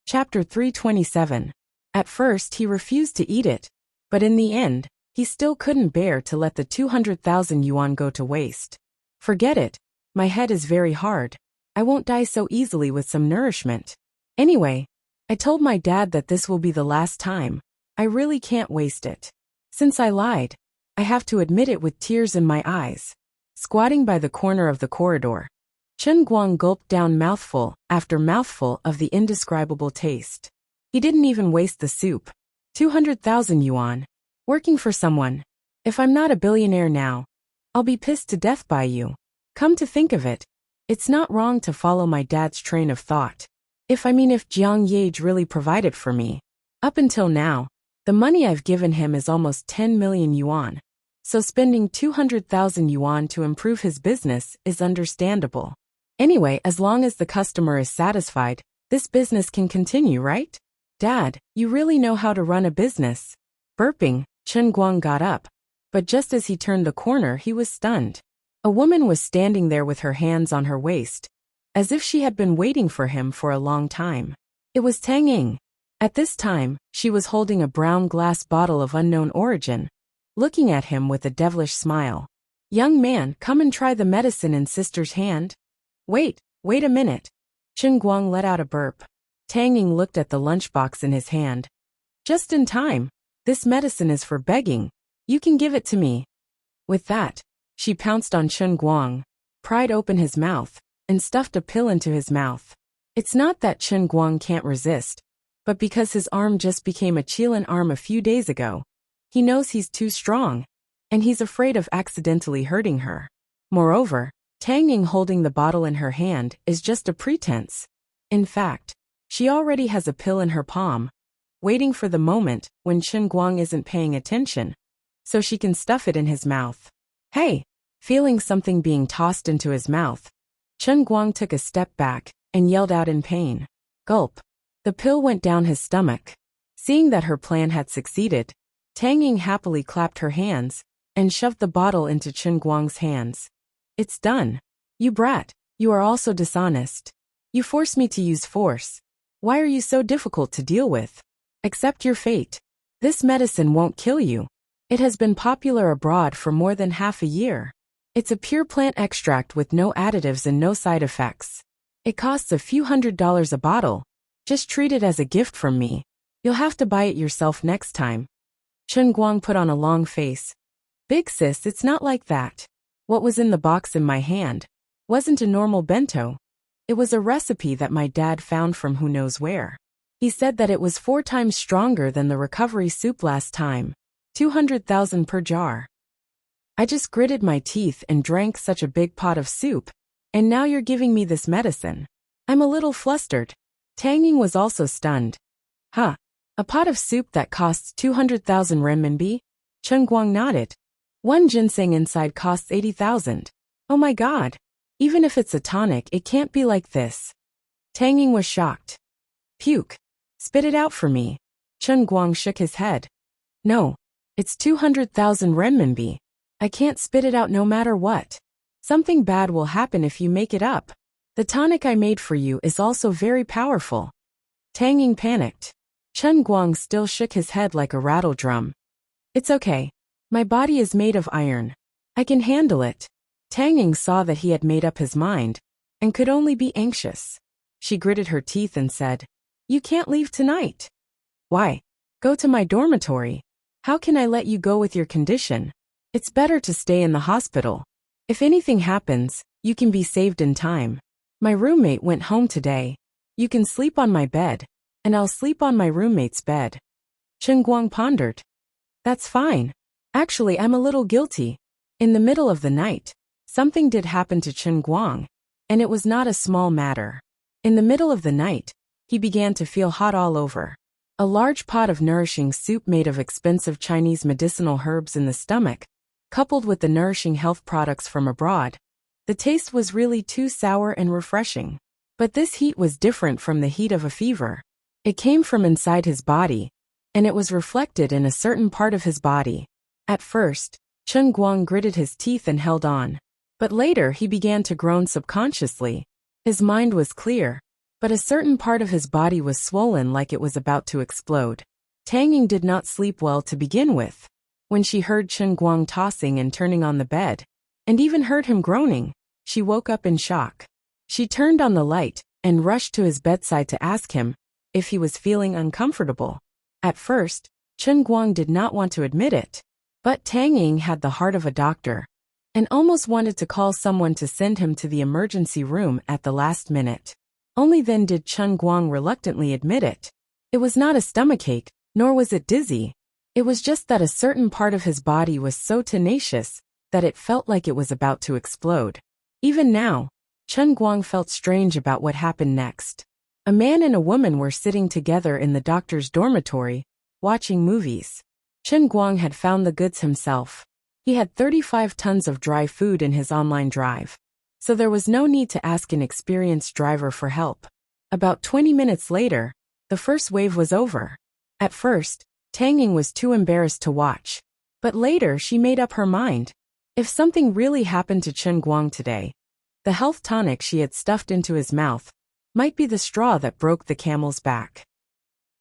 Chapter 327. At first he refused to eat it, but in the end, he still couldn't bear to let the 200,000 yuan go to waste. Forget it. My head is very hard. I won't die so easily with some nourishment. Anyway, I told my dad that this will be the last time. I really can't waste it. Since I lied, I have to admit it with tears in my eyes. Squatting by the corner of the corridor, Chen Guang gulped down mouthful after mouthful of the indescribable taste. He didn't even waste the soup. 200,000 yuan. Working for someone. If I'm not a billionaire now, I'll be pissed to death by you. Come to think of it, it's not wrong to follow my dad's train of thought. If Jiang Yage really provided for me. Up until now, the money I've given him is almost 10 million yuan. So spending 200,000 yuan to improve his business is understandable. Anyway, as long as the customer is satisfied, this business can continue, right? Dad, you really know how to run a business. Burping, Chen Guang got up, but just as he turned the corner he was stunned. A woman was standing there with her hands on her waist, as if she had been waiting for him for a long time. It was Tang Ying. At this time, she was holding a brown glass bottle of unknown origin, looking at him with a devilish smile. Young man, come and try the medicine in sister's hand. Wait a minute. Chen Guang let out a burp. Tang Ying looked at the lunchbox in his hand. Just in time. This medicine is for begging. You can give it to me. With that, she pounced on Chen Guang, pried open his mouth, and stuffed a pill into his mouth. It's not that Chen Guang can't resist, but because his arm just became a Qilin arm a few days ago, he knows he's too strong, and he's afraid of accidentally hurting her. Moreover, Tang Ying holding the bottle in her hand is just a pretense. In fact, she already has a pill in her palm, waiting for the moment when Chen Guang isn't paying attention, so she can stuff it in his mouth. Hey! Feeling something being tossed into his mouth, Chen Guang took a step back and yelled out in pain. Gulp. The pill went down his stomach. Seeing that her plan had succeeded, Tang Ying happily clapped her hands and shoved the bottle into Chen Guang's hands. It's done. You brat, you are also dishonest. You force me to use force. Why are you so difficult to deal with? Accept your fate. This medicine won't kill you. It has been popular abroad for more than half a year. It's a pure plant extract with no additives and no side effects. It costs a few $100s a bottle. Just treat it as a gift from me. You'll have to buy it yourself next time. Chen Guang put on a long face. Big sis, it's not like that. What was in the box in my hand wasn't a normal bento. It was a recipe that my dad found from who knows where. He said that it was 4 times stronger than the recovery soup last time. 200,000 per jar. I just gritted my teeth and drank such a big pot of soup, and now you're giving me this medicine. I'm a little flustered. Tang Ying was also stunned. Huh? A pot of soup that costs 200,000 renminbi? Chen Guang nodded. One ginseng inside costs 80,000. Oh my god. Even if it's a tonic, it can't be like this. Tang Ying was shocked. Puke. Spit it out for me. Chen Guang shook his head. No. It's 200,000 renminbi. I can't spit it out no matter what. Something bad will happen if you make it up. The tonic I made for you is also very powerful. Tang Ying panicked. Chen Guang still shook his head like a rattle drum. It's okay. My body is made of iron. I can handle it. Tang Ying saw that he had made up his mind, and could only be anxious. She gritted her teeth and said, You can't leave tonight. Why? Go to my dormitory. How can I let you go with your condition? It's better to stay in the hospital. If anything happens, you can be saved in time. My roommate went home today. You can sleep on my bed, and I'll sleep on my roommate's bed. Chen Guang pondered. That's fine. Actually, I'm a little guilty. In the middle of the night, something did happen to Chen Guang, and it was not a small matter. In the middle of the night, he began to feel hot all over. A large pot of nourishing soup made of expensive Chinese medicinal herbs in the stomach, coupled with the nourishing health products from abroad. The taste was really too sour and refreshing. But this heat was different from the heat of a fever. It came from inside his body, and it was reflected in a certain part of his body. At first, Chen Guang gritted his teeth and held on. But later he began to groan subconsciously. His mind was clear, but a certain part of his body was swollen like it was about to explode. Tang Ying did not sleep well to begin with. When she heard Chen Guang tossing and turning on the bed, and even heard him groaning, she woke up in shock. She turned on the light and rushed to his bedside to ask him if he was feeling uncomfortable. At first, Chen Guang did not want to admit it, but Tang Ying had the heart of a doctor and almost wanted to call someone to send him to the emergency room at the last minute. Only then did Chen Guang reluctantly admit it. It was not a stomachache, nor was it dizzy. It was just that a certain part of his body was so tenacious that it felt like it was about to explode. Even now, Chen Guang felt strange about what happened next. A man and a woman were sitting together in the doctor's dormitory, watching movies. Chen Guang had found the goods himself. He had 35 tons of dry food in his online drive, so there was no need to ask an experienced driver for help. About 20 minutes later, the first wave was over. At first, Tang Ying was too embarrassed to watch, but later she made up her mind. If something really happened to Chen Guang today, the health tonic she had stuffed into his mouth might be the straw that broke the camel's back.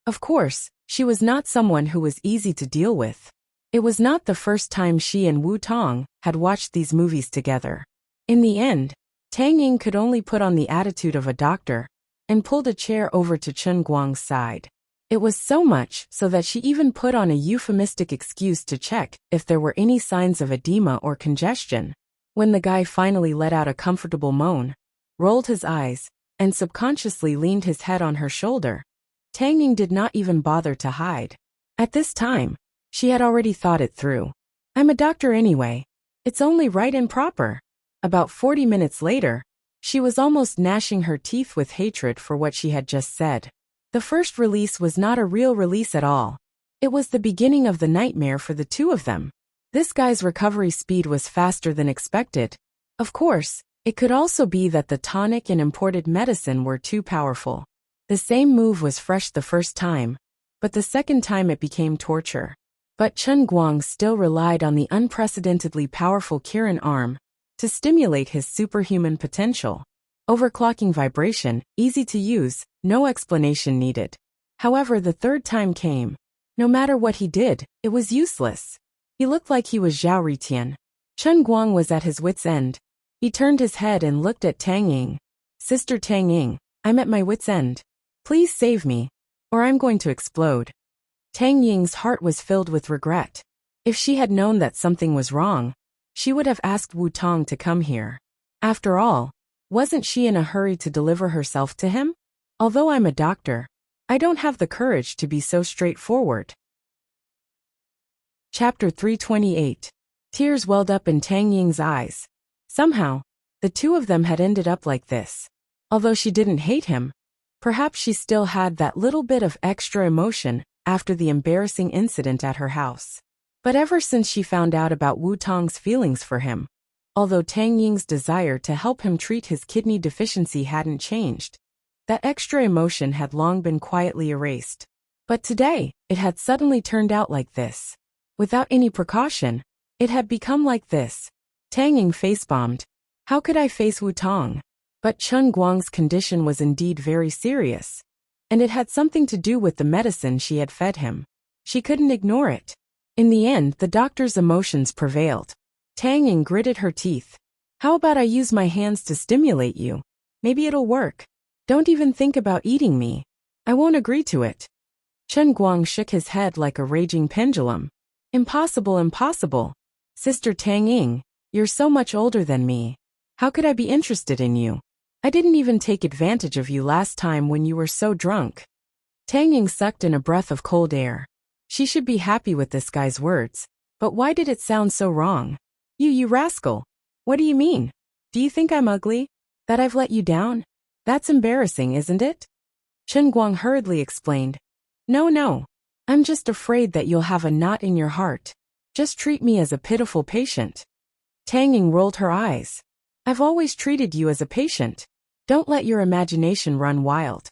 Of course, she was not someone who was easy to deal with. It was not the first time she and Wu Tong had watched these movies together. In the end, Tang Ying could only put on the attitude of a doctor and pulled a chair over to Chen Guang's side. It was so much so that she even put on a euphemistic excuse to check if there were any signs of edema or congestion. When the guy finally let out a comfortable moan, rolled his eyes, and subconsciously leaned his head on her shoulder, Tang Ying did not even bother to hide. At this time, she had already thought it through. I'm a doctor anyway. It's only right and proper. About 40 minutes later, she was almost gnashing her teeth with hatred for what she had just said. The first release was not a real release at all. It was the beginning of the nightmare for the two of them. This guy's recovery speed was faster than expected. Of course, it could also be that the tonic and imported medicine were too powerful. The same move was fresh the first time, but the second time it became torture. But Chen Guang still relied on the unprecedentedly powerful Kirin arm to stimulate his superhuman potential. Overclocking vibration, easy to use, no explanation needed. However, the third time came. No matter what he did, it was useless. He looked like he was Zhao Ritian. Chen Guang was at his wit's end. He turned his head and looked at Tang Ying. Sister Tang Ying, I'm at my wit's end. Please save me, or I'm going to explode. Tang Ying's heart was filled with regret. If she had known that something was wrong, she would have asked Wu Tong to come here. After all, wasn't she in a hurry to deliver herself to him? Although I'm a doctor, I don't have the courage to be so straightforward. Chapter 328. Tears welled up in Tang Ying's eyes. Somehow, the two of them had ended up like this. Although she didn't hate him, perhaps she still had that little bit of extra emotion after the embarrassing incident at her house. But ever since she found out about Wu Tong's feelings for him, although Tang Ying's desire to help him treat his kidney deficiency hadn't changed, that extra emotion had long been quietly erased. But today, it had suddenly turned out like this. Without any precaution, it had become like this. Tang Ying face-bombed. How could I face Wu Tong? But Chen Guang's condition was indeed very serious, and it had something to do with the medicine she had fed him. She couldn't ignore it. In the end, the doctor's emotions prevailed. Tang Ying gritted her teeth. How about I use my hands to stimulate you? Maybe it'll work. Don't even think about eating me. I won't agree to it. Chen Guang shook his head like a raging pendulum. Impossible, impossible. Sister Tang Ying, you're so much older than me. How could I be interested in you? I didn't even take advantage of you last time when you were so drunk. Tang Ying sucked in a breath of cold air. She should be happy with this guy's words, but why did it sound so wrong? You rascal. What do you mean? Do you think I'm ugly? That I've let you down? That's embarrassing, isn't it? Chen Guang hurriedly explained. No. I'm just afraid that you'll have a knot in your heart. Just treat me as a pitiful patient. Tang Ying rolled her eyes. I've always treated you as a patient. Don't let your imagination run wild.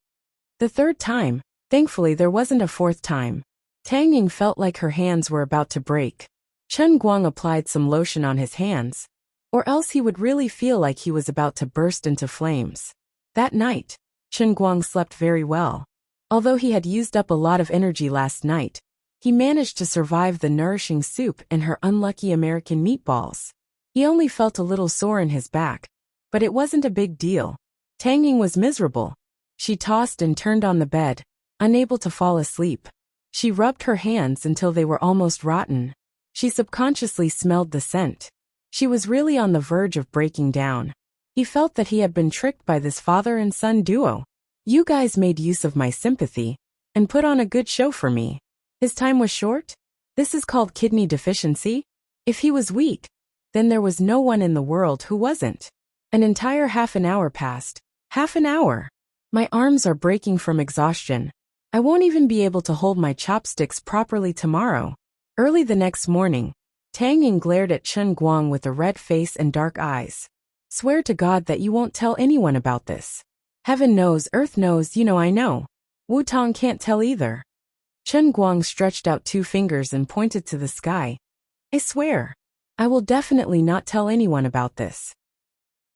The third time, thankfully there wasn't a fourth time. Tang Ying felt like her hands were about to break. Chen Guang applied some lotion on his hands, or else he would really feel like he was about to burst into flames. That night, Chen Guang slept very well. Although he had used up a lot of energy last night, he managed to survive the nourishing soup and her unlucky American meatballs. He only felt a little sore in his back, but it wasn't a big deal. Tang Ying was miserable. She tossed and turned on the bed, unable to fall asleep. She rubbed her hands until they were almost rotten. She subconsciously smelled the scent. She was really on the verge of breaking down. He felt that he had been tricked by this father and son duo. You guys made use of my sympathy and put on a good show for me. His time was short? This is called kidney deficiency? If he was weak, then there was no one in the world who wasn't. An entire half an hour passed. Half an hour. My arms are breaking from exhaustion. I won't even be able to hold my chopsticks properly tomorrow. Early the next morning, Tang Ying glared at Chen Guang with a red face and dark eyes. Swear to God that you won't tell anyone about this. Heaven knows, earth knows, I know. Wu Tong can't tell either. Chen Guang stretched out 2 fingers and pointed to the sky. I swear. I will definitely not tell anyone about this.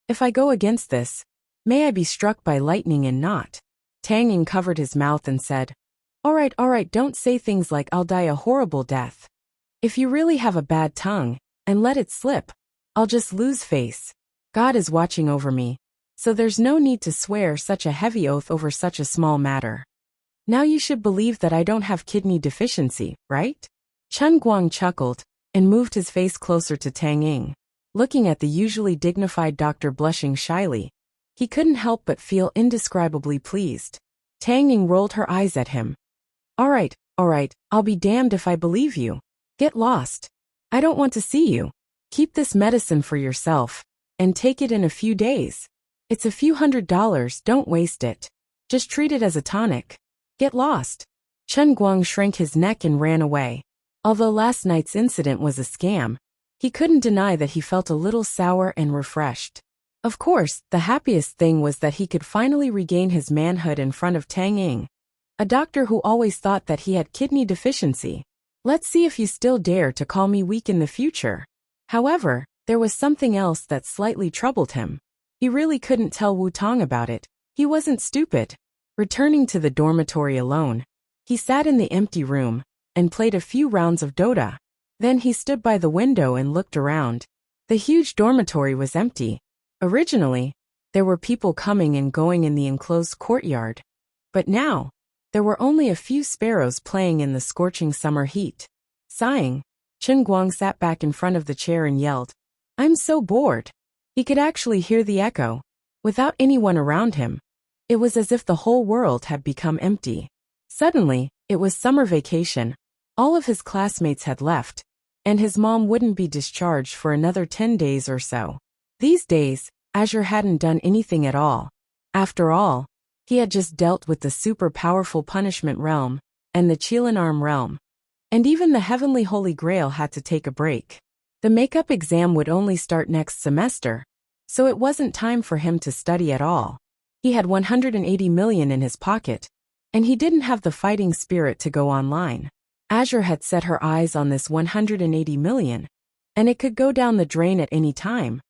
If I go against this, may I be struck by lightning and not. Tang Ying covered his mouth and said, all right, don't say things like I'll die a horrible death. If you really have a bad tongue, and let it slip, I'll just lose face. God is watching over me, so there's no need to swear such a heavy oath over such a small matter. Now you should believe that I don't have kidney deficiency, right? Chen Guang chuckled and moved his face closer to Tang Ying. Looking at the usually dignified doctor blushing shyly, he couldn't help but feel indescribably pleased. Tang Ying rolled her eyes at him. All right, I'll be damned if I believe you. Get lost. I don't want to see you. Keep this medicine for yourself, and take it in a few days. It's a few $100, don't waste it. Just treat it as a tonic. Get lost. Chen Guang shrank his neck and ran away. Although last night's incident was a scam, he couldn't deny that he felt a little sour and refreshed. Of course, the happiest thing was that he could finally regain his manhood in front of Tang Ying, a doctor who always thought that he had kidney deficiency. Let's see if you still dare to call me weak in the future. However, there was something else that slightly troubled him. He really couldn't tell Wu Tong about it. He wasn't stupid. Returning to the dormitory alone, he sat in the empty room and played a few rounds of Dota. Then he stood by the window and looked around. The huge dormitory was empty. Originally, there were people coming and going in the enclosed courtyard. But now, there were only a few sparrows playing in the scorching summer heat. Sighing, Chen Guang sat back in front of the chair and yelled, I'm so bored. He could actually hear the echo. Without anyone around him, it was as if the whole world had become empty. Suddenly, it was summer vacation. All of his classmates had left, and his mom wouldn't be discharged for another 10 days or so. These days, Azure hadn't done anything at all. After all, he had just dealt with the super powerful Punishment Realm and the Chilanarm Realm. And even the Heavenly Holy Grail had to take a break. The makeup exam would only start next semester, so it wasn't time for him to study at all. He had 180 million in his pocket, and he didn't have the fighting spirit to go online. Azure had set her eyes on this 180 million, and it could go down the drain at any time.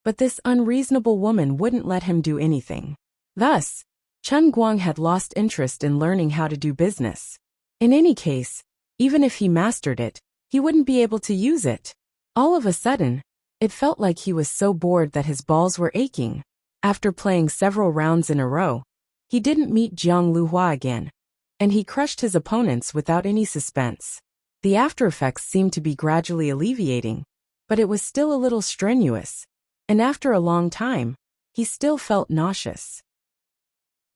But this unreasonable woman wouldn't let him do anything. Thus, Chen Guang had lost interest in learning how to do business. In any case, even if he mastered it, he wouldn't be able to use it. All of a sudden, it felt like he was so bored that his balls were aching. After playing several rounds in a row, he didn't meet Jiang Luhua again, and he crushed his opponents without any suspense. The aftereffects seemed to be gradually alleviating, but it was still a little strenuous, and after a long time, he still felt nauseous.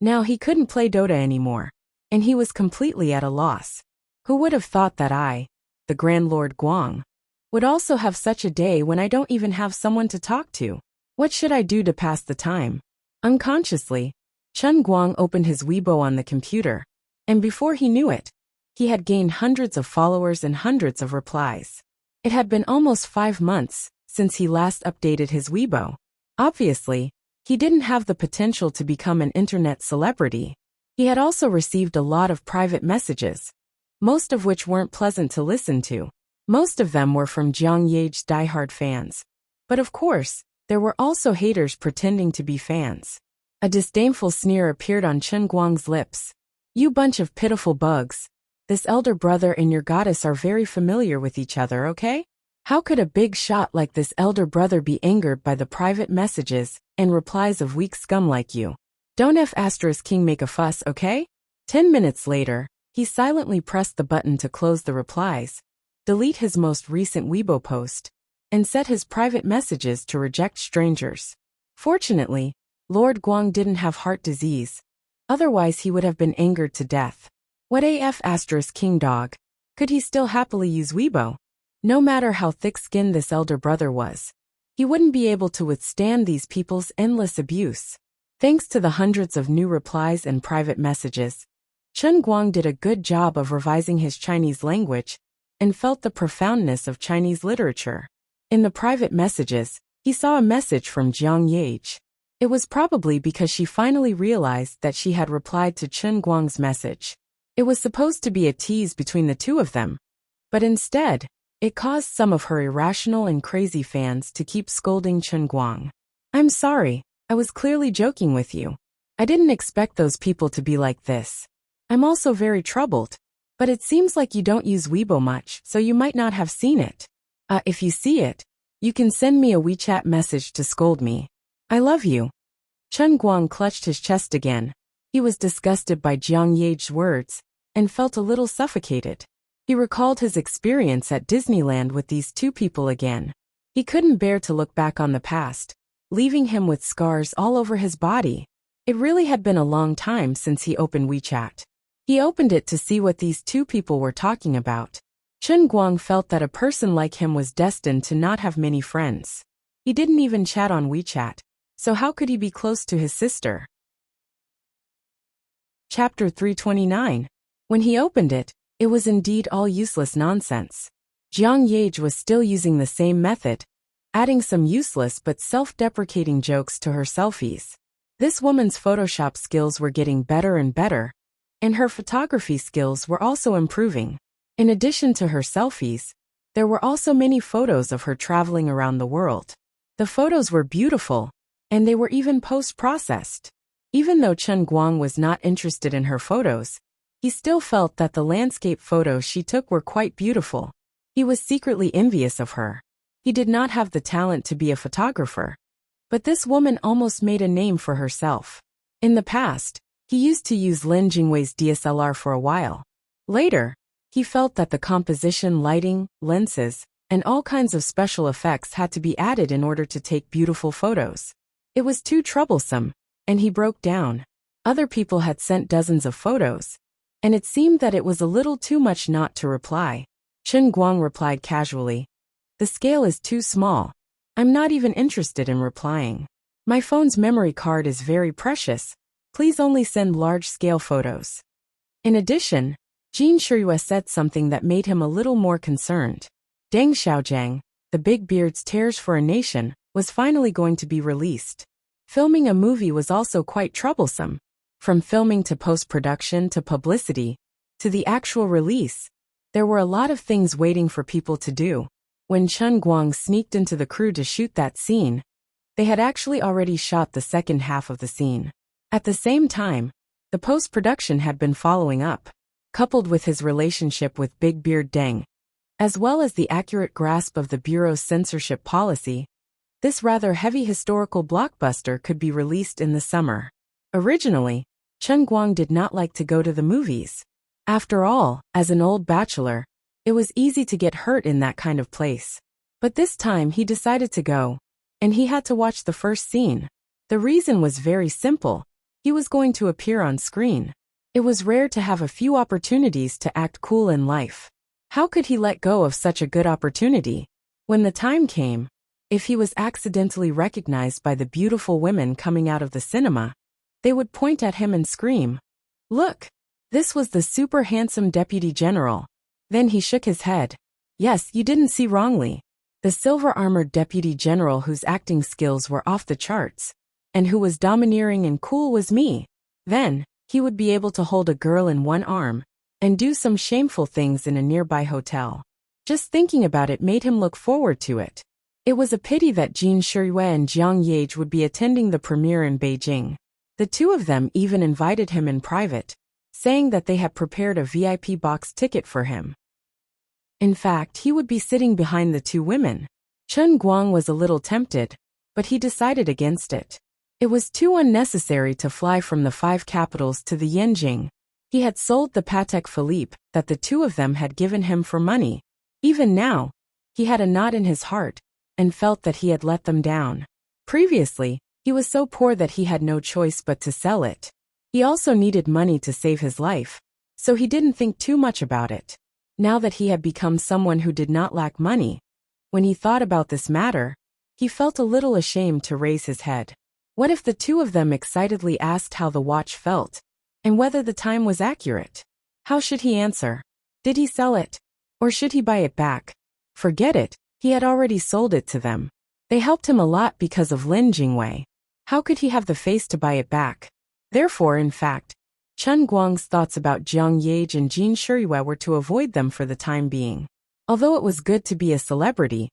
Now he couldn't play Dota anymore, and he was completely at a loss. Who would have thought that I, the Grand Lord Guang, would also have such a day when I don't even have someone to talk to? What should I do to pass the time? Unconsciously, Chen Guang opened his Weibo on the computer, and before he knew it, he had gained hundreds of followers and hundreds of replies. It had been almost 5 months since he last updated his Weibo. Obviously, he didn't have the potential to become an internet celebrity. He had also received a lot of private messages, most of which weren't pleasant to listen to. Most of them were from Jiang Ye's diehard fans. But of course, there were also haters pretending to be fans. A disdainful sneer appeared on Chen Guang's lips. You bunch of pitiful bugs. This elder brother and your goddess are very familiar with each other, okay? How could a big shot like this elder brother be angered by the private messages and replies of weak scum like you? Don't King make a fuss, okay? 10 minutes later, he silently pressed the button to close the replies, delete his most recent Weibo post, and set his private messages to reject strangers. Fortunately, Lord Guang didn't have heart disease. Otherwise he would have been angered to death. What King dog? Could he still happily use Weibo? No matter how thick-skinned this elder brother was, he wouldn't be able to withstand these people's endless abuse. Thanks to the hundreds of new replies and private messages, Chen Guang did a good job of revising his Chinese language and felt the profoundness of Chinese literature. In the private messages, he saw a message from Jiang Yage. It was probably because she finally realized that she had replied to Chen Guang's message. It was supposed to be a tease between the two of them, but instead, it caused some of her irrational and crazy fans to keep scolding Chen Guang. I'm sorry, I was clearly joking with you. I didn't expect those people to be like this. I'm also very troubled, but it seems like you don't use Weibo much, so you might not have seen it. If you see it, you can send me a WeChat message to scold me. I love you. Chen Guang clutched his chest again. He was disgusted by Jiang Yage's words and felt a little suffocated. He recalled his experience at Disneyland with these two people again. He couldn't bear to look back on the past, leaving him with scars all over his body. It really had been a long time since he opened WeChat. He opened it to see what these two people were talking about. Chen Guang felt that a person like him was destined to not have many friends. He didn't even chat on WeChat, so how could he be close to his sister? Chapter 329. When he opened it, it was indeed all useless nonsense. Jiang Yage was still using the same method, adding some useless but self-deprecating jokes to her selfies. This woman's Photoshop skills were getting better and better, and her photography skills were also improving. In addition to her selfies, there were also many photos of her traveling around the world. The photos were beautiful, and they were even post-processed. Even though Chen Guang was not interested in her photos, he still felt that the landscape photos she took were quite beautiful. He was secretly envious of her. He did not have the talent to be a photographer, but this woman almost made a name for herself. In the past, he used to use Lin Jingwei's DSLR for a while. Later, he felt that the composition, lighting, lenses, and all kinds of special effects had to be added in order to take beautiful photos. It was too troublesome, and he broke down. Other people had sent dozens of photos, and it seemed that it was a little too much not to reply. Chen Guang replied casually, "The scale is too small. I'm not even interested in replying. My phone's memory card is very precious. Please only send large-scale photos." In addition, Jin Shiyue said something that made him a little more concerned. Deng Xiaojiang, the Big Beard's Tears for a Nation, was finally going to be released. Filming a movie was also quite troublesome. From filming to post-production to publicity, to the actual release, there were a lot of things waiting for people to do. When Chen Guang sneaked into the crew to shoot that scene, they had actually already shot the second half of the scene. At the same time, the post-production had been following up, coupled with his relationship with Big Beard Deng, as well as the accurate grasp of the Bureau's censorship policy. This rather heavy historical blockbuster could be released in the summer. Originally, Chen Guang did not like to go to the movies. After all, as an old bachelor, it was easy to get hurt in that kind of place. But this time he decided to go, and he had to watch the first scene. The reason was very simple. He was going to appear on screen. It was rare to have a few opportunities to act cool in life. How could he let go of such a good opportunity? When the time came, if he was accidentally recognized by the beautiful women coming out of the cinema, they would point at him and scream, "Look! This was the super handsome deputy general." Then he shook his head. "Yes, you didn't see wrongly. The silver-armored deputy general whose acting skills were off the charts, and who was domineering and cool was me." Then, he would be able to hold a girl in one arm and do some shameful things in a nearby hotel. Just thinking about it made him look forward to it. It was a pity that Jin Shiyue and Jiang Yage would be attending the premiere in Beijing. The two of them even invited him in private, saying that they had prepared a VIP box ticket for him. In fact, he would be sitting behind the two women. Chen Guang was a little tempted, but he decided against it. It was too unnecessary to fly from the 5 capitals to the Yanjing. He had sold the Patek Philippe that the two of them had given him for money. Even now, he had a knot in his heart and felt that he had let them down. Previously, he was so poor that he had no choice but to sell it. He also needed money to save his life, so he didn't think too much about it. Now that he had become someone who did not lack money, when he thought about this matter, he felt a little ashamed to raise his head. What if the two of them excitedly asked how the watch felt, and whether the time was accurate? How should he answer? Did he sell it? Or should he buy it back? Forget it, he had already sold it to them. They helped him a lot because of Lin Jingwei. How could he have the face to buy it back? Therefore, in fact, Chen Guang's thoughts about Jiang Yage and Jin Shiyue were to avoid them for the time being. Although it was good to be a celebrity,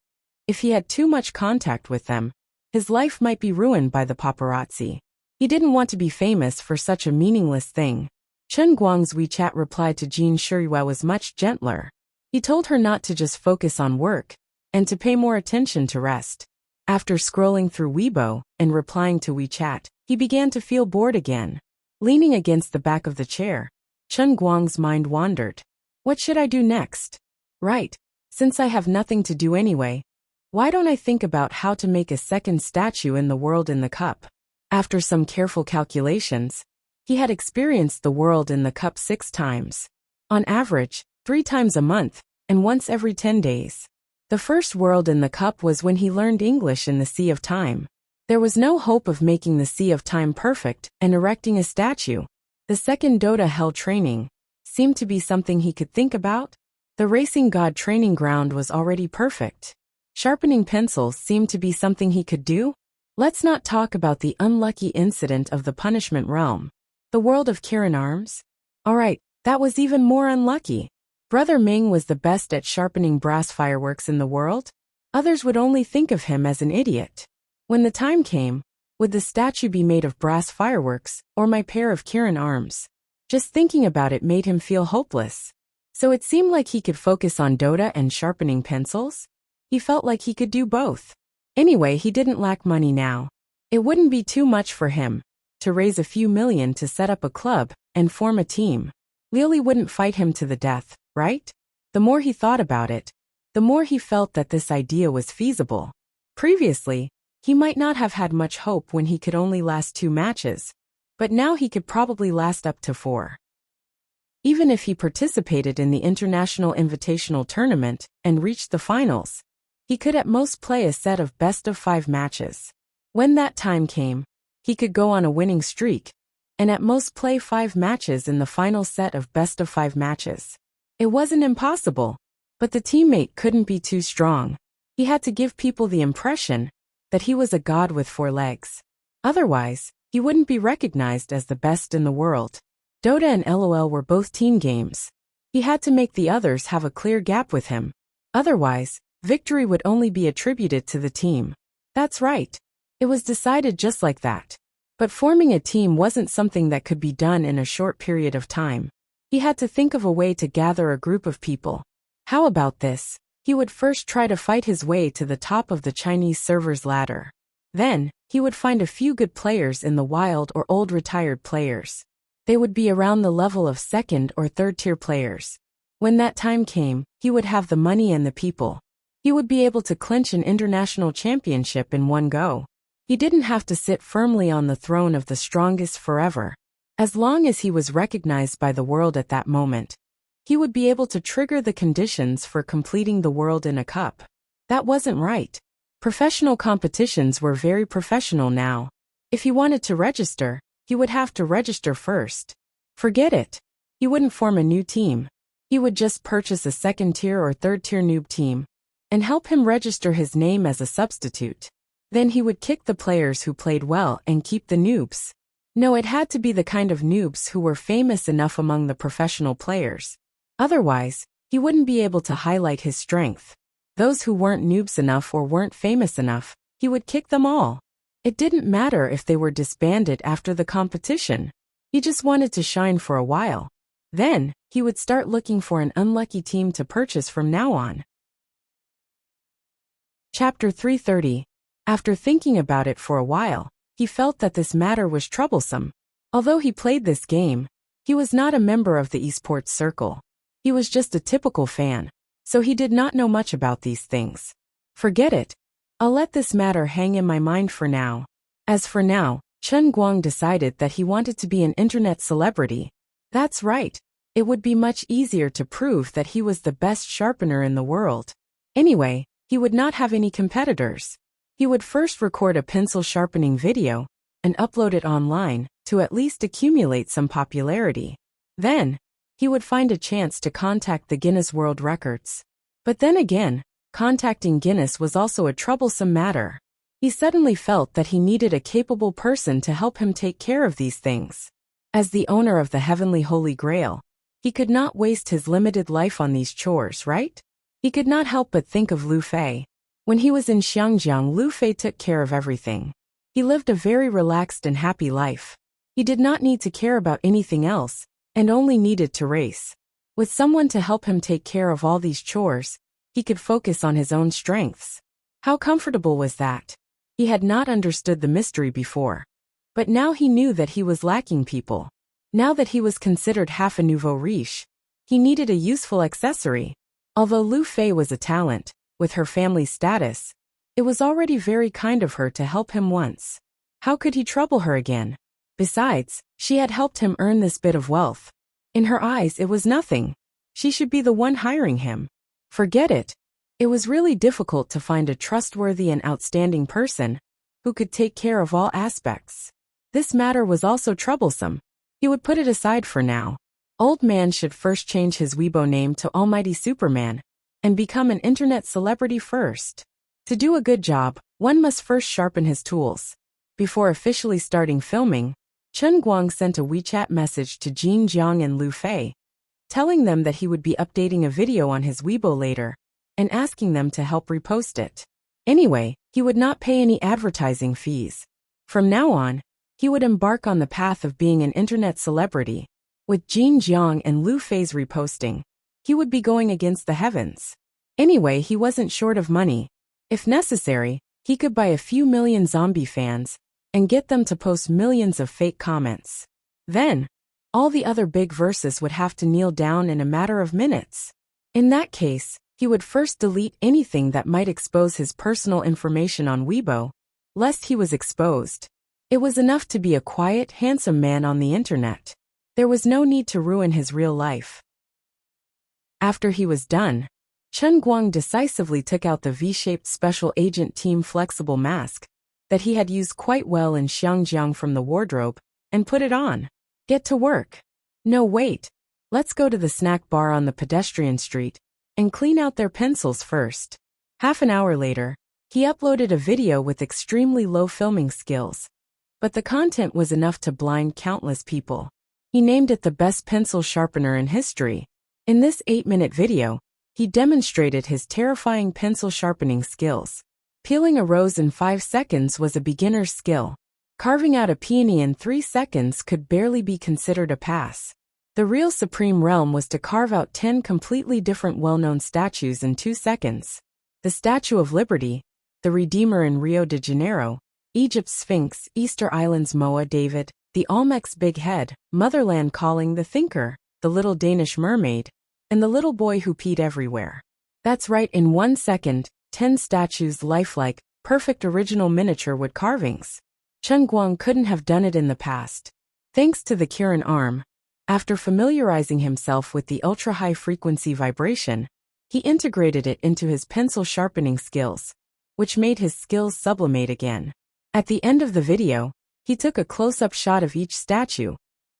if he had too much contact with them, his life might be ruined by the paparazzi. He didn't want to be famous for such a meaningless thing. Chen Guang's WeChat reply to Jin Shiyue was much gentler. He told her not to just focus on work, and to pay more attention to rest. After scrolling through Weibo and replying to WeChat, he began to feel bored again. Leaning against the back of the chair, Chen Guang's mind wandered. What should I do next? Right, since I have nothing to do anyway, why don't I think about how to make a second statue in the world in the cup? After some careful calculations, he had experienced the world in the cup 6 times. On average, 3 times a month, and once every 10 days. The first world in the cup was when he learned English in the Sea of Time. There was no hope of making the Sea of Time perfect and erecting a statue. The second Dota Hell training seemed to be something he could think about. The Racing God training ground was already perfect. Sharpening pencils seemed to be something he could do. Let's not talk about the unlucky incident of the punishment realm. The world of Kirin Arms? Alright, that was even more unlucky. Brother Ming was the best at sharpening brass fireworks in the world. Others would only think of him as an idiot. When the time came, would the statue be made of brass fireworks, or my pair of Kirin arms? Just thinking about it made him feel hopeless. So it seemed like he could focus on Dota and sharpening pencils? He felt like he could do both. Anyway, he didn't lack money now. It wouldn't be too much for him to raise a few million to set up a club and form a team. Lily wouldn't fight him to the death, right? The more he thought about it, the more he felt that this idea was feasible. Previously, he might not have had much hope when he could only last 2 matches, but now he could probably last up to 4. Even if he participated in the International Invitational Tournament and reached the finals, he could at most play a set of best-of-5 matches. When that time came, he could go on a winning streak, and at most play 5 matches in the final set of best-of-5 matches. It wasn't impossible, but the teammate couldn't be too strong. He had to give people the impression that he was a god with 4 legs. Otherwise, he wouldn't be recognized as the best in the world. Dota and LOL were both team games. He had to make the others have a clear gap with him. Otherwise, victory would only be attributed to the team. That's right. It was decided just like that. But forming a team wasn't something that could be done in a short period of time. He had to think of a way to gather a group of people. How about this? He would first try to fight his way to the top of the Chinese server's ladder. Then, he would find a few good players in the wild or old retired players. They would be around the level of 2nd or 3rd tier players. When that time came, he would have the money and the people. He would be able to clinch an international championship in one go. He didn't have to sit firmly on the throne of the strongest forever. As long as he was recognized by the world at that moment, he would be able to trigger the conditions for completing the world in a cup. That wasn't right. Professional competitions were very professional now. If he wanted to register, he would have to register first. Forget it. He wouldn't form a new team. He would just purchase a 2nd tier or 3rd tier noob team and help him register his name as a substitute. Then he would kick the players who played well and keep the noobs. No, it had to be the kind of noobs who were famous enough among the professional players. Otherwise, he wouldn't be able to highlight his strength. Those who weren't noobs enough or weren't famous enough, he would kick them all. It didn't matter if they were disbanded after the competition. He just wanted to shine for a while. Then, he would start looking for an unlucky team to purchase from now on. Chapter 330. After thinking about it for a while, he felt that this matter was troublesome. Although he played this game, he was not a member of the esports circle. He was just a typical fan, so he did not know much about these things. Forget it. I'll let this matter hang in my mind for now. As for now, Chen Guang decided that he wanted to be an internet celebrity. That's right. It would be much easier to prove that he was the best sharpener in the world. Anyway, he would not have any competitors. He would first record a pencil sharpening video and upload it online to at least accumulate some popularity. Then, he would find a chance to contact the Guinness World Records. But then again, contacting Guinness was also a troublesome matter. He suddenly felt that he needed a capable person to help him take care of these things. As the owner of the heavenly Holy Grail, he could not waste his limited life on these chores, right? He could not help but think of Lu Fei. When he was in Xiangjiang, Lu Fei took care of everything. He lived a very relaxed and happy life. He did not need to care about anything else, and only needed to race. With someone to help him take care of all these chores, he could focus on his own strengths. How comfortable was that? He had not understood the mystery before. But now he knew that he was lacking people. Now that he was considered half a nouveau riche, he needed a useful accessory. Although Lu Fei was a talent, with her family's status, it was already very kind of her to help him once. How could he trouble her again? Besides, she had helped him earn this bit of wealth. In her eyes, it was nothing. She should be the one hiring him. Forget it. It was really difficult to find a trustworthy and outstanding person who could take care of all aspects. This matter was also troublesome. He would put it aside for now. Old man should first change his Weibo name to Almighty Superman and become an internet celebrity first. To do a good job, one must first sharpen his tools. Before officially starting filming, Chen Guang sent a WeChat message to Jin Jiang and Lu Fei, telling them that he would be updating a video on his Weibo later and asking them to help repost it. Anyway, he would not pay any advertising fees. From now on, he would embark on the path of being an internet celebrity. With Jin Jiang and Lu Fei's reposting, he would be going against the heavens. Anyway, he wasn't short of money. If necessary, he could buy a few million zombie fans and get them to post millions of fake comments. Then, all the other big verses would have to kneel down in a matter of minutes. In that case, he would first delete anything that might expose his personal information on Weibo, lest he was exposed. It was enough to be a quiet, handsome man on the internet. There was no need to ruin his real life. After he was done, Chen Guang decisively took out the V-shaped Special Agent Team flexible mask that he had used quite well in Xiangjiang from the wardrobe and put it on. Get to work. No, wait. Let's go to the snack bar on the pedestrian street and clean out their pencils first. Half an hour later, he uploaded a video with extremely low filming skills, but the content was enough to blind countless people. He named it the best pencil sharpener in history. In this 8-minute video, he demonstrated his terrifying pencil sharpening skills. Peeling a rose in 5 seconds was a beginner's skill. Carving out a peony in 3 seconds could barely be considered a pass. The real supreme realm was to carve out 10 completely different well-known statues in 2 seconds. The Statue of Liberty, the Redeemer in Rio de Janeiro, Egypt's Sphinx, Easter Island's Moa David, the Olmec's Big Head, Motherland Calling, the Thinker, the Little Danish Mermaid, and the Little Boy Who Peed Everywhere. That's right, in 1 second, 10 statues lifelike, perfect original miniature wood carvings. Chen Guang couldn't have done it in the past. Thanks to the Kirin arm, after familiarizing himself with the ultra-high frequency vibration, he integrated it into his pencil sharpening skills, which made his skills sublimate again. At the end of the video, he took a close-up shot of each statue,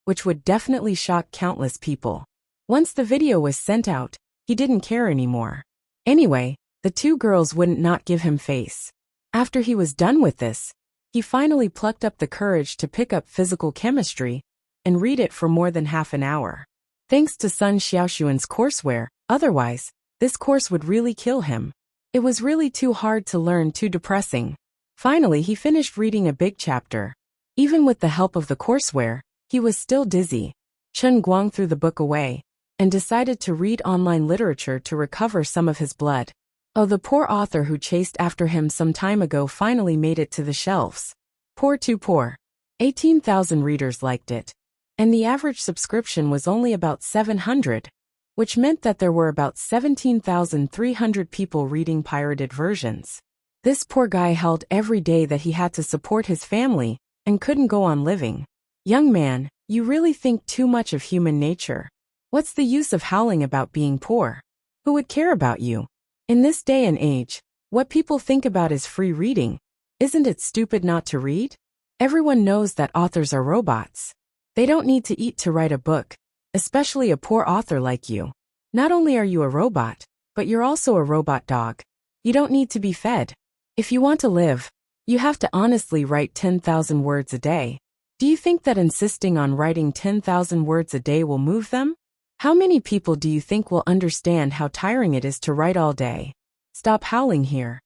which would definitely shock countless people. Once the video was sent out, he didn't care anymore. Anyway, the two girls wouldn't not give him face. After he was done with this, he finally plucked up the courage to pick up physical chemistry and read it for more than half an hour. Thanks to Sun Xiaoxuan's courseware, otherwise, this course would really kill him. It was really too hard to learn, too depressing. Finally, he finished reading a big chapter. Even with the help of the courseware, he was still dizzy. Chen Guang threw the book away and decided to read online literature to recover some of his blood. Oh, the poor author who chased after him some time ago finally made it to the shelves. Poor too poor. 18,000 readers liked it. And the average subscription was only about 700, which meant that there were about 17,300 people reading pirated versions. This poor guy held every day that he had to support his family and couldn't go on living. Young man, you really think too much of human nature. What's the use of howling about being poor? Who would care about you? In this day and age, what people think about is free reading. Isn't it stupid not to read? Everyone knows that authors are robots. They don't need to eat to write a book, especially a poor author like you. Not only are you a robot, but you're also a robot dog. You don't need to be fed. If you want to live, you have to honestly write 10,000 words a day. Do you think that insisting on writing 10,000 words a day will move them? How many people do you think will understand how tiring it is to write all day? Stop howling here.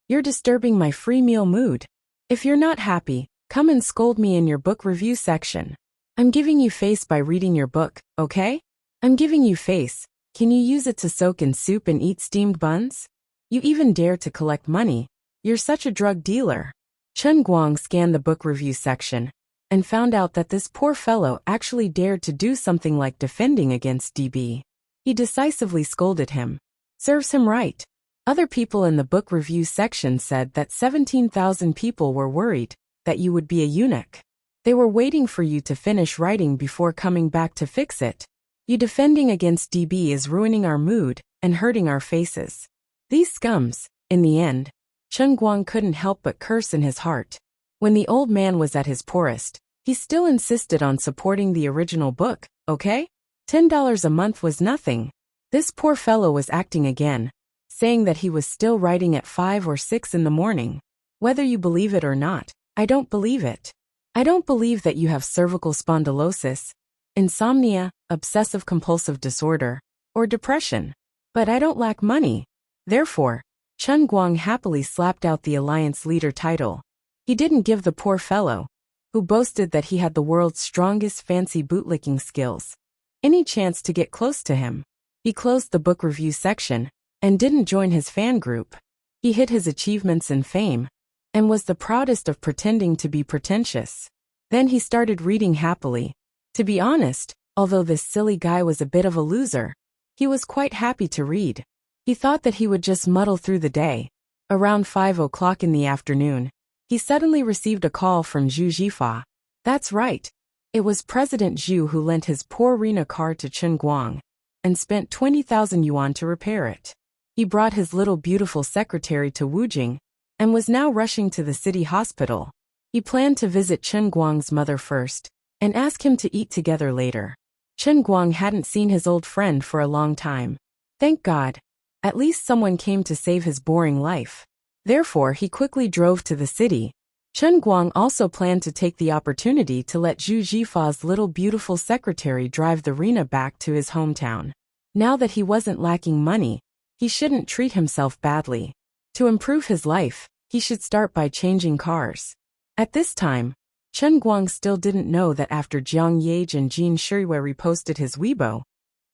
You're disturbing my free meal mood. If you're not happy, come and scold me in your book review section. I'm giving you face by reading your book, okay? I'm giving you face. Can you use it to soak in soup and eat steamed buns? You even dare to collect money. You're such a drug dealer. Chen Guang scanned the book review section and found out that this poor fellow actually dared to do something like defending against DB. He decisively scolded him. Serves him right. Other people in the book review section said that 17,000 people were worried that you would be a eunuch. They were waiting for you to finish writing before coming back to fix it. You defending against DB is ruining our mood and hurting our faces. These scums. In the end, Chen Guang couldn't help but curse in his heart. When the old man was at his poorest, he still insisted on supporting the original book, okay? $10 a month was nothing. This poor fellow was acting again, saying that he was still writing at 5 or 6 in the morning. Whether you believe it or not, I don't believe it. I don't believe that you have cervical spondylosis, insomnia, obsessive-compulsive disorder, or depression. But I don't lack money. Therefore, Chen Guang happily slapped out the alliance leader title. He didn't give the poor fellow, who boasted that he had the world's strongest fancy bootlicking skills, any chance to get close to him. He closed the book review section and didn't join his fan group. He hid his achievements and fame and was the proudest of pretending to be pretentious. Then he started reading happily. To be honest, although this silly guy was a bit of a loser, he was quite happy to read. He thought that he would just muddle through the day. Around 5 o'clock in the afternoon, he suddenly received a call from Zhu Jifa. That's right. It was President Zhu who lent his poor Rena car to Chen Guang and spent 20,000 yuan to repair it. He brought his little beautiful secretary to Wujing and was now rushing to the city hospital. He planned to visit Chen Guang's mother first and ask him to eat together later. Chen Guang hadn't seen his old friend for a long time. Thank God. At least someone came to save his boring life. Therefore, he quickly drove to the city. Chen Guang also planned to take the opportunity to let Zhu Jifa's little beautiful secretary drive the Rena back to his hometown. Now that he wasn't lacking money, he shouldn't treat himself badly. To improve his life, he should start by changing cars. At this time, Chen Guang still didn't know that after Jiang Yage and Jin Shirui reposted his Weibo,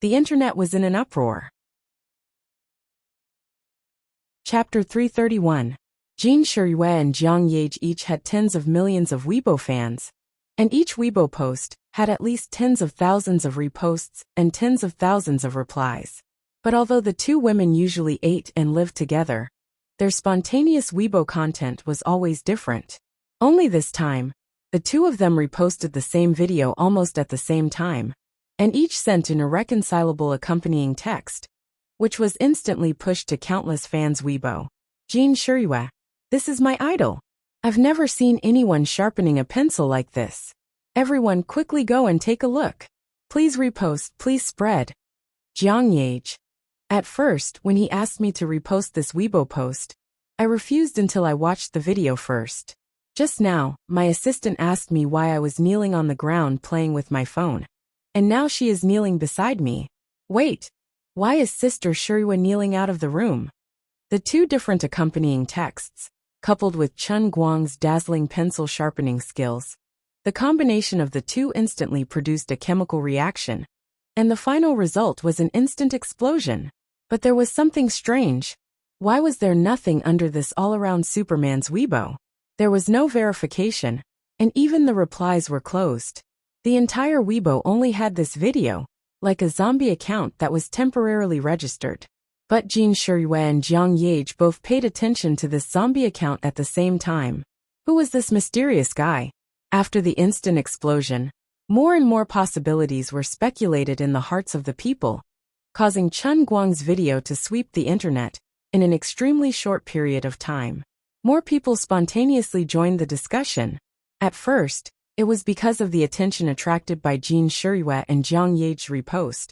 the internet was in an uproar. Chapter 331. Jin Shirui and Jiang Yage each had tens of millions of Weibo fans, and each Weibo post had at least tens of thousands of reposts and tens of thousands of replies. But although the two women usually ate and lived together, their spontaneous Weibo content was always different. Only this time, the two of them reposted the same video almost at the same time, and each sent an irreconcilable accompanying text, which was instantly pushed to countless fans' Weibo. Jin Shirui, this is my idol. I've never seen anyone sharpening a pencil like this. Everyone quickly go and take a look. Please repost, please spread. Jiang Yage. At first, when he asked me to repost this Weibo post, I refused until I watched the video first. Just now, my assistant asked me why I was kneeling on the ground playing with my phone. And now she is kneeling beside me. Wait. Why is Sister Shirui kneeling out of the room? The two different accompanying texts coupled with Chen Guang's dazzling pencil sharpening skills. The combination of the two instantly produced a chemical reaction, and the final result was an instant explosion. But there was something strange. Why was there nothing under this all-around Superman's Weibo? There was no verification, and even the replies were closed. The entire Weibo only had this video, like a zombie account that was temporarily registered. But Jin Shiyue and Jiang Yage both paid attention to this zombie account at the same time. Who was this mysterious guy? After the instant explosion, more and more possibilities were speculated in the hearts of the people, causing Chen Guang's video to sweep the internet in an extremely short period of time. More people spontaneously joined the discussion. At first, it was because of the attention attracted by Jin Shiyue and Jiang Yage's repost.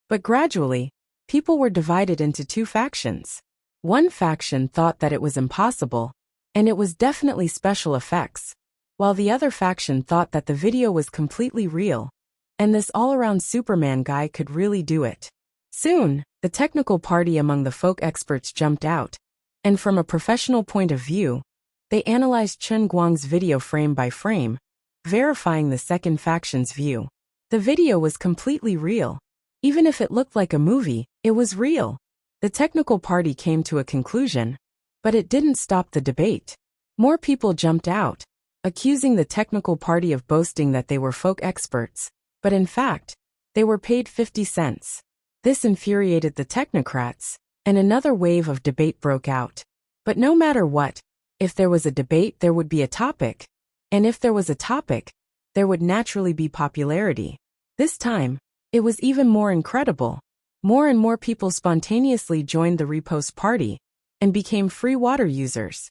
But gradually, people were divided into two factions. One faction thought that it was impossible, and it was definitely special effects, while the other faction thought that the video was completely real, and this all-around Superman guy could really do it. Soon, the technical party among the folk experts jumped out, and from a professional point of view, they analyzed Chen Guang's video frame by frame, verifying the second faction's view. The video was completely real. Even if it looked like a movie, it was real. The technical party came to a conclusion, but it didn't stop the debate. More people jumped out, accusing the technical party of boasting that they were folk experts, but in fact, they were paid 50 cents. This infuriated the technocrats, and another wave of debate broke out. But no matter what, if there was a debate, there would be a topic, and if there was a topic, there would naturally be popularity. This time, it was even more incredible. More and more people spontaneously joined the repost party and became free water users.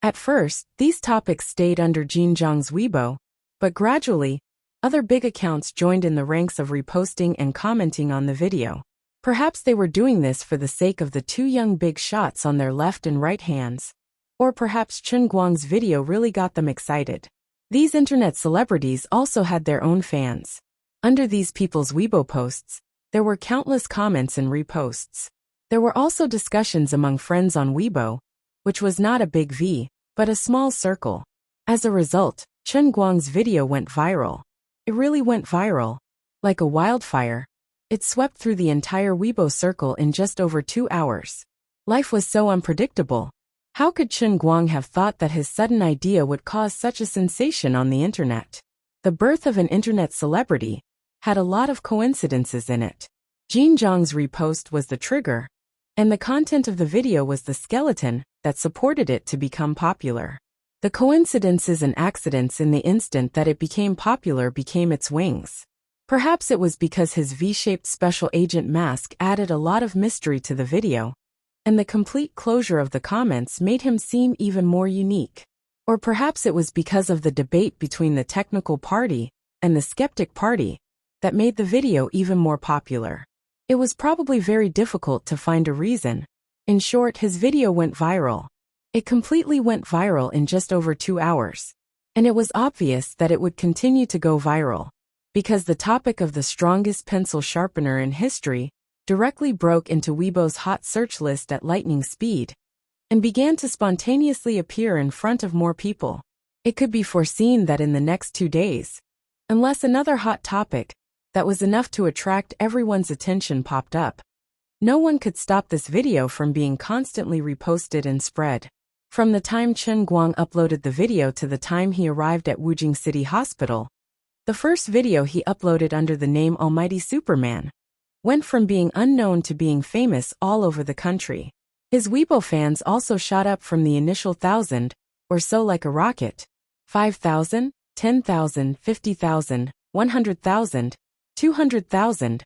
At first, these topics stayed under Jin Zhang's Weibo, but gradually, other big accounts joined in the ranks of reposting and commenting on the video. Perhaps they were doing this for the sake of the two young big shots on their left and right hands. Or perhaps Chen Guang's video really got them excited. These internet celebrities also had their own fans. Under these people's Weibo posts, there were countless comments and reposts. There were also discussions among friends on Weibo, which was not a big V, but a small circle. As a result, Chen Guang's video went viral. It really went viral. Like a wildfire, it swept through the entire Weibo circle in just over 2 hours. Life was so unpredictable. How could Chen Guang have thought that his sudden idea would cause such a sensation on the internet? The birth of an internet celebrity had a lot of coincidences in it. Jin Zhang's repost was the trigger, and the content of the video was the skeleton that supported it to become popular. The coincidences and accidents in the instant that it became popular became its wings. Perhaps it was because his V-shaped special agent mask added a lot of mystery to the video, and the complete closure of the comments made him seem even more unique. Or perhaps it was because of the debate between the technical party and the skeptic party that made the video even more popular. It was probably very difficult to find a reason. In short, his video went viral. It completely went viral in just over 2 hours. And it was obvious that it would continue to go viral, because the topic of the strongest pencil sharpener in history directly broke into Weibo's hot search list at lightning speed, and began to spontaneously appear in front of more people. It could be foreseen that in the next 2 days, unless another hot topic that was enough to attract everyone's attention popped up, no one could stop this video from being constantly reposted and spread. From the time Chen Guang uploaded the video to the time he arrived at Wujing City Hospital, the first video he uploaded under the name Almighty Superman went from being unknown to being famous all over the country. His Weibo fans also shot up from the initial 1,000 or so like a rocket. 5,000, 10,000, 50,000, 100,000, 200,000.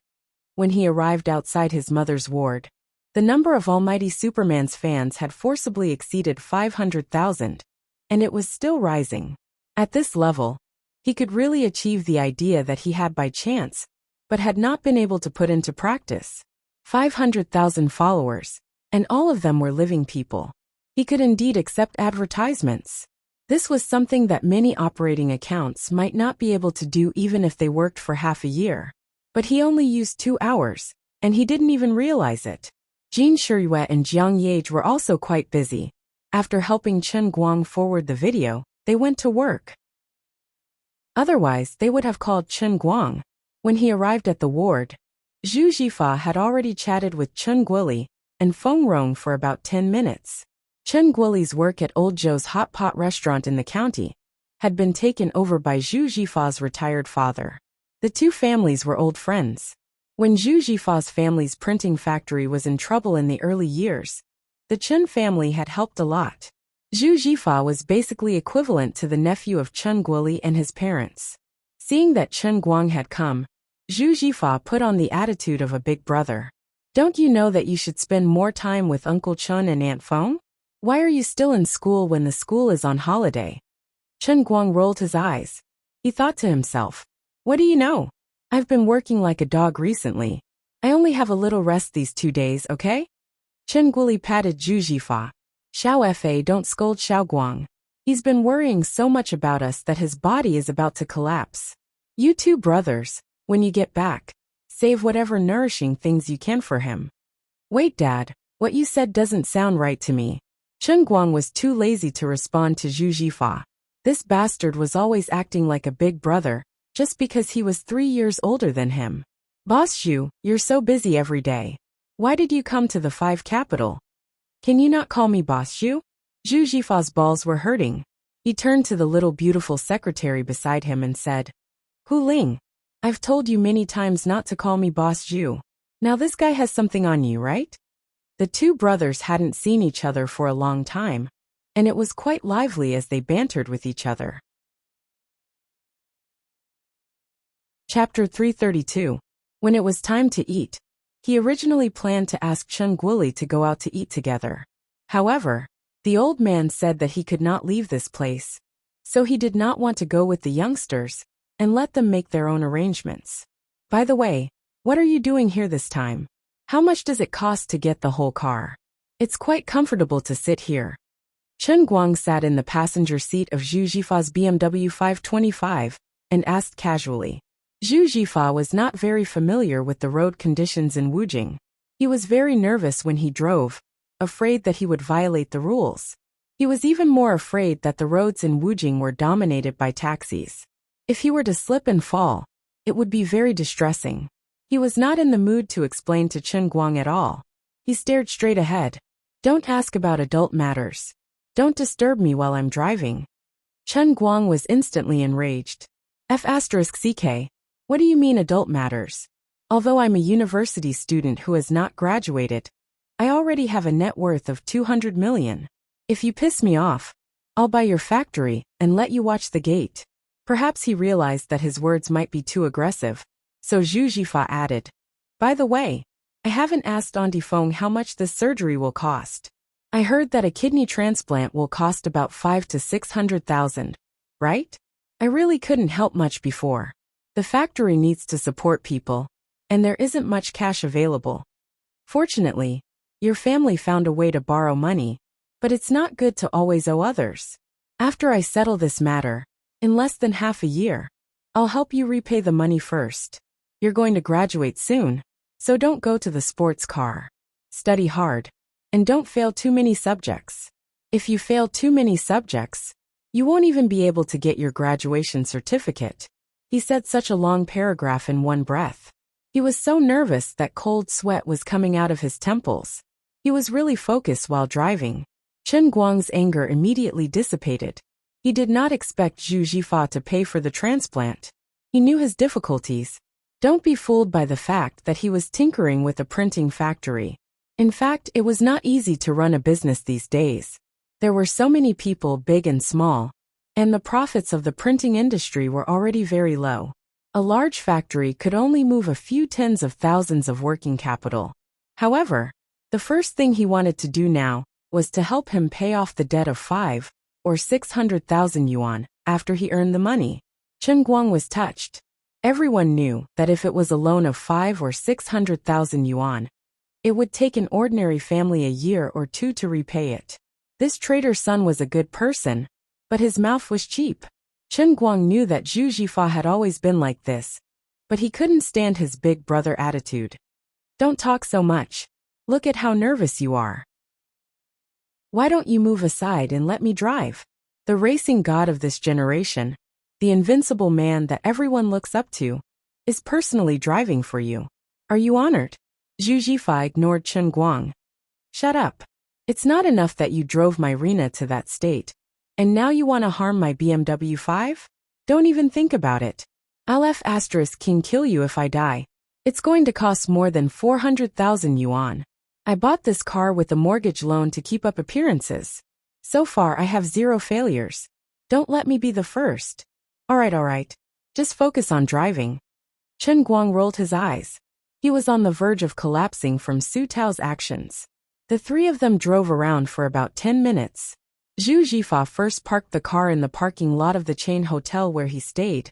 When he arrived outside his mother's ward, the number of Almighty Superman's fans had forcibly exceeded 500,000, and it was still rising. At this level, he could really achieve the idea that he had by chance, but had not been able to put into practice. 500,000 followers, and all of them were living people. He could indeed accept advertisements. This was something that many operating accounts might not be able to do even if they worked for half a year. But he only used 2 hours, and he didn't even realize it. Jin Shiyue and Jiang Yage were also quite busy. After helping Chen Guang forward the video, they went to work. Otherwise, they would have called Chen Guang. When he arrived at the ward, Zhu Jifa had already chatted with Chen Guoli and Feng Rong for about 10 minutes. Chen Guoli's work at Old Joe's hot pot restaurant in the county had been taken over by Zhu Jifa's retired father. The two families were old friends. When Zhu Jifa's family's printing factory was in trouble in the early years, the Chen family had helped a lot. Zhu Jifa was basically equivalent to the nephew of Chen Guoli and his parents. Seeing that Chen Guang had come, Zhu Jifa put on the attitude of a big brother. Don't you know that you should spend more time with Uncle Chen and Aunt Feng? Why are you still in school when the school is on holiday? Chen Guang rolled his eyes. He thought to himself, what do you know? I've been working like a dog recently. I only have a little rest these 2 days, okay? Chen Guoli patted Zhu Jifa. Xiao Fa, don't scold Xiao Guang. He's been worrying so much about us that his body is about to collapse. You two brothers, when you get back, save whatever nourishing things you can for him. Wait, Dad, what you said doesn't sound right to me. Chen Guang was too lazy to respond to Zhu Jifa. This bastard was always acting like a big brother, just because he was 3 years older than him. Boss Zhu, you're so busy every day. Why did you come to the 5 capital? Can you not call me Boss Zhu? Zhu Jifa's balls were hurting. He turned to the little beautiful secretary beside him and said, Hu Ling, I've told you many times not to call me Boss Zhu. Now this guy has something on you, right? The two brothers hadn't seen each other for a long time, and it was quite lively as they bantered with each other. Chapter 332. When it was time to eat, he originally planned to ask Chen Guoli to go out to eat together. However, the old man said that he could not leave this place, so he did not want to go with the youngsters and let them make their own arrangements. By the way, what are you doing here this time? How much does it cost to get the whole car? It's quite comfortable to sit here. Chen Guang sat in the passenger seat of Zhu Jifa's BMW 525 and asked casually. Zhu Jifa was not very familiar with the road conditions in Wujing. He was very nervous when he drove, afraid that he would violate the rules. He was even more afraid that the roads in Wujing were dominated by taxis. If he were to slip and fall, it would be very distressing. He was not in the mood to explain to Chen Guang at all. He stared straight ahead. Don't ask about adult matters. Don't disturb me while I'm driving. Chen Guang was instantly enraged. F***ck. What do you mean adult matters? Although I'm a university student who has not graduated, I already have a net worth of 200 million. If you piss me off, I'll buy your factory and let you watch the gate. Perhaps he realized that his words might be too aggressive, so Zhu Jifa added, By the way, I haven't asked Auntie Feng how much this surgery will cost. I heard that a kidney transplant will cost about 500,000 to 600,000, right? I really couldn't help much before. The factory needs to support people, and there isn't much cash available. Fortunately, your family found a way to borrow money, but it's not good to always owe others. After I settle this matter, in less than half a year, I'll help you repay the money first. You're going to graduate soon, so don't go to the sports car. Study hard, and don't fail too many subjects. If you fail too many subjects, you won't even be able to get your graduation certificate. He said such a long paragraph in one breath. He was so nervous that cold sweat was coming out of his temples. He was really focused while driving. Chen Guang's anger immediately dissipated. He did not expect Zhu Jifa to pay for the transplant. He knew his difficulties. Don't be fooled by the fact that he was tinkering with a printing factory. In fact, it was not easy to run a business these days. There were so many people, big and small, and the profits of the printing industry were already very low. A large factory could only move a few tens of thousands of working capital. However, the first thing he wanted to do now was to help him pay off the debt of 5 or 600,000 yuan after he earned the money. Chen Guang was touched. Everyone knew that if it was a loan of 5 or 600,000 yuan, it would take an ordinary family a year or two to repay it. This trader's son was a good person, but his mouth was cheap. Chen Guang knew that Zhu Jifa had always been like this, but he couldn't stand his big brother attitude. Don't talk so much. Look at how nervous you are. Why don't you move aside and let me drive? The racing god of this generation, the invincible man that everyone looks up to, is personally driving for you. Are you honored? Zhu Jifa ignored Chen Guang. Shut up. It's not enough that you drove my Rena to that state. And now you want to harm my BMW 5? Don't even think about it. I'll King kill you if I die. It's going to cost more than 400,000 yuan. I bought this car with a mortgage loan to keep up appearances. So far I have 0 failures. Don't let me be the first. Alright. Just focus on driving. Chen Guang rolled his eyes. He was on the verge of collapsing from Su Tao's actions. The three of them drove around for about 10 minutes. Zhu Jifa first parked the car in the parking lot of the chain hotel where he stayed,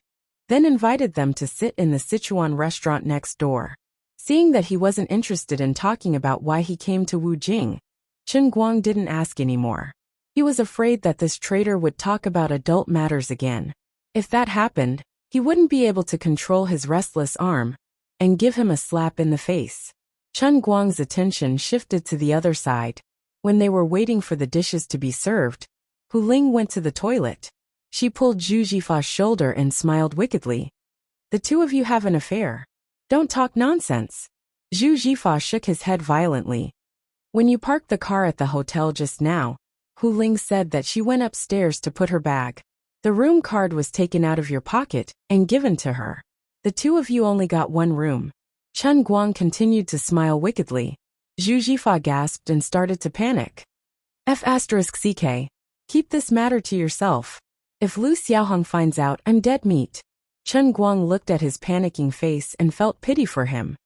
then invited them to sit in the Sichuan restaurant next door. Seeing that he wasn't interested in talking about why he came to Wujing, Chen Guang didn't ask anymore. He was afraid that this traitor would talk about adult matters again. If that happened, he wouldn't be able to control his restless arm and give him a slap in the face. Chen Guang's attention shifted to the other side. When they were waiting for the dishes to be served, Hu Ling went to the toilet. She pulled Zhu Jifa's shoulder and smiled wickedly. The two of you have an affair. Don't talk nonsense. Zhu Jifa shook his head violently. When you parked the car at the hotel just now, Hu Ling said that she went upstairs to put her bag. The room card was taken out of your pocket and given to her. The two of you only got one room. Chen Guang continued to smile wickedly. Zhu Jifa gasped and started to panic. F***CK. Keep this matter to yourself. If Lu Xiaohong finds out, I'm dead meat. Chen Guang looked at his panicking face and felt pity for him.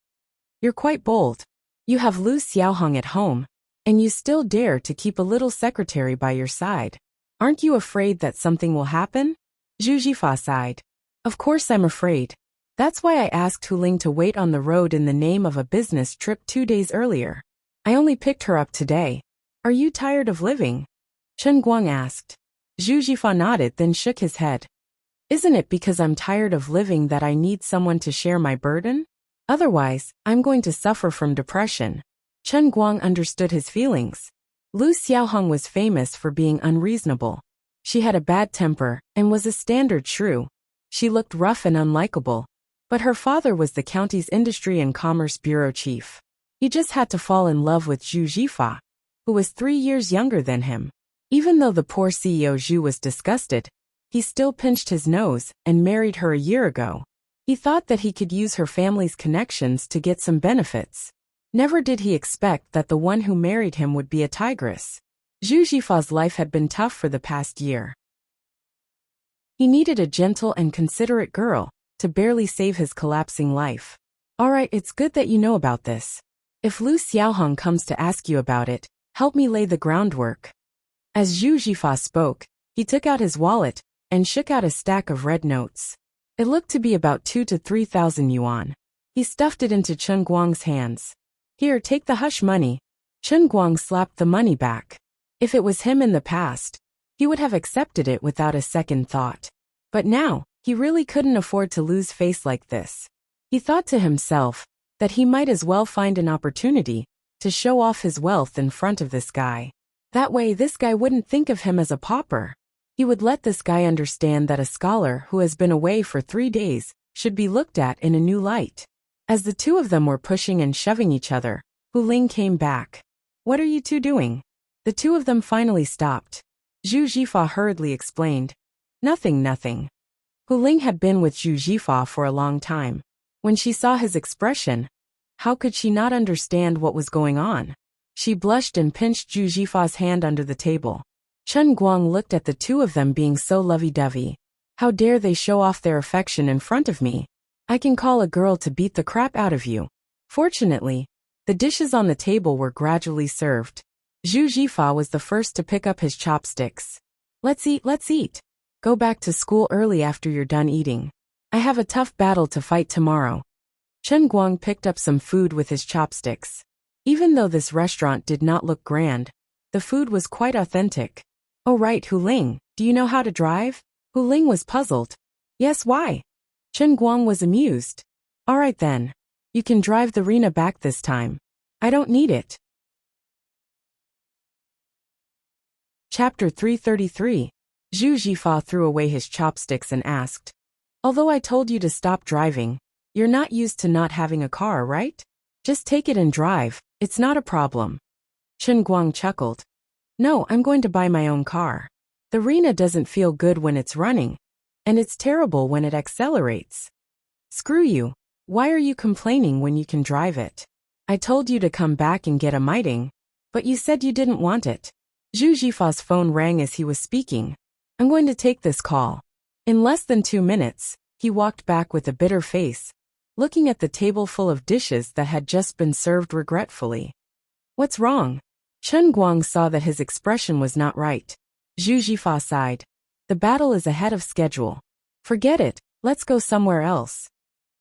You're quite bold. You have Lu Xiaohong at home, and you still dare to keep a little secretary by your side. Aren't you afraid that something will happen? Zhu Jifa sighed. Of course I'm afraid. That's why I asked Hu Ling to wait on the road in the name of a business trip 2 days earlier. I only picked her up today. Are you tired of living? Chen Guang asked. Zhu Jifa nodded, then shook his head. Isn't it because I'm tired of living that I need someone to share my burden? Otherwise, I'm going to suffer from depression. Chen Guang understood his feelings. Lu Xiaohong was famous for being unreasonable. She had a bad temper and was a standard shrew. She looked rough and unlikable. But her father was the county's Industry and Commerce Bureau chief. He just had to fall in love with Zhu Jifa, who was 3 years younger than him. Even though the poor CEO Zhu was disgusted, he still pinched his nose and married her a year ago. He thought that he could use her family's connections to get some benefits. Never did he expect that the one who married him would be a tigress. Zhu Jifa's life had been tough for the past year. He needed a gentle and considerate girl to barely save his collapsing life. Alright, it's good that you know about this. If Lu Xiaohong comes to ask you about it, help me lay the groundwork. As Zhu Jifa spoke, he took out his wallet and shook out a stack of red notes. It looked to be about 2,000 to 3,000 yuan. He stuffed it into Chen Guang's hands. Here, take the hush money. Chen Guang slapped the money back. If it was him in the past, he would have accepted it without a second thought. But now, he really couldn't afford to lose face like this. He thought to himself that he might as well find an opportunity to show off his wealth in front of this guy. That way this guy wouldn't think of him as a pauper. He would let this guy understand that a scholar who has been away for 3 days should be looked at in a new light. As the two of them were pushing and shoving each other, Hu Ling came back. What are you two doing? The two of them finally stopped. Zhu Jifa hurriedly explained. Nothing. Hu Ling had been with Zhu Jifa for a long time. When she saw his expression, how could she not understand what was going on? She blushed and pinched Zhu Jifa's hand under the table. Chen Guang looked at the two of them being so lovey-dovey. How dare they show off their affection in front of me? I can call a girl to beat the crap out of you. Fortunately, the dishes on the table were gradually served. Zhu Jifa was the first to pick up his chopsticks. Let's eat. Go back to school early after you're done eating. I have a tough battle to fight tomorrow. Chen Guang picked up some food with his chopsticks. Even though this restaurant did not look grand, the food was quite authentic. Oh right, Hu Ling, do you know how to drive? Hu Ling was puzzled. Yes, why? Chen Guang was amused. Alright then. You can drive the Rena back this time. I don't need it. Chapter 333. Zhu Jifa threw away his chopsticks and asked, "Although I told you to stop driving, you're not used to not having a car, right? Just take it and drive, it's not a problem." Chen Guang chuckled. "No, I'm going to buy my own car. The Rena doesn't feel good when it's running, and it's terrible when it accelerates." "Screw you. Why are you complaining when you can drive it? I told you to come back and get a meeting, but you said you didn't want it." Zhu Jifa's phone rang as he was speaking. "I'm going to take this call." In less than 2 minutes, he walked back with a bitter face, looking at the table full of dishes that had just been served regretfully. "What's wrong?" Chen Guang saw that his expression was not right. Zhu Jifa sighed. "The battle is ahead of schedule. Forget it, let's go somewhere else."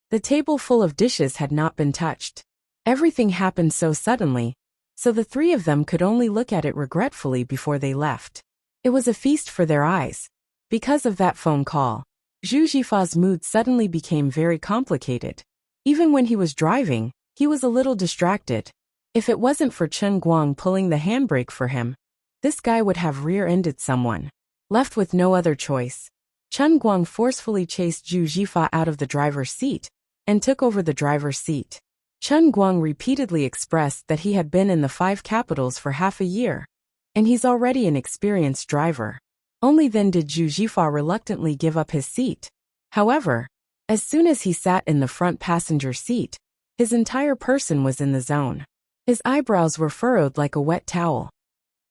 The table full of dishes had not been touched. Everything happened so suddenly, so the three of them could only look at it regretfully before they left. It was a feast for their eyes. Because of that phone call, Zhu Jifa's mood suddenly became very complicated. Even when he was driving, he was a little distracted. If it wasn't for Chen Guang pulling the handbrake for him, this guy would have rear-ended someone. Left with no other choice, Chen Guang forcefully chased Zhu Jifa out of the driver's seat and took over the driver's seat. Chen Guang repeatedly expressed that he had been in the 5 capitals for half a year, and he's already an experienced driver. Only then did Zhu Jifa reluctantly give up his seat. However, as soon as he sat in the front passenger seat, his entire person was in the zone. His eyebrows were furrowed like a wet towel.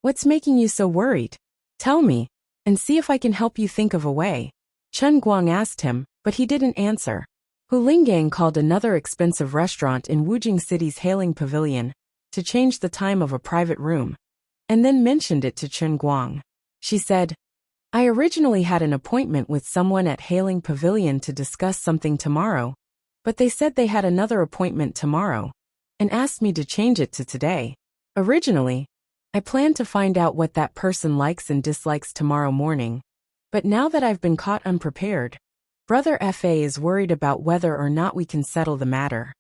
"What's making you so worried? Tell me, and see if I can help you think of a way." Chen Guang asked him, but he didn't answer. Hu Linggang called another expensive restaurant in Wujing City's Hailing Pavilion to change the time of a private room, and then mentioned it to Chen Guang. She said, "I originally had an appointment with someone at Hailing Pavilion to discuss something tomorrow, but they said they had another appointment tomorrow, and asked me to change it to today. Originally, I planned to find out what that person likes and dislikes tomorrow morning, but now that I've been caught unprepared, Brother Fa is worried about whether or not we can settle the matter."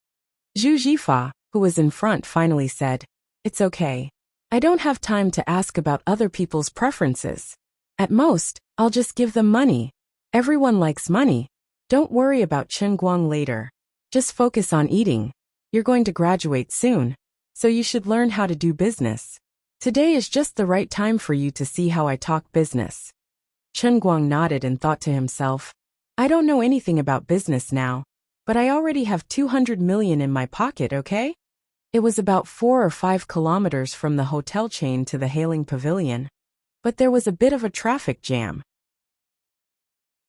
Zhu Jifa, who was in front, finally said, "It's okay. I don't have time to ask about other people's preferences. At most, I'll just give them money. Everyone likes money. Don't worry about Chen Guang later. Just focus on eating. You're going to graduate soon, so you should learn how to do business. Today is just the right time for you to see how I talk business." Chen Guang nodded and thought to himself, "I don't know anything about business now, but I already have 200 million in my pocket, okay?" It was about 4 or 5 kilometers from the hotel chain to the Hailing Pavilion, but there was a bit of a traffic jam.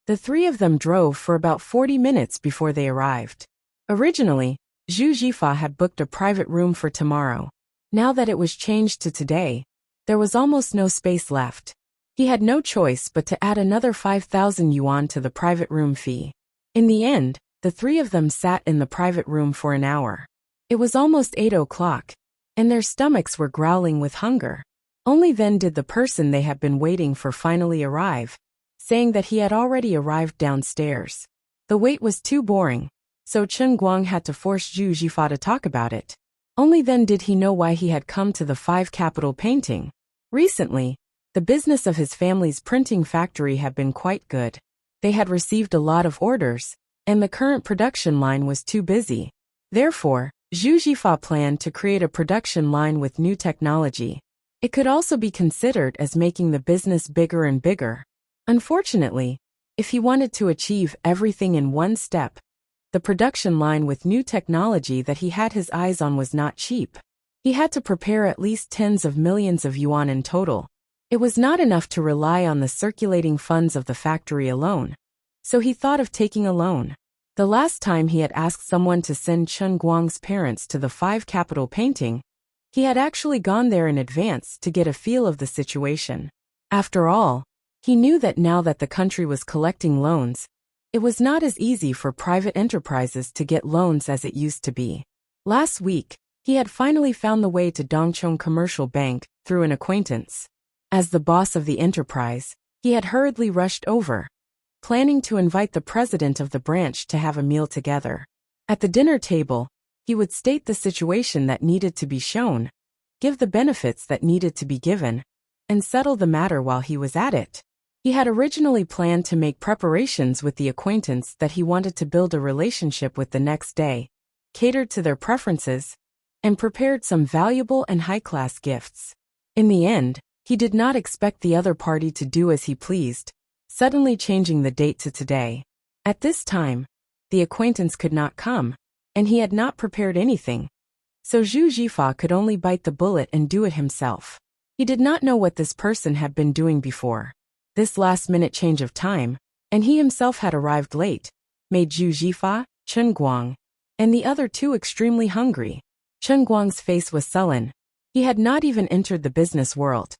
The three of them drove for about 40 minutes before they arrived. Originally, Zhu Jifa had booked a private room for tomorrow. Now that it was changed to today, there was almost no space left. He had no choice but to add another 5,000 yuan to the private room fee. In the end, the three of them sat in the private room for an hour. It was almost 8 o'clock, and their stomachs were growling with hunger. Only then did the person they had been waiting for finally arrive, saying that he had already arrived downstairs. The wait was too boring, so Chen Guang had to force Zhu Jifa to talk about it. Only then did he know why he had come to the 5 capital painting. Recently, the business of his family's printing factory had been quite good. They had received a lot of orders, and the current production line was too busy. Therefore, Zhu Jifa planned to create a production line with new technology. It could also be considered as making the business bigger and bigger. Unfortunately, if he wanted to achieve everything in one step, the production line with new technology that he had his eyes on was not cheap. He had to prepare at least tens of millions of yuan in total. It was not enough to rely on the circulating funds of the factory alone, so he thought of taking a loan. The last time he had asked someone to send Chen Guang's parents to the 5 capital painting, he had actually gone there in advance to get a feel of the situation. After all, he knew that now that the country was collecting loans, it was not as easy for private enterprises to get loans as it used to be. Last week, he had finally found the way to Dongchong Commercial Bank through an acquaintance. As the boss of the enterprise, he had hurriedly rushed over, planning to invite the president of the branch to have a meal together. At the dinner table, he would state the situation that needed to be shown, give the benefits that needed to be given, and settle the matter while he was at it. He had originally planned to make preparations with the acquaintance that he wanted to build a relationship with the next day, catered to their preferences, and prepared some valuable and high-class gifts. In the end, he did not expect the other party to do as he pleased, suddenly changing the date to today. At this time, the acquaintance could not come, and he had not prepared anything, so Zhu Jifa could only bite the bullet and do it himself. He did not know what this person had been doing before. This last-minute change of time, and he himself had arrived late, made Zhu Jifa, Chen Guang, and the other two extremely hungry. Chen Guang's face was sullen. He had not even entered the business world,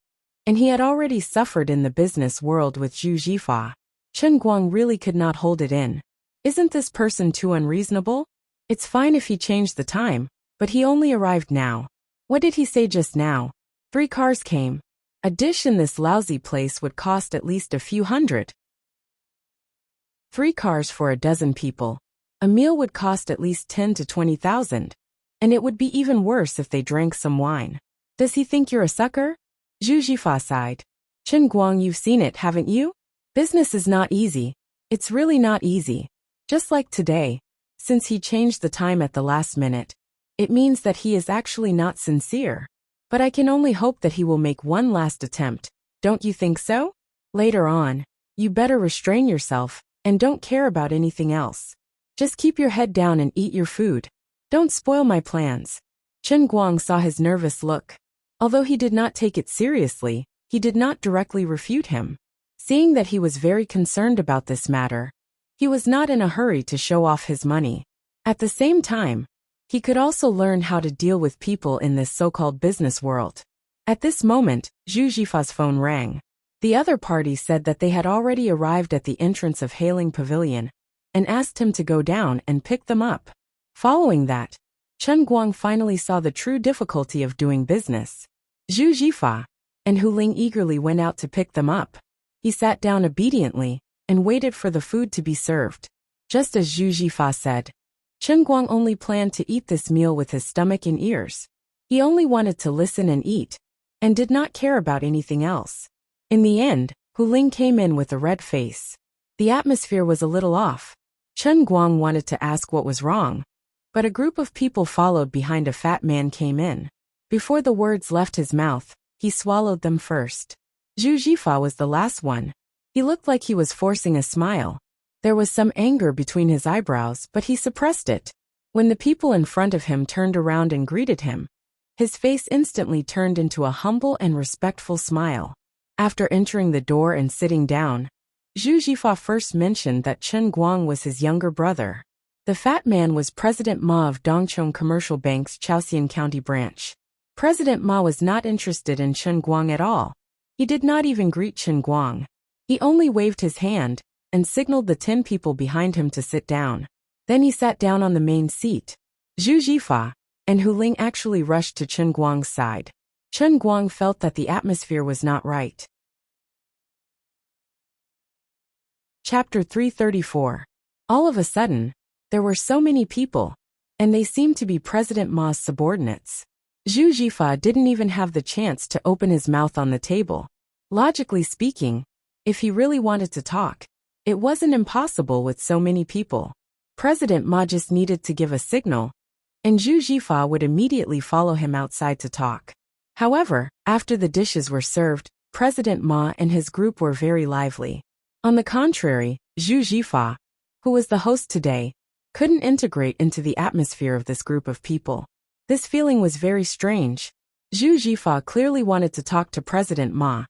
and he had already suffered in the business world with Zhu Jifa. Chen Guang really could not hold it in. Isn't this person too unreasonable? It's fine if he changed the time, but he only arrived now. What did he say just now? 3 cars came. A dish in this lousy place would cost at least a few hundred. 3 cars for a dozen people. A meal would cost at least 10 to 20,000. And it would be even worse if they drank some wine. Does he think you're a sucker? Zhu Jifa sighed. Chen Guang, you've seen it, haven't you? Business is not easy. It's really not easy. Just like today, since he changed the time at the last minute, it means that he is actually not sincere. But I can only hope that he will make one last attempt, don't you think so? Later on, you better restrain yourself, and don't care about anything else. Just keep your head down and eat your food. Don't spoil my plans. Chen Guang saw his nervous look. Although he did not take it seriously, he did not directly refute him. Seeing that he was very concerned about this matter, he was not in a hurry to show off his money. At the same time, he could also learn how to deal with people in this so-called business world. At this moment, Zhu Jifa's phone rang. The other party said that they had already arrived at the entrance of Hailing Pavilion and asked him to go down and pick them up. Following that, Chen Guang finally saw the true difficulty of doing business. Zhu Jifa and Hu Ling eagerly went out to pick them up. He sat down obediently and waited for the food to be served. Just as Zhu Jifa said, Chen Guang only planned to eat this meal with his stomach and ears. He only wanted to listen and eat, and did not care about anything else. In the end, Hu Ling came in with a red face. The atmosphere was a little off. Chen Guang wanted to ask what was wrong, but a group of people followed behind a fat man came in. Before the words left his mouth, he swallowed them first. Zhu Jifa was the last one. He looked like he was forcing a smile. There was some anger between his eyebrows, but he suppressed it. When the people in front of him turned around and greeted him, his face instantly turned into a humble and respectful smile. After entering the door and sitting down, Zhu Jifa first mentioned that Chen Guang was his younger brother. The fat man was President Ma of Dongchong Commercial Bank's Chaosian County branch. President Ma was not interested in Chen Guang at all. He did not even greet Chen Guang. He only waved his hand and signaled the 10 people behind him to sit down. Then he sat down on the main seat. Zhu Jifa and Hu Ling actually rushed to Chen Guang's side. Chen Guang felt that the atmosphere was not right. Chapter 334. All of a sudden, there were so many people, and they seemed to be President Ma's subordinates. Zhu Jifa didn't even have the chance to open his mouth on the table. Logically speaking, if he really wanted to talk, it wasn't impossible with so many people. President Ma just needed to give a signal, and Zhu Jifa would immediately follow him outside to talk. However, after the dishes were served, President Ma and his group were very lively. On the contrary, Zhu Jifa, who was the host today, couldn't integrate into the atmosphere of this group of people. This feeling was very strange. Zhu Jifa clearly wanted to talk to President Ma,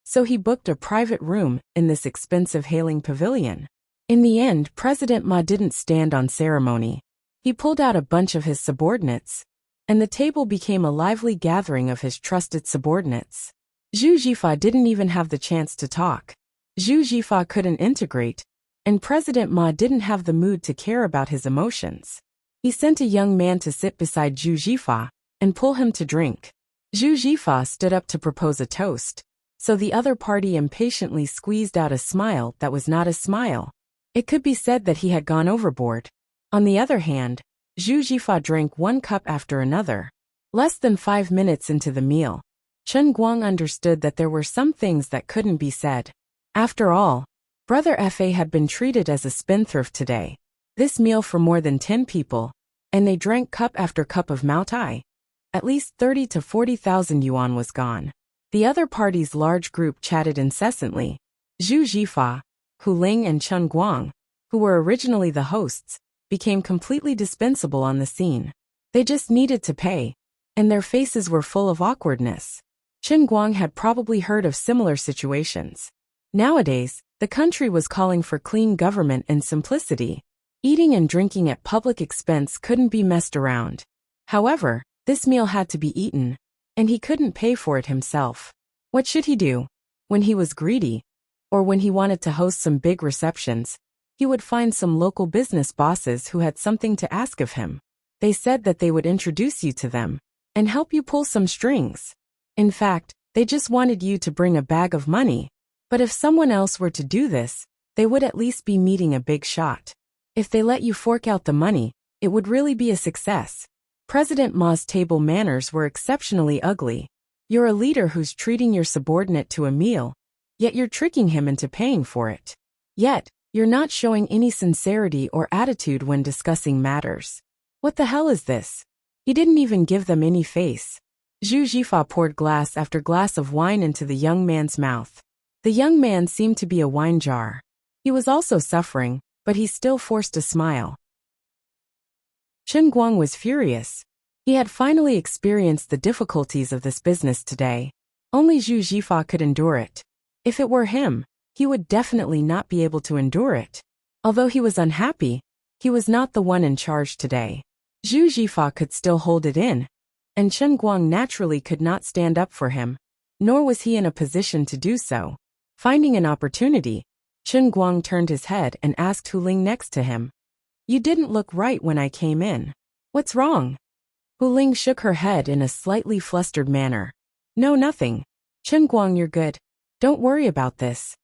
so he booked a private room in this expensive Hailing Pavilion. In the end, President Ma didn't stand on ceremony. He pulled out a bunch of his subordinates, and the table became a lively gathering of his trusted subordinates. Zhu Jifa didn't even have the chance to talk. Zhu Jifa couldn't integrate, and President Ma didn't have the mood to care about his emotions. He sent a young man to sit beside Zhu Jifa and pull him to drink. Zhu Jifa stood up to propose a toast, so the other party impatiently squeezed out a smile that was not a smile. It could be said that he had gone overboard. On the other hand, Zhu Jifa drank one cup after another. Less than 5 minutes into the meal, Chen Guang understood that there were some things that couldn't be said. After all, Brother Fa had been treated as a spendthrift today. This meal for more than 10 people, and they drank cup after cup of Mao Tai. At least 30 to 40,000 yuan was gone. The other party's large group chatted incessantly. Zhu Jifa, Hu Ling and Chen Guang, who were originally the hosts, became completely dispensable on the scene. They just needed to pay, and their faces were full of awkwardness. Chen Guang had probably heard of similar situations. Nowadays, the country was calling for clean government and simplicity. Eating and drinking at public expense couldn't be messed around. However, this meal had to be eaten, and he couldn't pay for it himself. What should he do? When he was greedy, or when he wanted to host some big receptions, he would find some local business bosses who had something to ask of him. They said that they would introduce you to them and help you pull some strings. In fact, they just wanted you to bring a bag of money. But if someone else were to do this, they would at least be meeting a big shot. If they let you fork out the money, it would really be a success. President Ma's table manners were exceptionally ugly. You're a leader who's treating your subordinate to a meal, yet you're tricking him into paying for it. Yet, you're not showing any sincerity or attitude when discussing matters. What the hell is this? He didn't even give them any face. Zhu Jifa poured glass after glass of wine into the young man's mouth. The young man seemed to be a wine jar. He was also suffering, but he still forced a smile. Chen Guang was furious. He had finally experienced the difficulties of this business today. Only Zhu Jifa could endure it. If it were him, he would definitely not be able to endure it. Although he was unhappy, he was not the one in charge today. Zhu Jifa could still hold it in, and Chen Guang naturally could not stand up for him, nor was he in a position to do so. Finding an opportunity, Chen Guang turned his head and asked Hu Ling next to him. You didn't look right when I came in. What's wrong? Hu Ling shook her head in a slightly flustered manner. No, nothing. Chen Guang, you're good. Don't worry about this.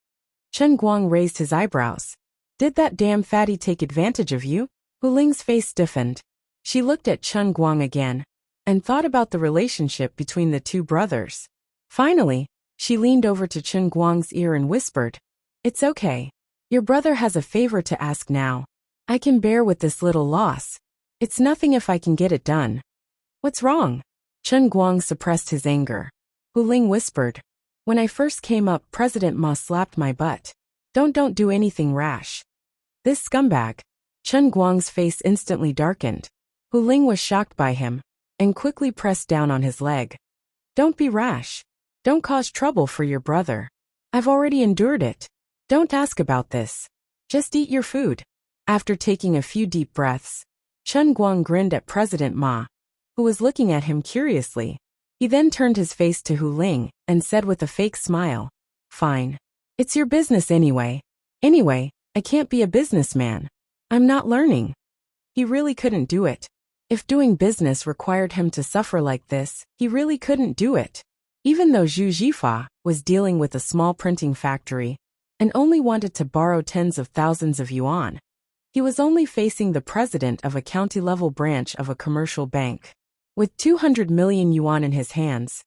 Chen Guang raised his eyebrows. Did that damn fatty take advantage of you? Hu Ling's face stiffened. She looked at Chen Guang again, and thought about the relationship between the two brothers. Finally, she leaned over to Chen Guang's ear and whispered, It's okay. Your brother has a favor to ask now. I can bear with this little loss. It's nothing if I can get it done. What's wrong? Chen Guang suppressed his anger. Hu Ling whispered, When I first came up, President Ma slapped my butt. Don't do anything rash. This scumbag. Chen Guang's face instantly darkened. Hu Ling was shocked by him, and quickly pressed down on his leg. Don't be rash. Don't cause trouble for your brother. I've already endured it. Don't ask about this. Just eat your food. After taking a few deep breaths, Chen Guang grinned at President Ma, who was looking at him curiously. He then turned his face to Hu Ling and said with a fake smile, Fine. It's your business anyway. Anyway, I can't be a businessman. I'm not learning. He really couldn't do it. If doing business required him to suffer like this, he really couldn't do it. Even though Zhu Jifa was dealing with a small printing factory and only wanted to borrow tens of thousands of yuan, he was only facing the president of a county-level branch of a commercial bank. With 200 million yuan in his hands,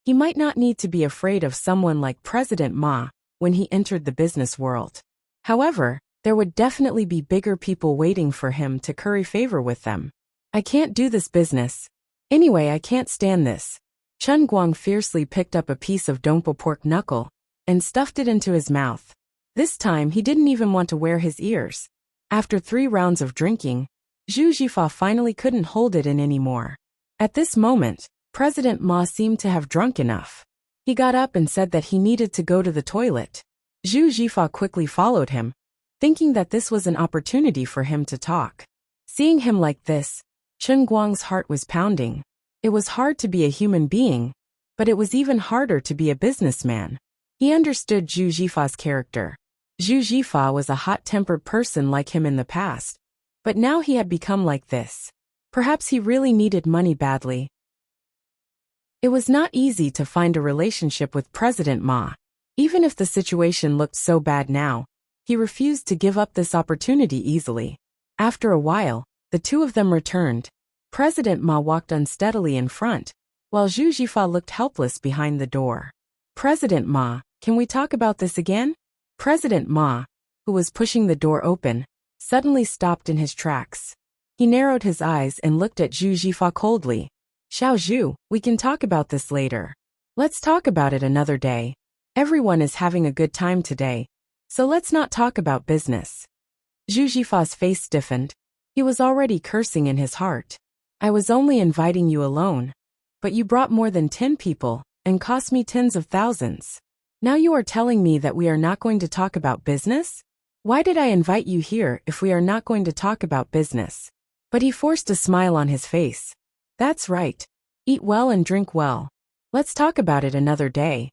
he might not need to be afraid of someone like President Ma when he entered the business world. However, there would definitely be bigger people waiting for him to curry favor with them. I can't do this business. Anyway, I can't stand this. Chen Guang fiercely picked up a piece of dongpo pork knuckle and stuffed it into his mouth. This time he didn't even want to wear his ears. After 3 rounds of drinking, Zhu Jifa finally couldn't hold it in anymore. At this moment, President Ma seemed to have drunk enough. He got up and said that he needed to go to the toilet. Zhu Jifa quickly followed him, thinking that this was an opportunity for him to talk. Seeing him like this, Chen Guang's heart was pounding. It was hard to be a human being, but it was even harder to be a businessman. He understood Zhu Jifa's character. Zhu Jifa was a hot-tempered person like him in the past, but now he had become like this. Perhaps he really needed money badly. It was not easy to find a relationship with President Ma. Even if the situation looked so bad now, he refused to give up this opportunity easily. After a while, the two of them returned. President Ma walked unsteadily in front, while Zhu Jifa looked helpless behind the door. President Ma, can we talk about this again? President Ma, who was pushing the door open, suddenly stopped in his tracks. He narrowed his eyes and looked at Zhu Jifa coldly. Xiao Zhu, we can talk about this later. Let's talk about it another day. Everyone is having a good time today, so let's not talk about business. Zhu Jifa's face stiffened. He was already cursing in his heart. I was only inviting you alone, but you brought more than 10 people and cost me tens of thousands. Now you are telling me that we are not going to talk about business? Why did I invite you here if we are not going to talk about business? But he forced a smile on his face. That's right. Eat well and drink well. Let's talk about it another day.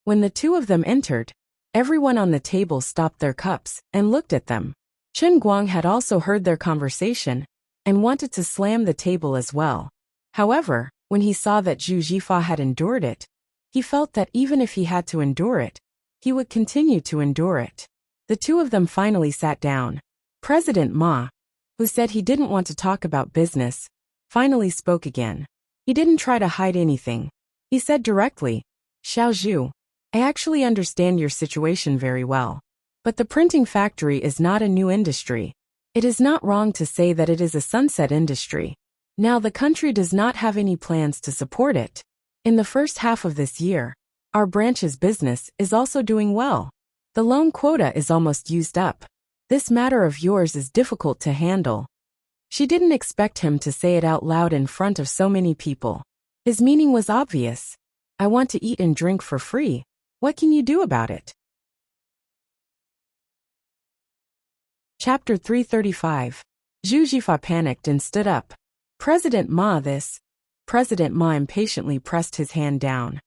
When the two of them entered, everyone on the table stopped their cups and looked at them. Chen Guang had also heard their conversation and wanted to slam the table as well. However, when he saw that Zhu Jifa had endured it, he felt that even if he had to endure it, he would continue to endure it. The two of them finally sat down. President Ma, who said he didn't want to talk about business, finally spoke again. He didn't try to hide anything. He said directly, Xiao Zhu, I actually understand your situation very well. But the printing factory is not a new industry. It is not wrong to say that it is a sunset industry. Now the country does not have any plans to support it. In the first half of this year, our branch's business is also doing well. The loan quota is almost used up. This matter of yours is difficult to handle. She didn't expect him to say it out loud in front of so many people. His meaning was obvious. I want to eat and drink for free. What can you do about it? Chapter 335. Zhu Jifa panicked and stood up. President Ma President Ma impatiently pressed his hand down.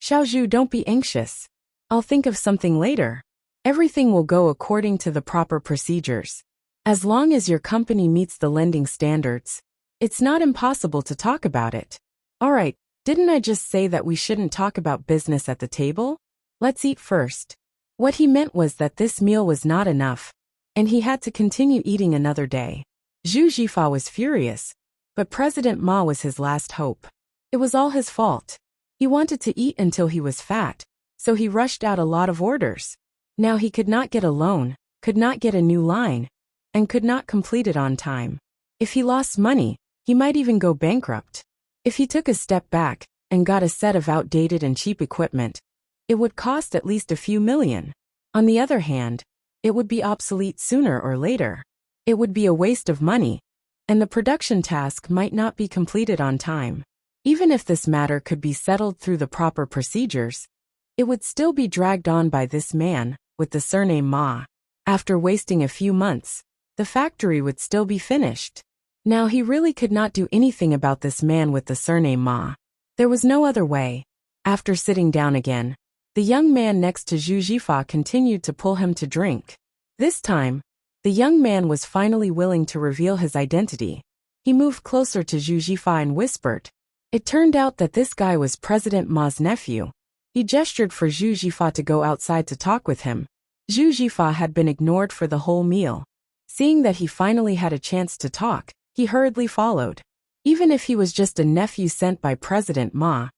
Xiao Zhu, don't be anxious. I'll think of something later. Everything will go according to the proper procedures. As long as your company meets the lending standards, it's not impossible to talk about it. All right, didn't I just say that we shouldn't talk about business at the table? Let's eat first. What he meant was that this meal was not enough, and he had to continue eating another day. Zhu Jifa was furious, but President Ma was his last hope. It was all his fault. He wanted to eat until he was fat, so he rushed out a lot of orders. Now he could not get a loan, could not get a new line, and could not complete it on time. If he lost money, he might even go bankrupt. If he took a step back and got a set of outdated and cheap equipment, it would cost at least a few million. On the other hand, it would be obsolete sooner or later. It would be a waste of money, and the production task might not be completed on time. Even if this matter could be settled through the proper procedures, it would still be dragged on by this man, with the surname Ma. After wasting a few months, the factory would still be finished. Now he really could not do anything about this man with the surname Ma. There was no other way. After sitting down again, the young man next to Zhu Jifa continued to pull him to drink. This time, the young man was finally willing to reveal his identity. He moved closer to Zhu Jifa and whispered. It turned out that this guy was President Ma's nephew. He gestured for Zhu Jifa to go outside to talk with him. Zhu Jifa had been ignored for the whole meal. Seeing that he finally had a chance to talk, he hurriedly followed. Even if he was just a nephew sent by President Ma,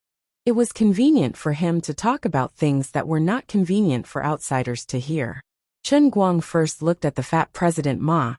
it was convenient for him to talk about things that were not convenient for outsiders to hear. Chen Guang first looked at the fat President Ma,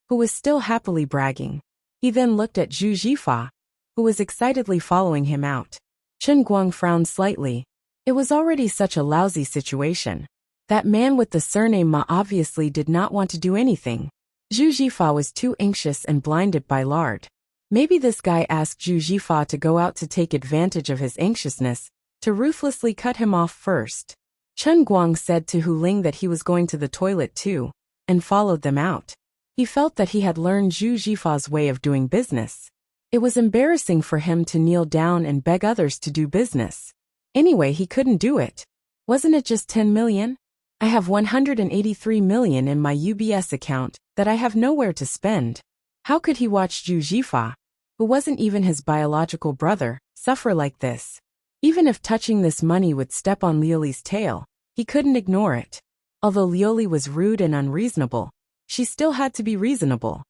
who was still happily bragging. He then looked at Zhu Jifa, who was excitedly following him out. Chen Guang frowned slightly. It was already such a lousy situation. That man with the surname Ma obviously did not want to do anything. Zhu Jifa was too anxious and blinded by lard. Maybe this guy asked Zhu Jifa to go out to take advantage of his anxiousness, to ruthlessly cut him off first. Chen Guang said to Hu Ling that he was going to the toilet too, and followed them out. He felt that he had learned Zhu Jifa's way of doing business. It was embarrassing for him to kneel down and beg others to do business. Anyway, he couldn't do it. Wasn't it just 10 million? I have 183 million in my UBS account that I have nowhere to spend. How could he watch Zhu Jifa, who wasn't even his biological brother, suffer like this? Even if touching this money would step on Liuli's tail, he couldn't ignore it. Although Liuli was rude and unreasonable, she still had to be reasonable.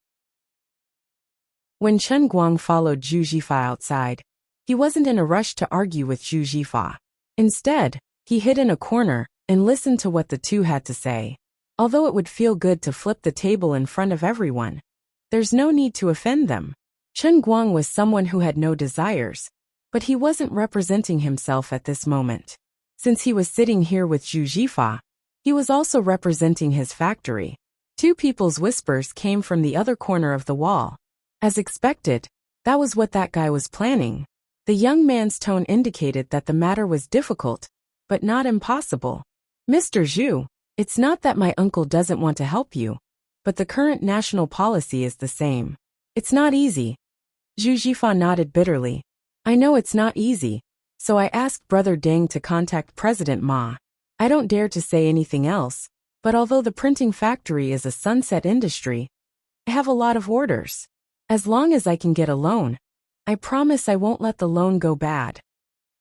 When Chen Guang followed Zhu Jifa outside, He wasn't in a rush to argue with Zhu Jifa. Instead, he hid in a corner and listened to what the two had to say. Although it would feel good to flip the table in front of everyone, there's no need to offend them. Chen Guang was someone who had no desires, but he wasn't representing himself at this moment. Since he was sitting here with Zhu Jifa, he was also representing his factory. Two people's whispers came from the other corner of the wall. As expected, that was what that guy was planning. The young man's tone indicated that the matter was difficult, but not impossible. Mr. Zhu, it's not that my uncle doesn't want to help you, but the current national policy is the same. It's not easy. Zhu Jifa nodded bitterly. I know it's not easy, so I asked Brother Deng to contact President Ma. I don't dare to say anything else, but although the printing factory is a sunset industry, I have a lot of orders. As long as I can get a loan, I promise I won't let the loan go bad.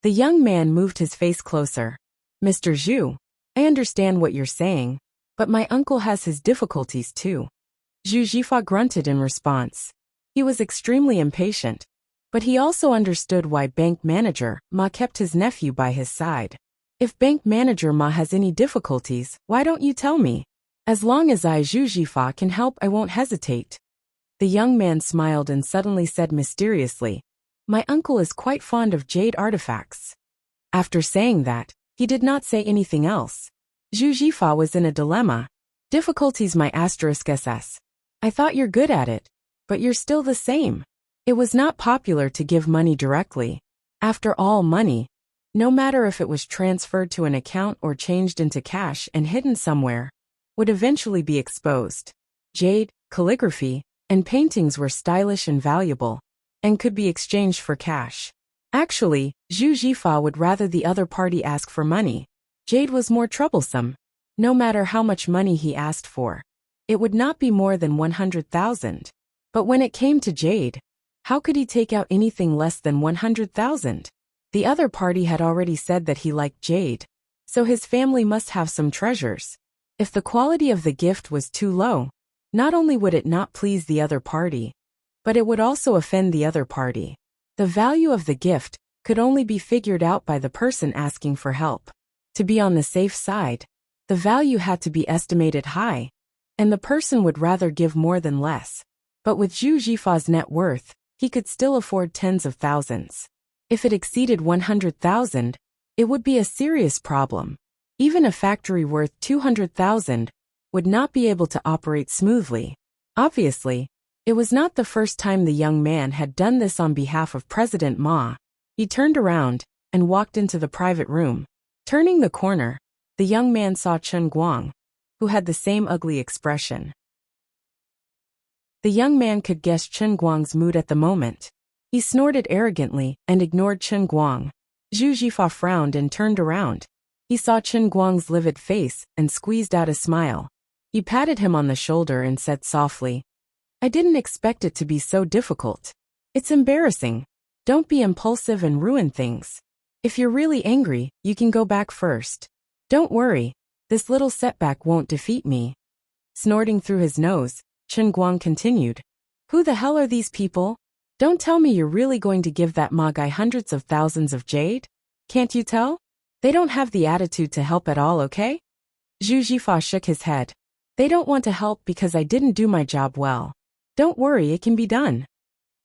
The young man moved his face closer. Mr. Zhu, I understand what you're saying, but my uncle has his difficulties too. Zhu Jifa grunted in response. He was extremely impatient, but he also understood why bank manager Ma kept his nephew by his side. If bank manager Ma has any difficulties, why don't you tell me? As long as I, Zhu Jifa, can help, I won't hesitate. The young man smiled and suddenly said mysteriously, my uncle is quite fond of jade artifacts. After saying that, he did not say anything else. Zhu Jifa was in a dilemma. Difficulties my *SS. I thought you're good at it, but you're still the same. It was not popular to give money directly. After all, money, no matter if it was transferred to an account or changed into cash and hidden somewhere, would eventually be exposed. Jade, calligraphy, and paintings were stylish and valuable, and could be exchanged for cash. Actually, Zhu Jifa would rather the other party ask for money. Jade was more troublesome. No matter how much money he asked for, it would not be more than 100,000. But when it came to jade, how could he take out anything less than 100,000? The other party had already said that he liked jade, so his family must have some treasures. If the quality of the gift was too low, not only would it not please the other party, but it would also offend the other party. The value of the gift could only be figured out by the person asking for help. To be on the safe side, the value had to be estimated high, and the person would rather give more than less. But with Zhu Jifa's net worth, he could still afford tens of thousands. If it exceeded 100,000, it would be a serious problem. Even a factory worth 200,000 would not be able to operate smoothly. Obviously, it was not the first time the young man had done this on behalf of President Ma. He turned around and walked into the private room. Turning the corner, the young man saw Chen Guang, who had the same ugly expression. The young man could guess Chen Guang's mood at the moment. He snorted arrogantly and ignored Chen Guang. Zhu Jifa frowned and turned around. He saw Chen Guang's livid face and squeezed out a smile. He patted him on the shoulder and said softly, I didn't expect it to be so difficult. It's embarrassing. Don't be impulsive and ruin things. If you're really angry, you can go back first. Don't worry, this little setback won't defeat me. Snorting through his nose, Chen Guang continued, Who the hell are these people? Don't tell me you're really going to give that Ma guy hundreds of thousands of jade? Can't you tell? They don't have the attitude to help at all, okay? Zhu Jifa shook his head. They don't want to help because I didn't do my job well. Don't worry, it can be done.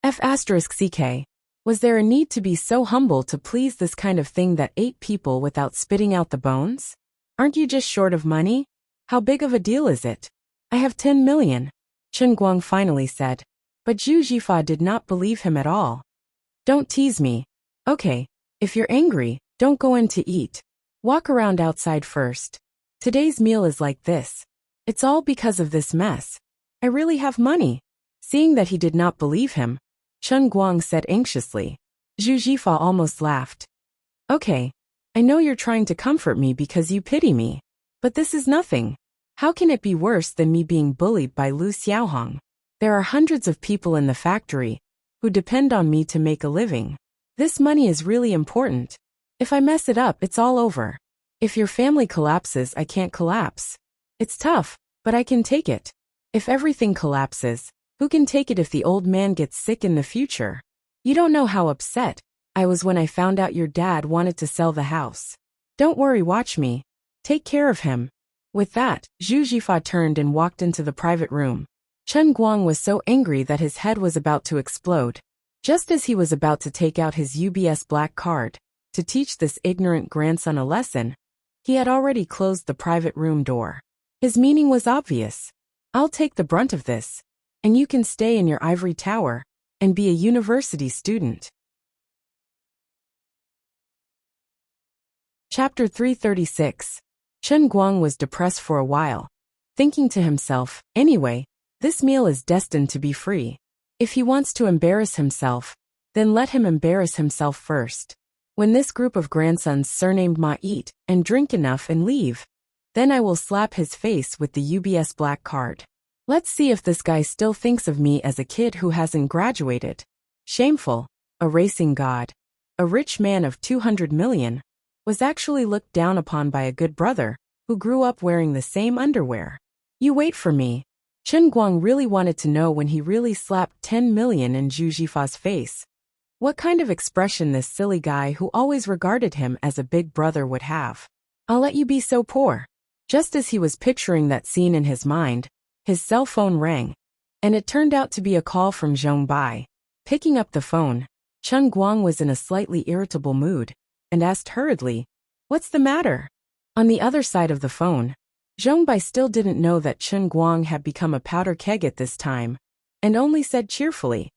*CK. Was there a need to be so humble to please this kind of thing that ate people without spitting out the bones? Aren't you just short of money? How big of a deal is it? I have 10 million, Chen Guang finally said. But Zhu Jifa did not believe him at all. Don't tease me. Okay, if you're angry, don't go in to eat. Walk around outside first. Today's meal is like this. It's all because of this mess. I really have money. Seeing that he did not believe him, Chen Guang said anxiously. Zhu Jifa almost laughed. Okay, I know you're trying to comfort me because you pity me. But this is nothing. How can it be worse than me being bullied by Lu Xiaohong? There are hundreds of people in the factory who depend on me to make a living. This money is really important. If I mess it up, it's all over. If your family collapses, I can't collapse. It's tough, but I can take it. If everything collapses, who can take it if the old man gets sick in the future? You don't know how upset I was when I found out your dad wanted to sell the house. Don't worry, watch me. Take care of him. With that, Zhu Jifa turned and walked into the private room. Chen Guang was so angry that his head was about to explode. Just as he was about to take out his UBS black card to teach this ignorant grandson a lesson, he had already closed the private room door. His meaning was obvious. I'll take the brunt of this, and you can stay in your ivory tower and be a university student. Chapter 336. Chen Guang was depressed for a while, thinking to himself, anyway, this meal is destined to be free. If he wants to embarrass himself, then let him embarrass himself first. When this group of grandsons surnamed Ma eat and drink enough and leave, then I will slap his face with the UBS black card. Let's see if this guy still thinks of me as a kid who hasn't graduated. Shameful, a racing god, a rich man of 200 million, was actually looked down upon by a good brother who grew up wearing the same underwear. You wait for me. Chen Guang really wanted to know when he really slapped 10 million in Zhu Jifa's face, what kind of expression this silly guy who always regarded him as a big brother would have. I'll let you be so poor. Just as he was picturing that scene in his mind, his cell phone rang, and it turned out to be a call from Zhong Bai. Picking up the phone, Chen Guang was in a slightly irritable mood and asked hurriedly, "What's the matter?" On the other side of the phone, Zhong Bai still didn't know that Chen Guang had become a powder keg at this time, and only said cheerfully,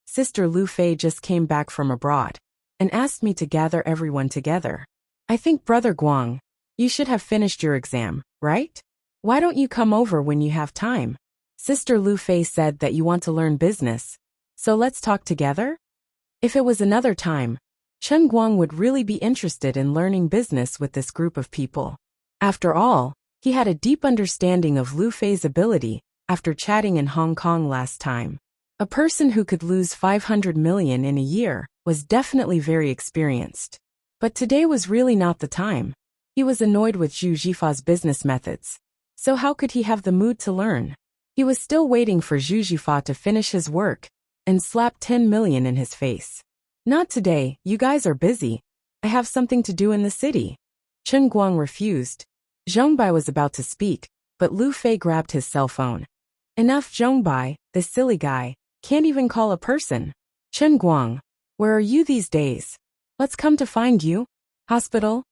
"Sister Lu Fei just came back from abroad and asked me to gather everyone together. I think, Brother Guang, you should have finished your exam, right? Why don't you come over when you have time? Sister Lu Fei said that you want to learn business, so let's talk together?" If it was another time, Chen Guang would really be interested in learning business with this group of people. After all, he had a deep understanding of Lu Fei's ability after chatting in Hong Kong last time. A person who could lose 500 million in a year was definitely very experienced. But today was really not the time. He was annoyed with Zhu Jifa's business methods. So how could he have the mood to learn? He was still waiting for Zhu Jifa to finish his work and slap 10 million in his face. Not today, you guys are busy. I have something to do in the city. Chen Guang refused. Zhong Bai was about to speak, but Lu Fei grabbed his cell phone. Enough, Zhong Bai, this silly guy, can't even call a person. Chen Guang, where are you these days? Let's come to find you. Hospital?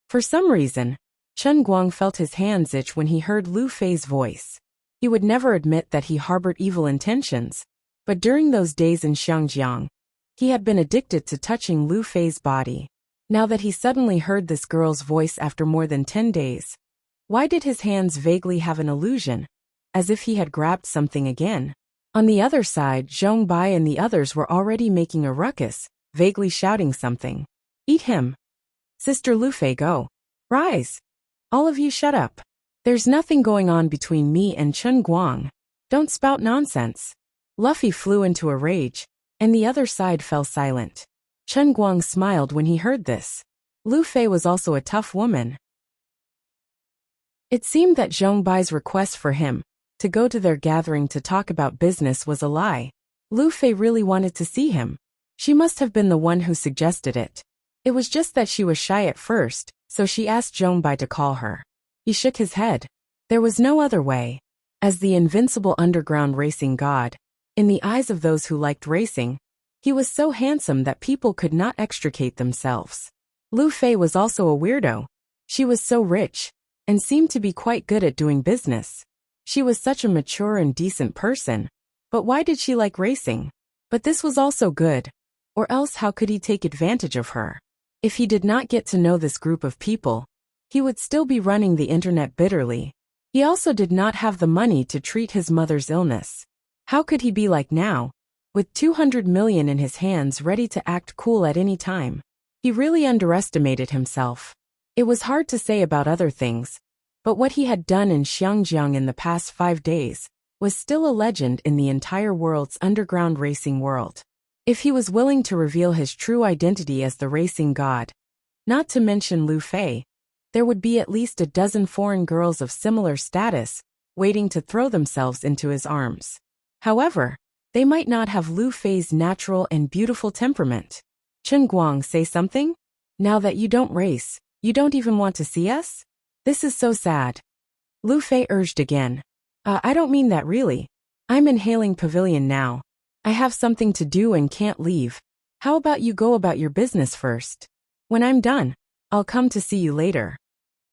For some reason, Chen Guang felt his hands itch when he heard Lu Fei's voice. He would never admit that he harbored evil intentions, but during those days in Xiangjiang, he had been addicted to touching Lu Fei's body. Now that he suddenly heard this girl's voice after more than 10 days, why did his hands vaguely have an illusion, as if he had grabbed something again? On the other side, Zhong Bai and the others were already making a ruckus, vaguely shouting something. Eat him. Sister Lu Fei, go. Rise. All of you shut up. There's nothing going on between me and Chen Guang. Don't spout nonsense. Luffy flew into a rage, and the other side fell silent. Chen Guang smiled when he heard this. Lu Fei was also a tough woman. It seemed that Zhong Bai's request for him to go to their gathering to talk about business was a lie. Lu Fei really wanted to see him. She must have been the one who suggested it. It was just that she was shy at first, so she asked Zhong Bai to call her. He shook his head. There was no other way. As the invincible underground racing god, in the eyes of those who liked racing, he was so handsome that people could not extricate themselves. Lu Fei was also a weirdo. She was so rich, and seemed to be quite good at doing business. She was such a mature and decent person, but why did she like racing? But this was also good, or else how could he take advantage of her? If he did not get to know this group of people, he would still be running the internet bitterly. He also did not have the money to treat his mother's illness. How could he be like now, with 200 million in his hands ready to act cool at any time? He really underestimated himself. It was hard to say about other things, but what he had done in Xiangjiang in the past 5 days was still a legend in the entire world's underground racing world. If he was willing to reveal his true identity as the racing god, not to mention Lu Fei, there would be at least a dozen foreign girls of similar status waiting to throw themselves into his arms. However, they might not have Lu Fei's natural and beautiful temperament. Chen Guang, say something? Now that you don't race, you don't even want to see us? This is so sad. Lu Fei urged again. I don't mean that really. I'm in Hailing Pavilion now. I have something to do and can't leave. How about you go about your business first? When I'm done, I'll come to see you later.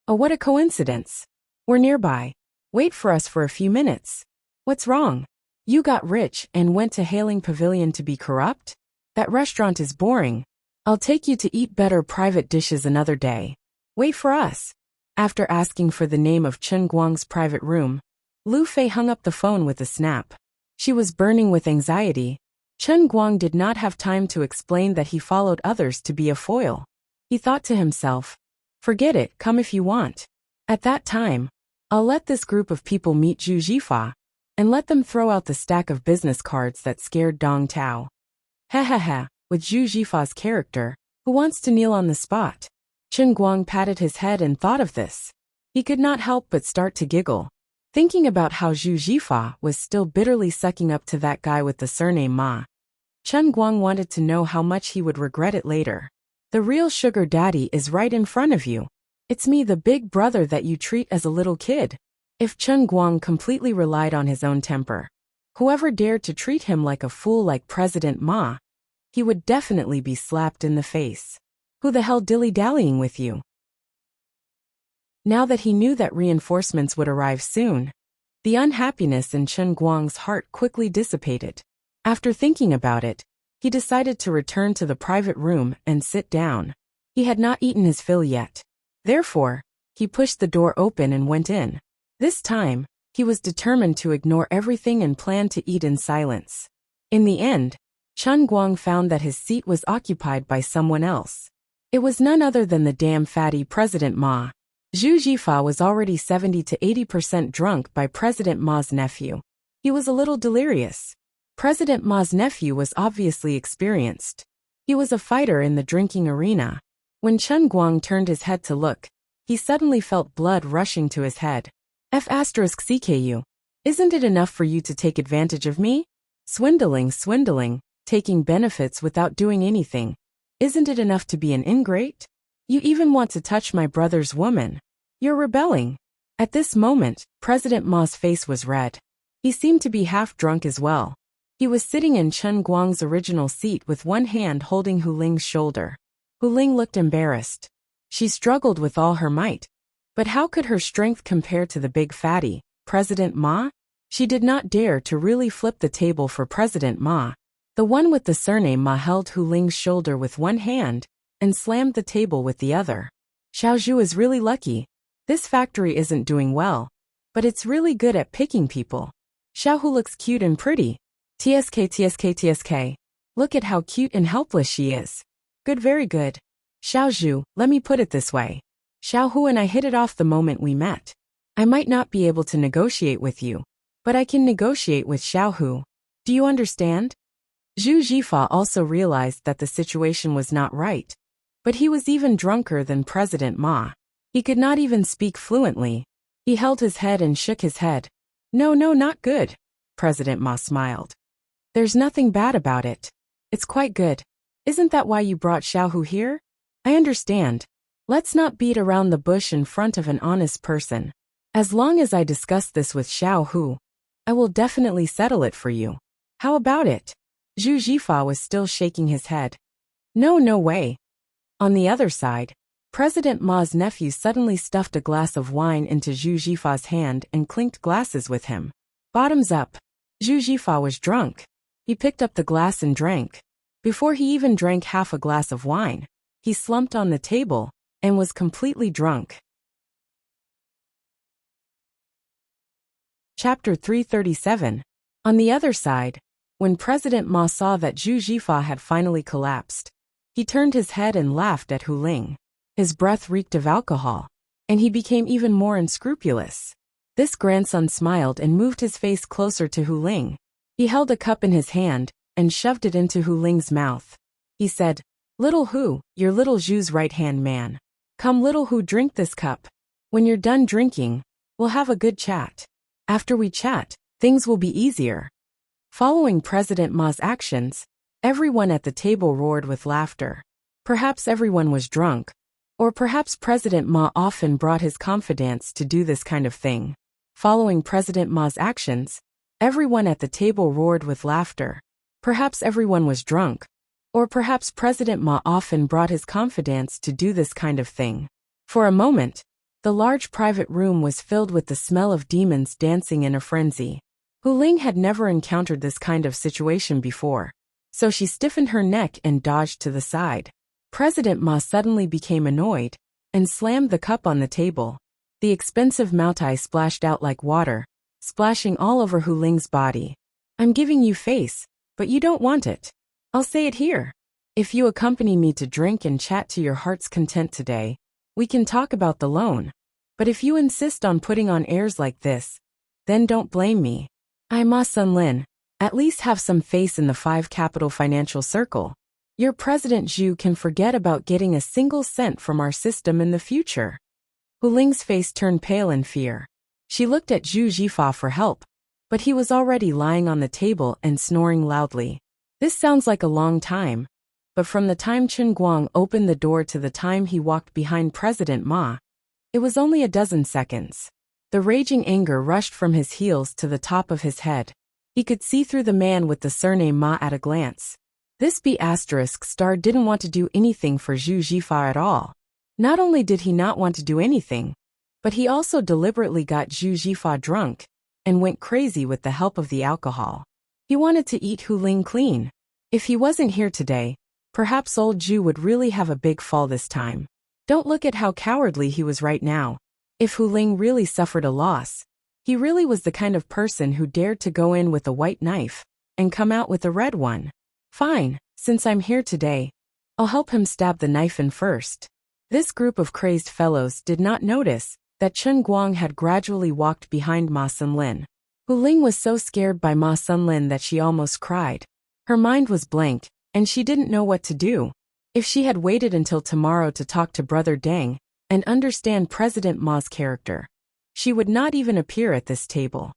Oh, what a coincidence. We're nearby. Wait for us for a few minutes. What's wrong? You got rich and went to Hailing Pavilion to be corrupt? That restaurant is boring. I'll take you to eat better private dishes another day. Wait for us. After asking for the name of Chen Guang's private room, Lu Fei hung up the phone with a snap. She was burning with anxiety. Chen Guang did not have time to explain that he followed others to be a foil. He thought to himself, forget it, come if you want. At that time, I'll let this group of people meet Zhu Jifa, and let them throw out the stack of business cards that scared Dong Tao. Ha ha ha, with Zhu Jifa's character, who wants to kneel on the spot? Chen Guang patted his head and thought of this. He could not help but start to giggle, thinking about how Zhu Jifa was still bitterly sucking up to that guy with the surname Ma. Chen Guang wanted to know how much he would regret it later. The real sugar daddy is right in front of you. It's me, the big brother that you treat as a little kid. If Chen Guang completely relied on his own temper, whoever dared to treat him like a fool like President Ma, he would definitely be slapped in the face. Who the hell dilly-dallying with you? Now that he knew that reinforcements would arrive soon, the unhappiness in Chen Guang's heart quickly dissipated. After thinking about it, he decided to return to the private room and sit down. He had not eaten his fill yet. Therefore, he pushed the door open and went in. This time, he was determined to ignore everything and plan to eat in silence. In the end, Chen Guang found that his seat was occupied by someone else. It was none other than the damn fatty President Ma. Zhu Jifa was already 70 to 80% drunk by President Ma's nephew. He was a little delirious. President Ma's nephew was obviously experienced. He was a fighter in the drinking arena. When Chen Guang turned his head to look, he suddenly felt blood rushing to his head. F***CKU. Isn't it enough for you to take advantage of me? Swindling, taking benefits without doing anything. Isn't it enough to be an ingrate? You even want to touch my brother's woman. You're rebelling. At this moment, President Ma's face was red. He seemed to be half drunk as well. He was sitting in Chen Guang's original seat with one hand holding Hu Ling's shoulder. Hu Ling looked embarrassed. She struggled with all her might. But how could her strength compare to the big fatty, President Ma? She did not dare to really flip the table for President Ma. The one with the surname Ma held Hu Ling's shoulder with one hand and slammed the table with the other. Xiaozhu is really lucky. This factory isn't doing well, but it's really good at picking people. Xiaohu looks cute and pretty. TSK. Look at how cute and helpless she is. Good, very good. Xiaozhu, let me put it this way. Xiaohu and I hit it off the moment we met. I might not be able to negotiate with you, but I can negotiate with Xiaohu. Do you understand? Zhu Jifa also realized that the situation was not right, but he was even drunker than President Ma. He could not even speak fluently. He held his head and shook his head. No, not good. President Ma smiled. There's nothing bad about it. It's quite good. Isn't that why you brought Xiaohu here? I understand. Let's not beat around the bush in front of an honest person. As long as I discuss this with Xiaohu, I will definitely settle it for you. How about it? Zhu Jifa was still shaking his head. No way. On the other side, President Ma's nephew suddenly stuffed a glass of wine into Zhu Jifa's hand and clinked glasses with him. Bottoms up. Zhu Jifa was drunk. He picked up the glass and drank. Before he even drank half a glass of wine, he slumped on the table and was completely drunk. Chapter 337. On the other side, when President Ma saw that Zhu Jifa had finally collapsed, he turned his head and laughed at Hu Ling. His breath reeked of alcohol, and he became even more unscrupulous. This grandson smiled and moved his face closer to Hu Ling. He held a cup in his hand and shoved it into Hu Ling's mouth. He said, "Little Hu, you're little Zhu's right-hand man. Come, little Hu, drink this cup. When you're done drinking, we'll have a good chat. After we chat, things will be easier." Following President Ma's actions, Everyone at the table roared with laughter. Perhaps everyone was drunk. Or perhaps President Ma often brought his confidants to do this kind of thing. Following President Ma's actions, everyone at the table roared with laughter. Perhaps everyone was drunk. Or perhaps President Ma often brought his confidants to do this kind of thing. For a moment, the large private room was filled with the smell of demons dancing in a frenzy. Hu Ling had never encountered this kind of situation before, so she stiffened her neck and dodged to the side. President Ma suddenly became annoyed and slammed the cup on the table. The expensive Moutai splashed out like water, splashing all over Hu Ling's body. I'm giving you face, but you don't want it. I'll say it here. If you accompany me to drink and chat to your heart's content today, we can talk about the loan. But if you insist on putting on airs like this, then don't blame me. I Ma Sunlin, at least have some face in the 5 capital financial circle. Your President Zhu can forget about getting a single cent from our system in the future. Hu Ling's face turned pale in fear. She looked at Zhu Jifa for help, but he was already lying on the table and snoring loudly. This sounds like a long time, but from the time Chen Guang opened the door to the time he walked behind President Ma, it was only a dozen seconds. The raging anger rushed from his heels to the top of his head. He could see through the man with the surname Ma at a glance. This B***star didn't want to do anything for Zhu Jifa at all. Not only did he not want to do anything, but he also deliberately got Zhu Jifa drunk and went crazy with the help of the alcohol. He wanted to eat Hu Ling clean. If he wasn't here today, perhaps old Zhu would really have a big fall this time. Don't look at how cowardly he was right now. If Hu Ling really suffered a loss, he really was the kind of person who dared to go in with a white knife and come out with a red one. Fine, since I'm here today, I'll help him stab the knife in first. This group of crazed fellows did not notice that Chen Guang had gradually walked behind Ma Sunlin. Hu Ling was so scared by Ma Sunlin that she almost cried. Her mind was blank, and she didn't know what to do. If she had waited until tomorrow to talk to Brother Deng and understand President Ma's character, she would not even appear at this table.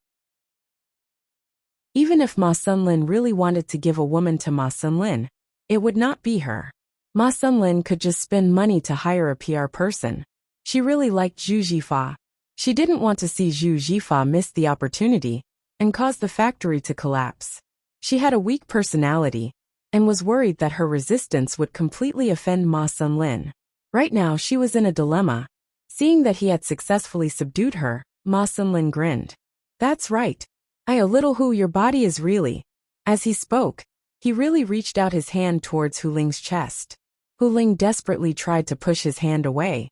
Even if Ma Sunlin really wanted to give a woman to Ma Sunlin, it would not be her. Ma Sunlin could just spend money to hire a PR person. She really liked Zhu Jifa. She didn't want to see Zhu Jifa miss the opportunity and cause the factory to collapse. She had a weak personality and was worried that her resistance would completely offend Ma Sunlin. Right now she was in a dilemma. Seeing that he had successfully subdued her, Ma Sunlin grinned. That's right. A little Hu, your body is really. As he spoke, he really reached out his hand towards Hu Ling's chest. Hu Ling desperately tried to push his hand away,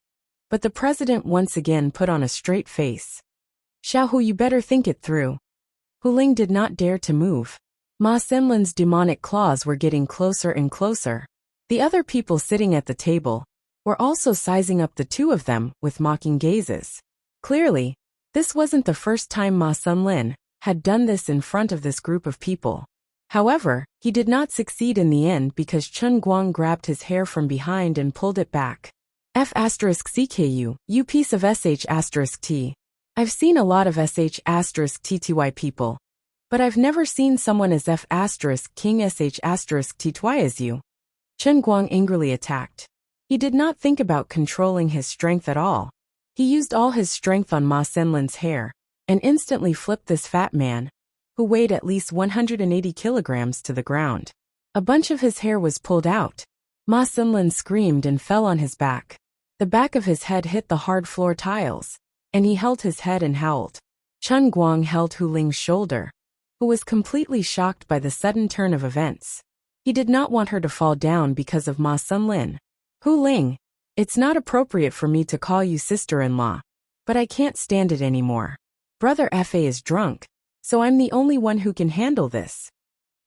but the president once again put on a straight face. Xiao Hu, you better think it through. Hu Ling did not dare to move. Ma Sunlin's demonic claws were getting closer and closer. The other people sitting at the table were also sizing up the two of them with mocking gazes. Clearly, this wasn't the first time Ma Sunlin had done this in front of this group of people. However, he did not succeed in the end because Chen Guang grabbed his hair from behind and pulled it back. F***CKU, you piece of sh**T. I've seen a lot of sh**TTY people, but I've never seen someone as F***King sh**TY as you. Chen Guang angrily attacked. He did not think about controlling his strength at all. He used all his strength on Ma Sunlin's hair and instantly flipped this fat man, who weighed at least 180 kilograms, to the ground. A bunch of his hair was pulled out. Ma Sunlin screamed and fell on his back. The back of his head hit the hard floor tiles, and he held his head and howled. Chen Guang held Hu Ling's shoulder, who was completely shocked by the sudden turn of events. He did not want her to fall down because of Ma Sunlin. Hu Ling, it's not appropriate for me to call you sister-in-law, but I can't stand it anymore. Brother Fa is drunk, so I'm the only one who can handle this.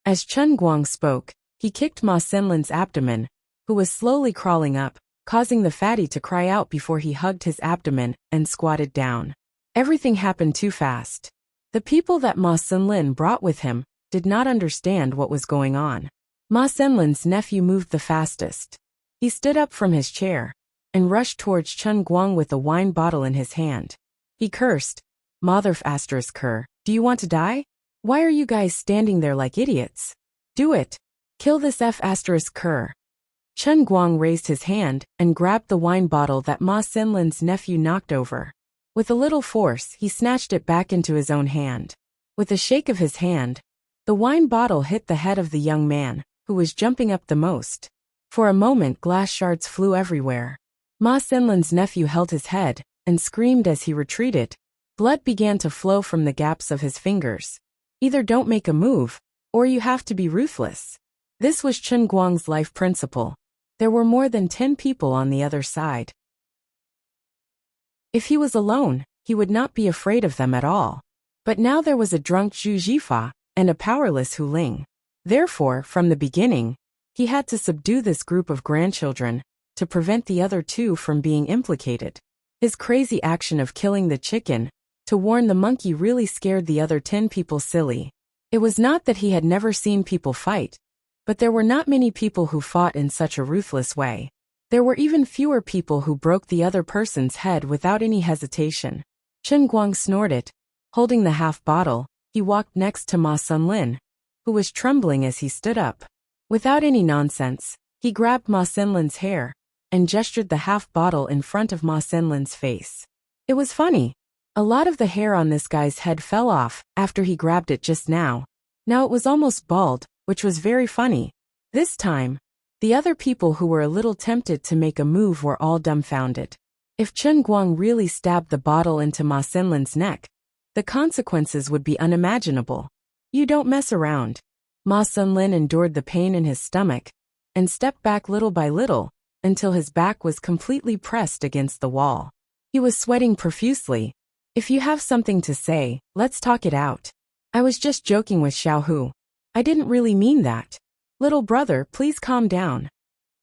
As Chen Guang spoke, he kicked Ma Sunlin's abdomen, who was slowly crawling up, causing the fatty to cry out before he hugged his abdomen and squatted down. Everything happened too fast. The people that Ma Sunlin brought with him did not understand what was going on. Ma Sunlin's nephew moved the fastest. He stood up from his chair and rushed towards Chen Guang with a wine bottle in his hand. He cursed, "Mother ***, do you want to die? Why are you guys standing there like idiots? Do it. Kill this F asterisk cur. Chen Guang raised his hand and grabbed the wine bottle that Ma Xinlin's nephew knocked over. With a little force, he snatched it back into his own hand. With a shake of his hand, the wine bottle hit the head of the young man, who was jumping up the most. For a moment, glass shards flew everywhere. Ma Xinlin's nephew held his head and screamed as he retreated. Blood began to flow from the gaps of his fingers. Either don't make a move, or you have to be ruthless. This was Chen Guang's life principle. There were more than 10 people on the other side. If he was alone, he would not be afraid of them at all. But now there was a drunk Zhu Jifa and a powerless Hu Ling. Therefore, from the beginning, he had to subdue this group of grandchildren to prevent the other two from being implicated. His crazy action of killing the chicken to warn the monkey really scared the other 10 people silly. It was not that he had never seen people fight, but there were not many people who fought in such a ruthless way. There were even fewer people who broke the other person's head without any hesitation. Chen Guang snorted. Holding the half bottle, he walked next to Ma Xinlin, who was trembling as he stood up. Without any nonsense, he grabbed Ma Xinlin's hair and gestured the half bottle in front of Ma Xinlin's face. It was funny. A lot of the hair on this guy's head fell off after he grabbed it just now. Now it was almost bald, which was very funny. This time, the other people who were a little tempted to make a move were all dumbfounded. If Chen Guang really stabbed the bottle into Ma Xinlin's neck, the consequences would be unimaginable. You don't mess around. Ma Xinlin endured the pain in his stomach and stepped back little by little until his back was completely pressed against the wall. He was sweating profusely. If you have something to say, let's talk it out. I was just joking with Xiaohu. I didn't really mean that. Little brother, please calm down.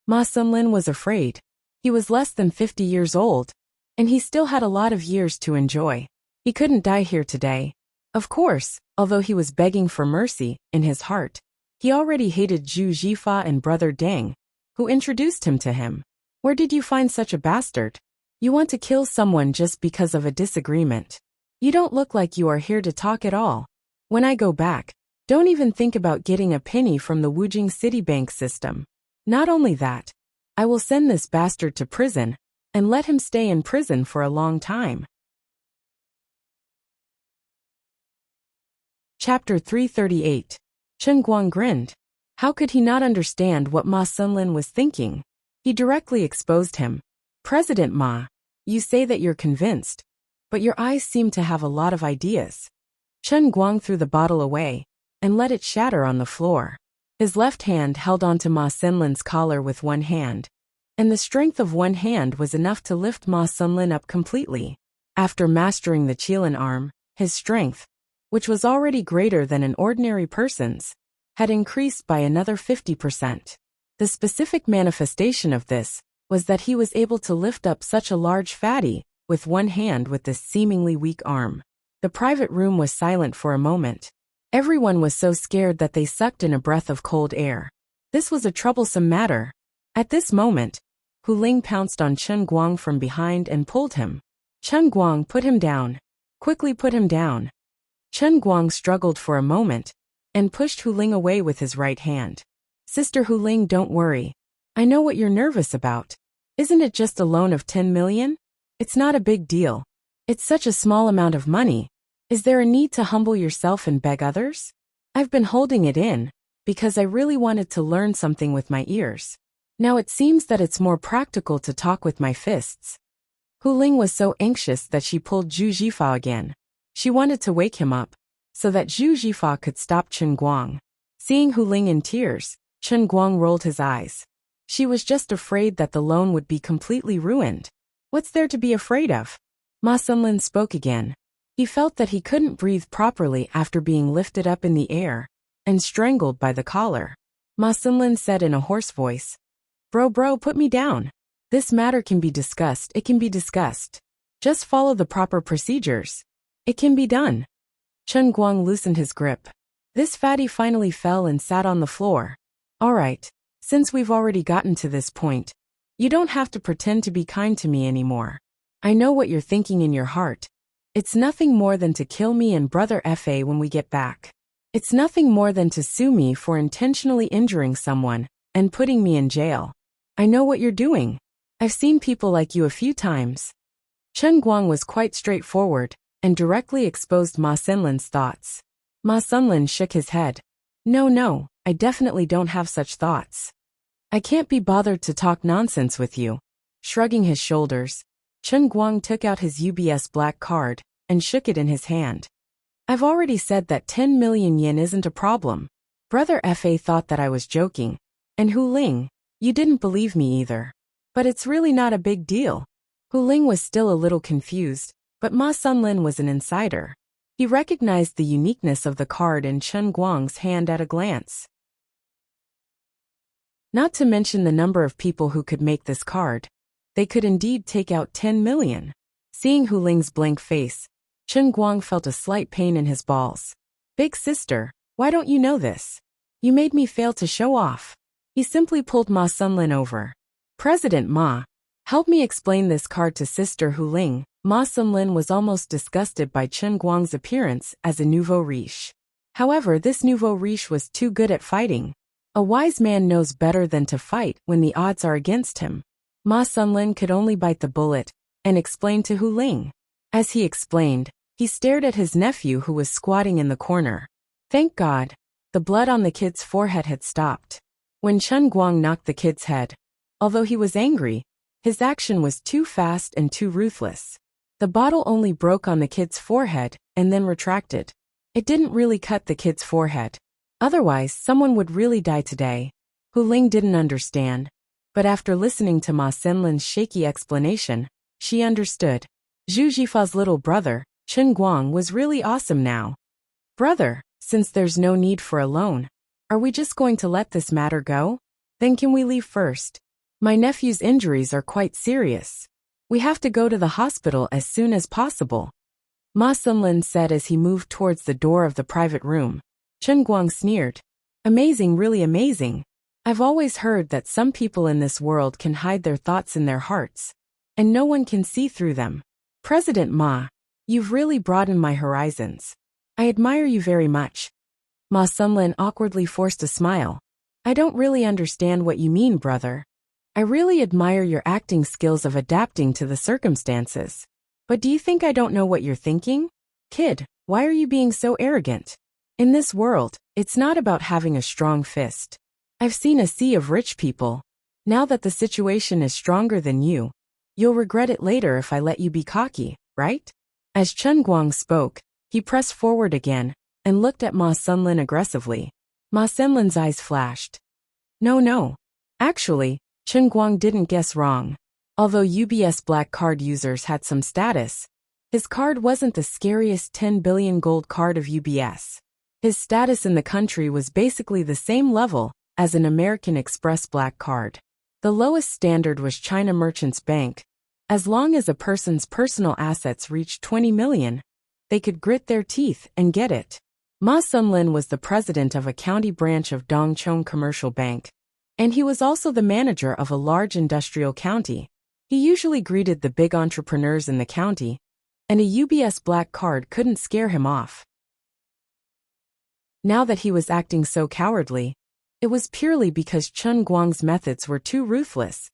Ma Xinlin was afraid. He was less than 50 years old, and he still had a lot of years to enjoy. He couldn't die here today. Of course, although he was begging for mercy, in his heart, he already hated Zhu Jifa and brother Deng, who introduced him to him. Where did you find such a bastard? You want to kill someone just because of a disagreement. You don't look like you are here to talk at all. When I go back, don't even think about getting a penny from the Wujing Citibank system. Not only that, I will send this bastard to prison and let him stay in prison for a long time. Chapter 338. Chen Guang grinned. How could he not understand what Ma Xinlin was thinking? He directly exposed him. President Ma, you say that you're convinced, but your eyes seem to have a lot of ideas. Chen Guang threw the bottle away and let it shatter on the floor. His left hand held onto Ma Xinlin's collar with one hand, and the strength of one hand was enough to lift Ma Xinlin up completely. After mastering the Qilin arm, his strength, which was already greater than an ordinary person's, had increased by another 50%. The specific manifestation of this was that he was able to lift up such a large fatty with one hand with this seemingly weak arm. The private room was silent for a moment. Everyone was so scared that they sucked in a breath of cold air. This was a troublesome matter. At this moment, Hu Ling pounced on Chen Guang from behind and pulled him. Chen Guang, put him down. Quickly put him down. Chen Guang struggled for a moment and pushed Hu Ling away with his right hand. Sister Hu Ling, don't worry. I know what you're nervous about. Isn't it just a loan of 10 million? It's not a big deal. It's such a small amount of money. Is there a need to humble yourself and beg others? I've been holding it in because I really wanted to learn something with my ears. Now it seems that it's more practical to talk with my fists. Hu Ling was so anxious that she pulled Zhu Jifa again. She wanted to wake him up so that Zhu Jifa could stop Chen Guang. Seeing Hu Ling in tears, Chen Guang rolled his eyes. She was just afraid that the loan would be completely ruined. What's there to be afraid of? Ma Xinlin spoke again. He felt that he couldn't breathe properly after being lifted up in the air and strangled by the collar. Ma Xinlin said in a hoarse voice, Bro, put me down. This matter can be discussed. It can be discussed. Just follow the proper procedures. It can be done. Chen Guang loosened his grip. This fatty finally fell and sat on the floor. All right. Since we've already gotten to this point, you don't have to pretend to be kind to me anymore. I know what you're thinking in your heart. It's nothing more than to kill me and brother Fa when we get back. It's nothing more than to sue me for intentionally injuring someone and putting me in jail. I know what you're doing. I've seen people like you a few times. Chen Guang was quite straightforward and directly exposed Ma Xinlin's thoughts. Ma Xinlin shook his head. No, I definitely don't have such thoughts. I can't be bothered to talk nonsense with you. Shrugging his shoulders, Chen Guang took out his UBS black card and shook it in his hand. I've already said that 10 million yen isn't a problem. Brother Fa thought that I was joking. And Hu Ling, you didn't believe me either. But it's really not a big deal. Hu Ling was still a little confused, but Ma Xinlin was an insider. He recognized the uniqueness of the card in Chen Guang's hand at a glance. Not to mention the number of people who could make this card. They could indeed take out 10 million. Seeing Hu Ling's blank face, Chen Guang felt a slight pain in his balls. Big sister, why don't you know this? You made me fail to show off. He simply pulled Ma Xinlin over. President Ma, help me explain this card to Sister Hu Ling. Ma Xinlin was almost disgusted by Chen Guang's appearance as a nouveau riche. However, this nouveau riche was too good at fighting. A wise man knows better than to fight when the odds are against him. Ma Xinlin could only bite the bullet and explain to Hu Ling. As he explained, he stared at his nephew who was squatting in the corner. Thank God, the blood on the kid's forehead had stopped. When Chen Guang knocked the kid's head, although he was angry, his action was too fast and too ruthless. The bottle only broke on the kid's forehead and then retracted. It didn't really cut the kid's forehead. Otherwise, someone would really die today. Hu Ling didn't understand. But after listening to Ma Xinlin's shaky explanation, she understood. Zhu Jifa's little brother, Chen Guang, was really awesome now. Brother, since there's no need for a loan, are we just going to let this matter go? Then can we leave first? My nephew's injuries are quite serious. We have to go to the hospital as soon as possible. Ma Xinlin said as he moved towards the door of the private room. Chen Guang sneered. Amazing, really amazing. I've always heard that some people in this world can hide their thoughts in their hearts, and no one can see through them. President Ma, you've really broadened my horizons. I admire you very much. Ma Xinlin awkwardly forced a smile. I don't really understand what you mean, brother. I really admire your acting skills of adapting to the circumstances. But do you think I don't know what you're thinking? Kid, why are you being so arrogant? In this world, it's not about having a strong fist. I've seen a sea of rich people. Now that the situation is stronger than you, you'll regret it later if I let you be cocky, right? As Chen Guang spoke, he pressed forward again and looked at Ma Xinlin aggressively. Ma Xinlin's eyes flashed. No. Actually, Chen Guang didn't guess wrong. Although UBS black card users had some status, his card wasn't the scariest 10 billion gold card of UBS. His status in the country was basically the same level as an American Express black card. The lowest standard was China Merchants Bank. As long as a person's personal assets reached 20 million, they could grit their teeth and get it. Ma Xinlin was the president of a county branch of Dongchong Commercial Bank, and he was also the manager of a large industrial county. He usually greeted the big entrepreneurs in the county, and a UBS black card couldn't scare him off. Now that he was acting so cowardly, it was purely because Chen Guang's methods were too ruthless,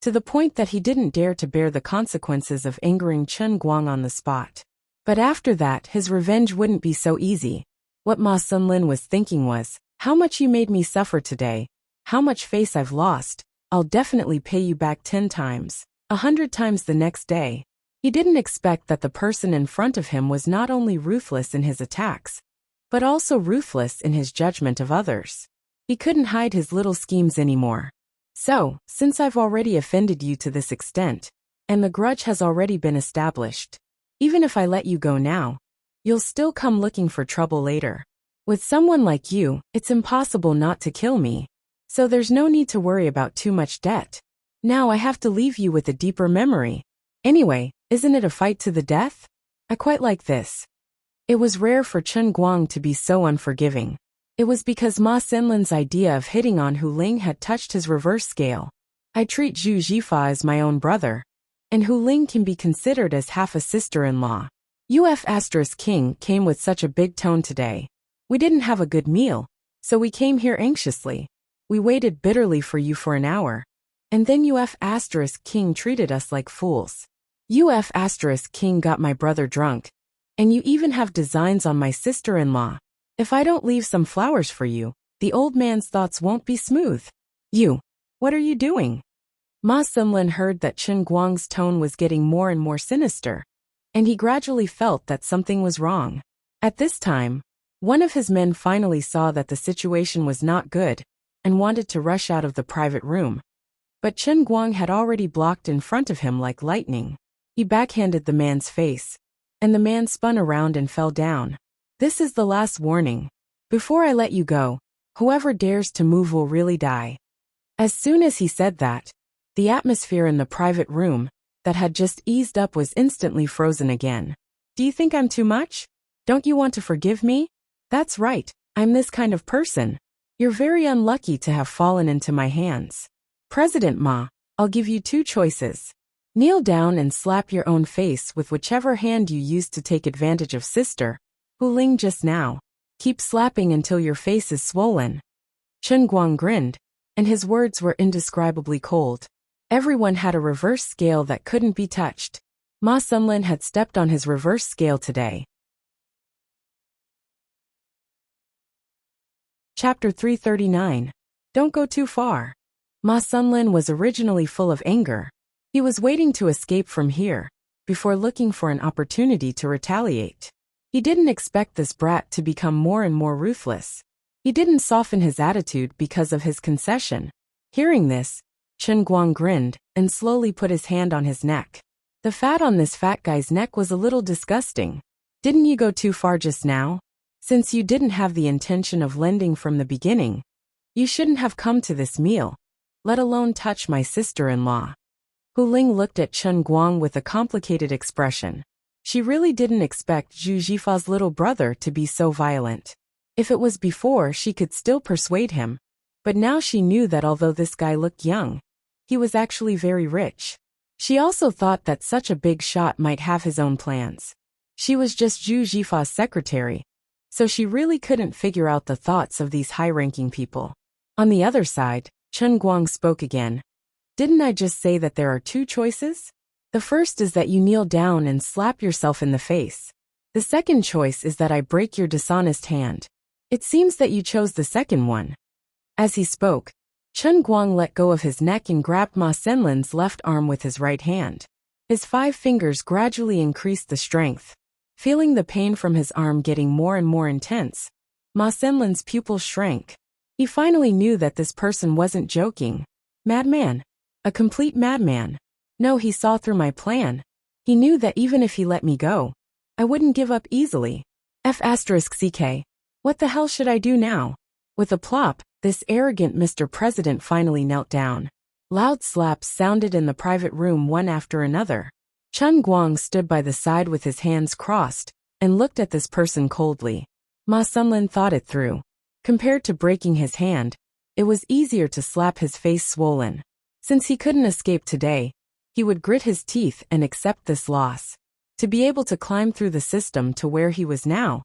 to the point that he didn't dare to bear the consequences of angering Chen Guang on the spot. But after that, his revenge wouldn't be so easy. What Ma Xinlin was thinking was, how much you made me suffer today, how much face I've lost, I'll definitely pay you back 10 times, 100 times the next day. He didn't expect that the person in front of him was not only ruthless in his attacks, but also ruthless in his judgment of others. He couldn't hide his little schemes anymore. So, since I've already offended you to this extent, and the grudge has already been established, even if I let you go now, you'll still come looking for trouble later. With someone like you, it's impossible not to kill me. So there's no need to worry about too much debt. Now I have to leave you with a deeper memory. Anyway, isn't it a fight to the death? I quite like this. It was rare for Chen Guang to be so unforgiving. It was because Ma Xinlin's idea of hitting on Hu Ling had touched his reverse scale. I treat Zhu Jifa as my own brother, and Hu Ling can be considered as half a sister-in-law. UF*King came with such a big tone today. We didn't have a good meal, so we came here anxiously. We waited bitterly for you for an hour. And then King treated us like fools. King got my brother drunk. And you even have designs on my sister-in-law. If I don't leave some flowers for you, the old man's thoughts won't be smooth. What are you doing? Ma Sunlin heard that Chen Guang's tone was getting more and more sinister, and he gradually felt that something was wrong. At this time, one of his men finally saw that the situation was not good and wanted to rush out of the private room. But Chen Guang had already blocked in front of him like lightning. He backhanded the man's face, and the man spun around and fell down. This is the last warning. Before I let you go, whoever dares to move will really die. As soon as he said that, the atmosphere in the private room that had just eased up was instantly frozen again. Do you think I'm too much? Don't you want to forgive me? That's right, I'm this kind of person. You're very unlucky to have fallen into my hands. President Ma, I'll give you two choices. Kneel down and slap your own face with whichever hand you used to take advantage of Sister Hu Ling just now. Keep slapping until your face is swollen. Chen Guang grinned, and his words were indescribably cold. Everyone had a reverse scale that couldn't be touched. Ma Sunlin had stepped on his reverse scale today. Chapter 339. Don't go too far. Ma Sunlin was originally full of anger. He was waiting to escape from here, before looking for an opportunity to retaliate. He didn't expect this brat to become more and more ruthless. He didn't soften his attitude because of his concession. Hearing this, Chen Guang grinned and slowly put his hand on his neck. The fat on this fat guy's neck was a little disgusting. Didn't you go too far just now? Since you didn't have the intention of lending from the beginning, you shouldn't have come to this meal, let alone touch my sister-in-law. Hu Ling looked at Chen Guang with a complicated expression. She really didn't expect Zhu Jifa's little brother to be so violent. If it was before, she could still persuade him, but now she knew that although this guy looked young, he was actually very rich. She also thought that such a big shot might have his own plans. She was just Zhu Jifa's secretary, so she really couldn't figure out the thoughts of these high-ranking people. On the other side, Chen Guang spoke again. Didn't I just say that there are two choices? The first is that you kneel down and slap yourself in the face. The second choice is that I break your dishonest hand. It seems that you chose the second one. As he spoke, Chen Guang let go of his neck and grabbed Ma Senlin's left arm with his right hand. His 5 fingers gradually increased the strength. Feeling the pain from his arm getting more and more intense, Ma Senlin's pupils shrank. He finally knew that this person wasn't joking. Madman. A complete madman. No, he saw through my plan. He knew that even if he let me go, I wouldn't give up easily. F***ck. What the hell should I do now? With a plop, this arrogant Mr. President finally knelt down. Loud slaps sounded in the private room one after another. Chen Guang stood by the side with his hands crossed and looked at this person coldly. Ma Sunlin thought it through. Compared to breaking his hand, it was easier to slap his face swollen. Since he couldn't escape today, he would grit his teeth and accept this loss. To be able to climb through the system to where he was now,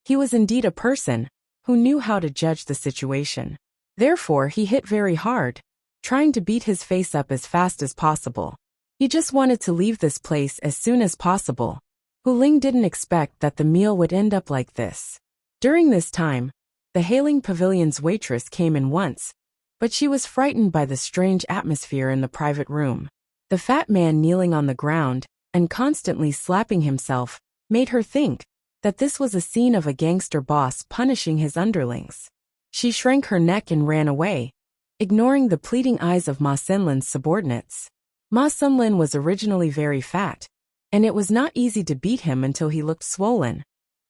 he was indeed a person who knew how to judge the situation. Therefore, he hit very hard, trying to beat his face up as fast as possible. He just wanted to leave this place as soon as possible. Hu Ling didn't expect that the meal would end up like this. During this time, the Hailing Pavilion's waitress came in once, but she was frightened by the strange atmosphere in the private room. The fat man kneeling on the ground and constantly slapping himself made her think that this was a scene of a gangster boss punishing his underlings. She shrank her neck and ran away, ignoring the pleading eyes of Ma Senlin's subordinates. Ma Senlin was originally very fat, and it was not easy to beat him until he looked swollen.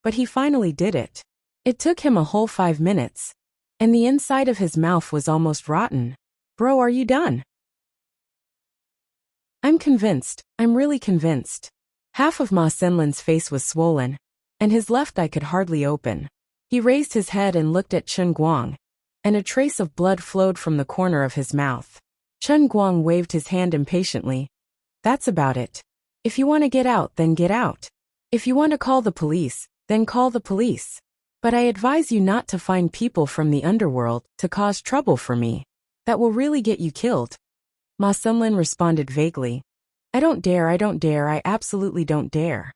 But he finally did it. It took him a whole 5 minutes, and the inside of his mouth was almost rotten. Bro, are you done? I'm convinced. I'm really convinced. Half of Ma Senlin's face was swollen, and his left eye could hardly open. He raised his head and looked at Chen Guang, and a trace of blood flowed from the corner of his mouth. Chen Guang waved his hand impatiently. That's about it. If you want to get out, then get out. If you want to call the police, then call the police. But I advise you not to find people from the underworld to cause trouble for me. That will really get you killed. Ma Sunlin responded vaguely. I don't dare, I absolutely don't dare.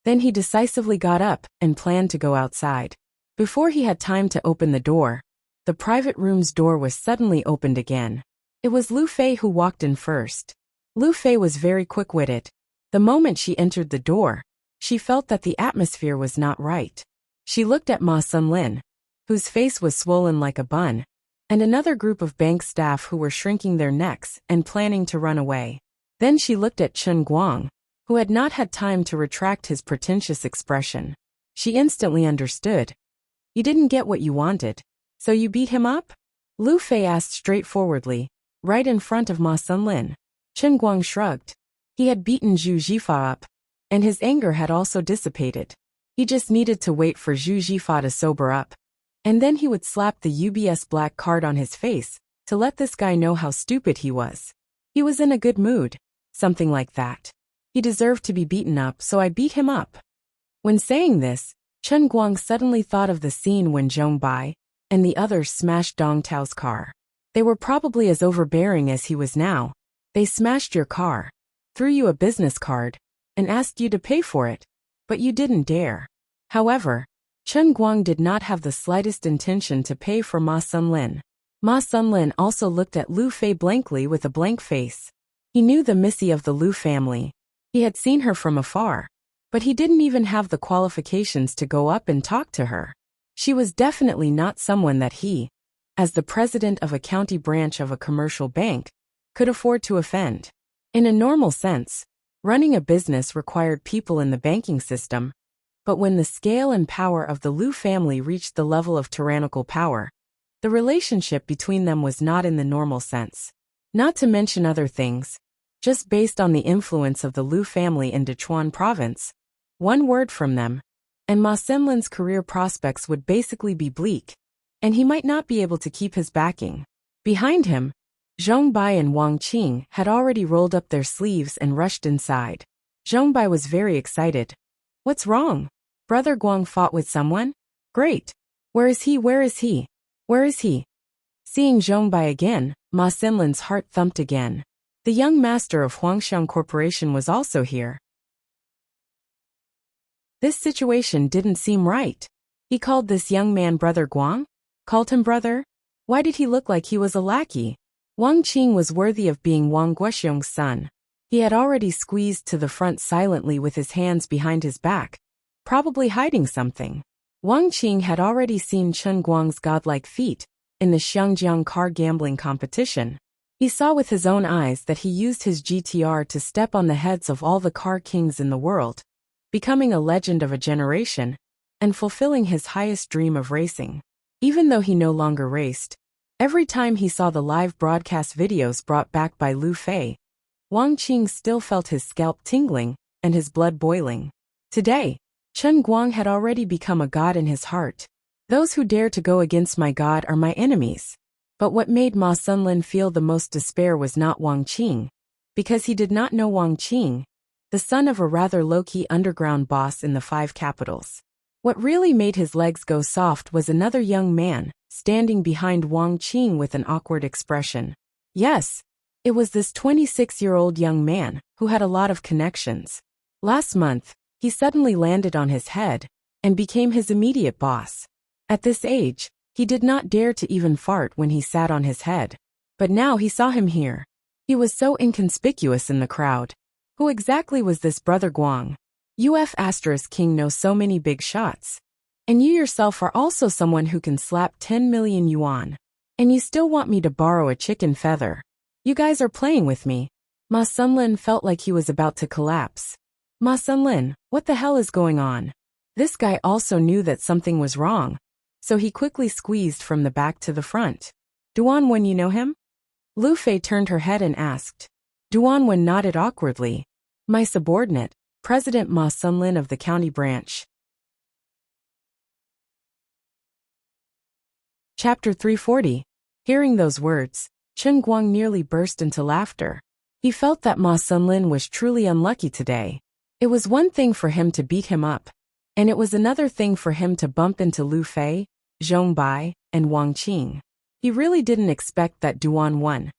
Then he decisively got up and planned to go outside. Before he had time to open the door, the private room's door was suddenly opened again. It was Lu Fei who walked in first. Lu Fei was very quick-witted. The moment she entered the door, she felt that the atmosphere was not right. She looked at Ma Sunlin, whose face was swollen like a bun, and another group of bank staff who were shrinking their necks and planning to run away. Then she looked at Chen Guang, who had not had time to retract his pretentious expression. She instantly understood. You didn't get what you wanted, so you beat him up? Lu Fei asked straightforwardly, right in front of Ma Sunlin. Chen Guang shrugged. He had beaten Zhu Jifa up, and his anger had also dissipated. He just needed to wait for Zhu Jifa to sober up, and then he would slap the UBS black card on his face to let this guy know how stupid he was. He was in a good mood, something like that. He deserved to be beaten up, so I beat him up. When saying this, Chen Guang suddenly thought of the scene when Zhong Bai and the others smashed Dong Tao's car. They were probably as overbearing as he was now. They smashed your car, threw you a business card, and asked you to pay for it, but you didn't dare. However, Chen Guang did not have the slightest intention to pay for Ma Sunlin. Ma Sunlin also looked at Lu Fei blankly with a blank face. He knew the Missy of the Lu family. He had seen her from afar, but he didn't even have the qualifications to go up and talk to her. She was definitely not someone that he, as the president of a county branch of a commercial bank, could afford to offend. In a normal sense, running a business required people in the banking system, but when the scale and power of the Lu family reached the level of tyrannical power, the relationship between them was not in the normal sense. Not to mention other things, just based on the influence of the Lu family in Sichuan province, one word from them, and Ma Sunlin's career prospects would basically be bleak, and he might not be able to keep his backing. Behind him, Zhong Bai and Wang Qing had already rolled up their sleeves and rushed inside. Zhong Bai was very excited. What's wrong? Brother Guang fought with someone? Great. Where is he? Where is he? Where is he? Seeing Zhong Bai again, Ma Sunlin's heart thumped again. The young master of Huangshan Corporation was also here. This situation didn't seem right. He called this young man Brother Guang? Called him brother? Why did he look like he was a lackey? Wang Qing was worthy of being Wang Guoxiong's son. He had already squeezed to the front silently with his hands behind his back, probably hiding something. Wang Qing had already seen Chen Guang's godlike feat in the Xiangjiang car gambling competition. He saw with his own eyes that he used his GTR to step on the heads of all the car kings in the world, becoming a legend of a generation, and fulfilling his highest dream of racing. Even though he no longer raced, every time he saw the live broadcast videos brought back by Lu Fei, Wang Qing still felt his scalp tingling and his blood boiling. Today, Chen Guang had already become a god in his heart. Those who dare to go against my god are my enemies. But what made Ma Sunlin feel the most despair was not Wang Qing, because he did not know Wang Qing, the son of a rather low-key underground boss in the 5 capitals. What really made his legs go soft was another young man, standing behind Wang Qing with an awkward expression. Yes, it was this 26-year-old young man who had a lot of connections. Last month, he suddenly landed on his head and became his immediate boss. At this age, he did not dare to even fart when he sat on his head. But now he saw him here. He was so inconspicuous in the crowd. Who exactly was this Brother Guang? King knows so many big shots. And you yourself are also someone who can slap 10 million yuan. And you still want me to borrow a chicken feather. You guys are playing with me. Ma Sunlin felt like he was about to collapse. Ma Sunlin, what the hell is going on? This guy also knew that something was wrong, so he quickly squeezed from the back to the front. Duan Wen, you know him? Lu Fei turned her head and asked. Duan Wen nodded awkwardly. My subordinate, President Ma Sunlin of the county branch. Chapter 340. Hearing those words, Chen Guang nearly burst into laughter. He felt that Ma Sunlin was truly unlucky today. It was one thing for him to beat him up, And it was another thing for him to bump into Lu Fei, Zhong Bai, and Wang Qing. He really didn't expect that Duan Wen,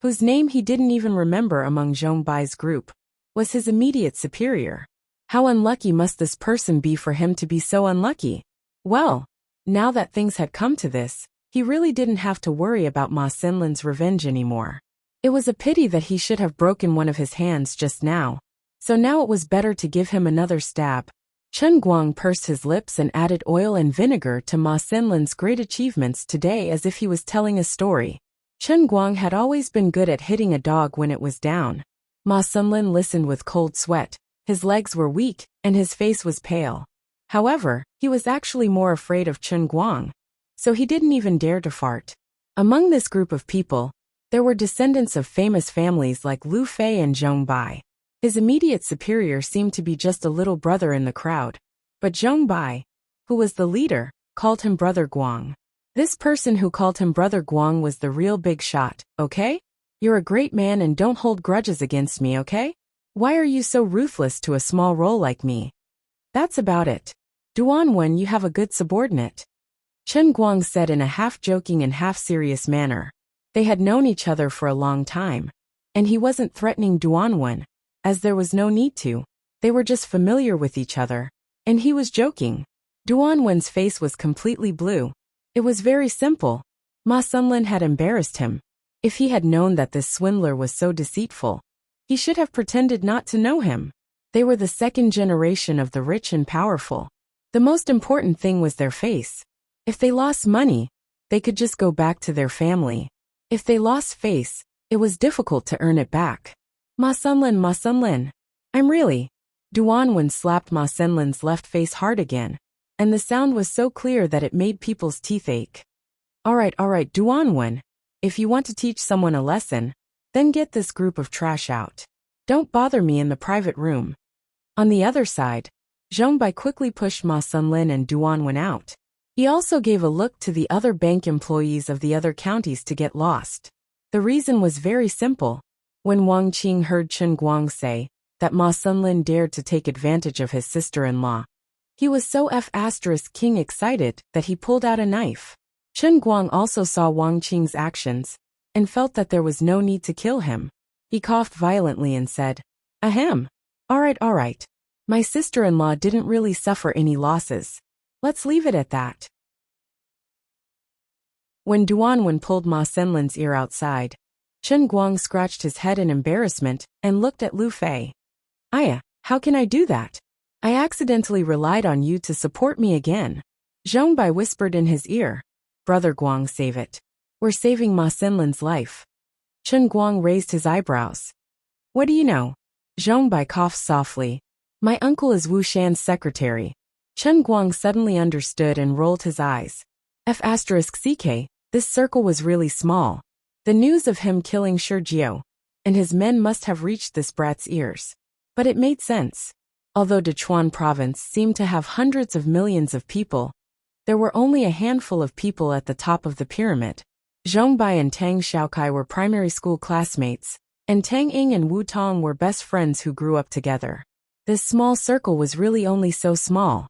whose name he didn't even remember among Zhong Bai's group, was his immediate superior. How unlucky must this person be for him to be so unlucky? Well, now that things had come to this, he really didn't have to worry about Ma Xinlin's revenge anymore. It was a pity that he should have broken one of his hands just now, so now it was better to give him another stab. Chen Guang pursed his lips and added oil and vinegar to Ma Xinlin's great achievements today as if he was telling a story. Chen Guang had always been good at hitting a dog when it was down. Ma Xinlin listened with cold sweat. His legs were weak, and his face was pale. However, he was actually more afraid of Chen Guang, so he didn't even dare to fart. Among this group of people, there were descendants of famous families like Lu Fei and Zhong Bai. His immediate superior seemed to be just a little brother in the crowd, but Zhong Bai, who was the leader, called him Brother Guang. This person who called him Brother Guang was the real big shot, okay? You're a great man and don't hold grudges against me, okay? Why are you so ruthless to a small role like me? That's about it. Duan Wen, you have a good subordinate, Chen Guang said in a half-joking and half-serious manner. They had known each other for a long time, and he wasn't threatening Duan Wen, as there was no need to. They were just familiar with each other, and he was joking. Duan Wen's face was completely blue. It was very simple. Ma Xinlin had embarrassed him. If he had known that this swindler was so deceitful, he should have pretended not to know him. They were the second generation of the rich and powerful. The most important thing was their face. If they lost money, they could just go back to their family. If they lost face, it was difficult to earn it back. Ma Xinlin, I'm really. Duan Wen slapped Ma Xinlin's left face hard again, and the sound was so clear that it made people's teeth ache. All right, Duan Wen, if you want to teach someone a lesson, then get this group of trash out. Don't bother me in the private room. On the other side, Zhong Bai quickly pushed Ma Xinlin and Duan Wen out. He also gave a look to the other bank employees of the other counties to get lost. The reason was very simple. When Wang Qing heard Chen Guang say that Ma Xinlin dared to take advantage of his sister-in-law, he was so King excited that he pulled out a knife. Chen Guang also saw Wang Qing's actions and felt that there was no need to kill him. He coughed violently and said, Ahem. All right. My sister-in-law didn't really suffer any losses. Let's leave it at that. When Duan Wen pulled Ma Xinlin's ear outside, Chen Guang scratched his head in embarrassment and looked at Lu Fei. Aya, how can I do that? I accidentally relied on you to support me again. Zhong Bai whispered in his ear. Brother Guang, save it. We're saving Ma Xinlin's life. Chen Guang raised his eyebrows. What do you know? Zhong Bai coughed softly. My uncle is Wu Shan's secretary. Chen Guang suddenly understood and rolled his eyes. F***ck, this circle was really small. The news of him killing Shi Jiao and his men must have reached this brat's ears. But it made sense. Although Dechuan province seemed to have hundreds of millions of people, there were only a handful of people at the top of the pyramid. Zhong Bai and Tang Xiaokai were primary school classmates, and Tang Ying and Wu Tong were best friends who grew up together. This small circle was really only so small.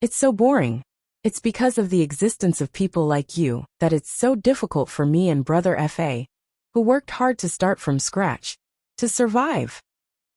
It's so boring. It's because of the existence of people like you that it's so difficult for me and Brother Fa, who worked hard to start from scratch, to survive.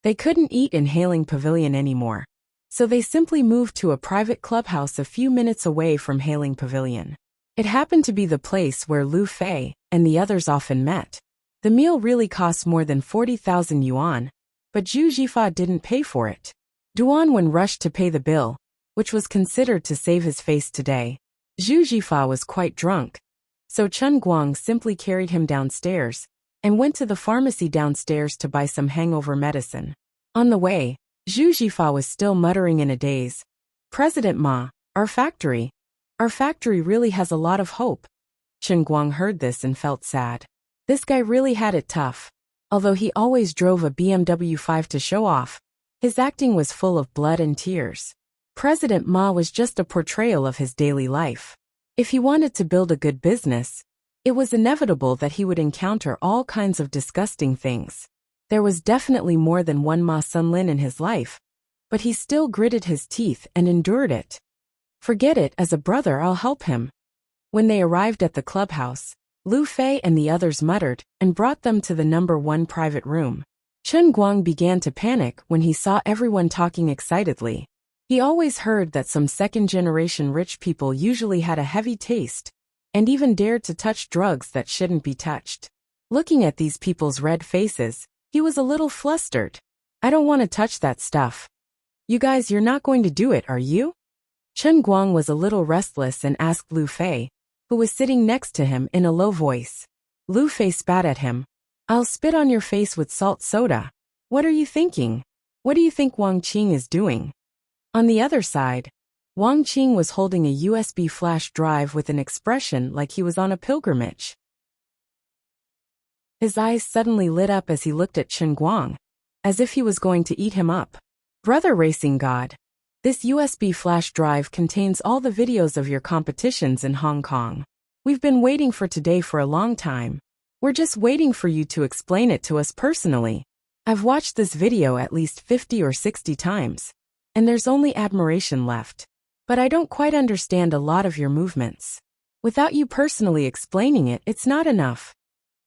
They couldn't eat in Hailing Pavilion anymore, so they simply moved to a private clubhouse a few minutes away from Hailing Pavilion. It happened to be the place where Lu Fei and the others often met. The meal really cost more than 40,000 yuan, but Zhu Jifa didn't pay for it. Duan Wen rushed to pay the bill, which was considered to save his face today. Zhu Jifa was quite drunk, so Chen Guang simply carried him downstairs and went to the pharmacy downstairs to buy some hangover medicine. On the way, Zhu Jifa was still muttering in a daze. President Ma, our factory really has a lot of hope. Chen Guang heard this and felt sad. This guy really had it tough. Although he always drove a BMW 5 to show off, his acting was full of blood and tears. President Ma was just a portrayal of his daily life. If he wanted to build a good business, it was inevitable that he would encounter all kinds of disgusting things. There was definitely more than one Ma Xinlin in his life, but he still gritted his teeth and endured it. Forget it, as a brother I'll help him. When they arrived at the clubhouse, Lu Fei and the others muttered and brought them to the #1 private room. Chen Guang began to panic when he saw everyone talking excitedly. He always heard that some second-generation rich people usually had a heavy taste and even dared to touch drugs that shouldn't be touched. Looking at these people's red faces, he was a little flustered. I don't want to touch that stuff. You guys, you're not going to do it, are you? Chen Guang was a little restless and asked Lu Fei, who was sitting next to him, in a low voice. Lu Fei spat at him. I'll spit on your face with salt soda. What are you thinking? What do you think Wang Qing is doing? On the other side, Wang Qing was holding a USB flash drive with an expression like he was on a pilgrimage. His eyes suddenly lit up as he looked at Chen Guang, as if he was going to eat him up. Brother Racing God, this USB flash drive contains all the videos of your competitions in Hong Kong. We've been waiting for today for a long time. We're just waiting for you to explain it to us personally. I've watched this video at least 50 or 60 times, and there's only admiration left. But I don't quite understand a lot of your movements. Without you personally explaining it, it's not enough.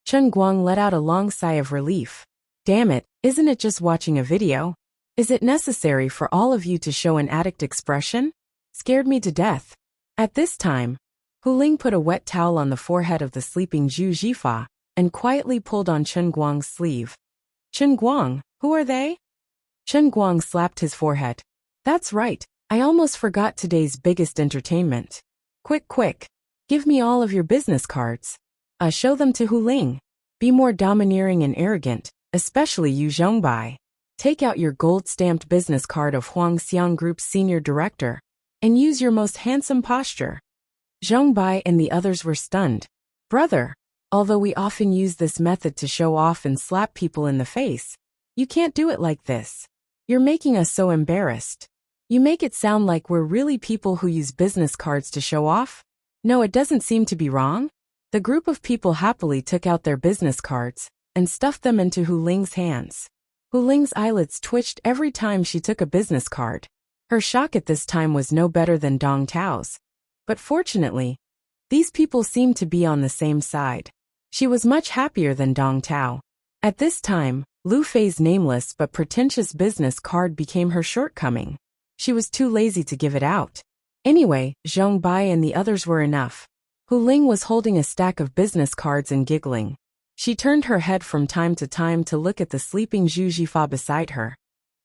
Chen Guang let out a long sigh of relief. Damn it, isn't it just watching a video? Is it necessary for all of you to show an addict expression? Scared me to death. At this time, Hu Ling put a wet towel on the forehead of the sleeping Zhu Jifa and quietly pulled on Chen Guang's sleeve. Chen Guang, who are they? Chen Guang slapped his forehead. That's right, I almost forgot today's biggest entertainment. Quick, give me all of your business cards. Show them to Hu Ling. Be more domineering and arrogant, especially you Zhongbai. Take out your gold-stamped business card of Huang Xiang Group's senior director, and use your most handsome posture. Zhongbai and the others were stunned. Brother, although we often use this method to show off and slap people in the face, you can't do it like this. You're making us so embarrassed. You make it sound like we're really people who use business cards to show off? No, it doesn't seem to be wrong. The group of people happily took out their business cards and stuffed them into Hu Ling's hands. Hu Ling's eyelids twitched every time she took a business card. Her shock at this time was no better than Dong Tao's. But fortunately, these people seemed to be on the same side. She was much happier than Dong Tao. At this time, Lu Fei's nameless but pretentious business card became her shortcoming. She was too lazy to give it out. Anyway, Zhong Bai and the others were enough. Hu Ling was holding a stack of business cards and giggling. She turned her head from time to time to look at the sleeping Zhu Jifa beside her,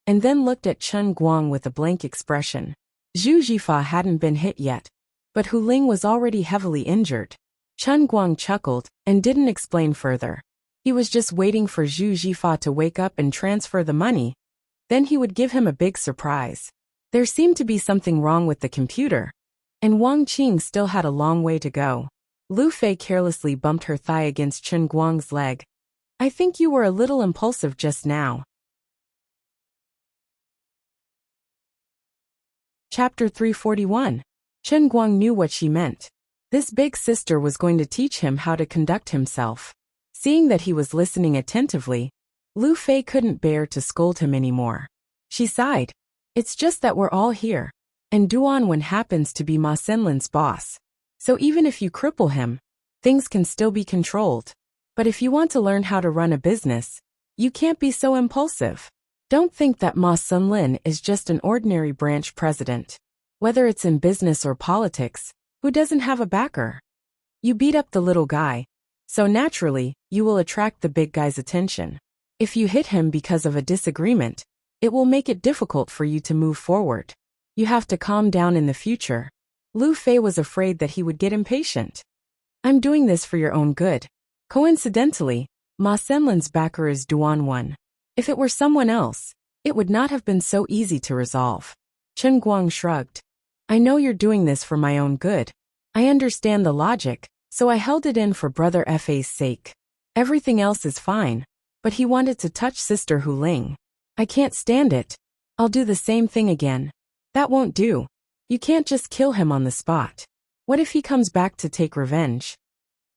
and then looked at Chen Guang with a blank expression. Zhu Jifa hadn't been hit yet, but Hu Ling was already heavily injured. Chen Guang chuckled and didn't explain further. He was just waiting for Zhu Jifa to wake up and transfer the money. Then he would give him a big surprise. There seemed to be something wrong with the computer, and Wang Qing still had a long way to go. Lu Fei carelessly bumped her thigh against Chen Guang's leg. I think you were a little impulsive just now. Chapter 341. Chen Guang knew what she meant. This big sister was going to teach him how to conduct himself. Seeing that he was listening attentively, Lu Fei couldn't bear to scold him anymore. She sighed. It's just that we're all here, and Duan Wen happens to be Ma Senlin's boss. So even if you cripple him, things can still be controlled. But if you want to learn how to run a business, you can't be so impulsive. Don't think that Ma Senlin is just an ordinary branch president. Whether it's in business or politics, who doesn't have a backer? You beat up the little guy, so naturally, you will attract the big guy's attention. If you hit him because of a disagreement, it will make it difficult for you to move forward. You have to calm down in the future. Lu Fei was afraid that he would get impatient. I'm doing this for your own good. Coincidentally, Ma Senlin's backer is Duan Wen. If it were someone else, it would not have been so easy to resolve. Chen Guang shrugged. I know you're doing this for my own good. I understand the logic, so I held it in for Brother Fa's sake. Everything else is fine, but he wanted to touch Sister Hu Ling. I can't stand it. I'll do the same thing again. That won't do. You can't just kill him on the spot. What if he comes back to take revenge?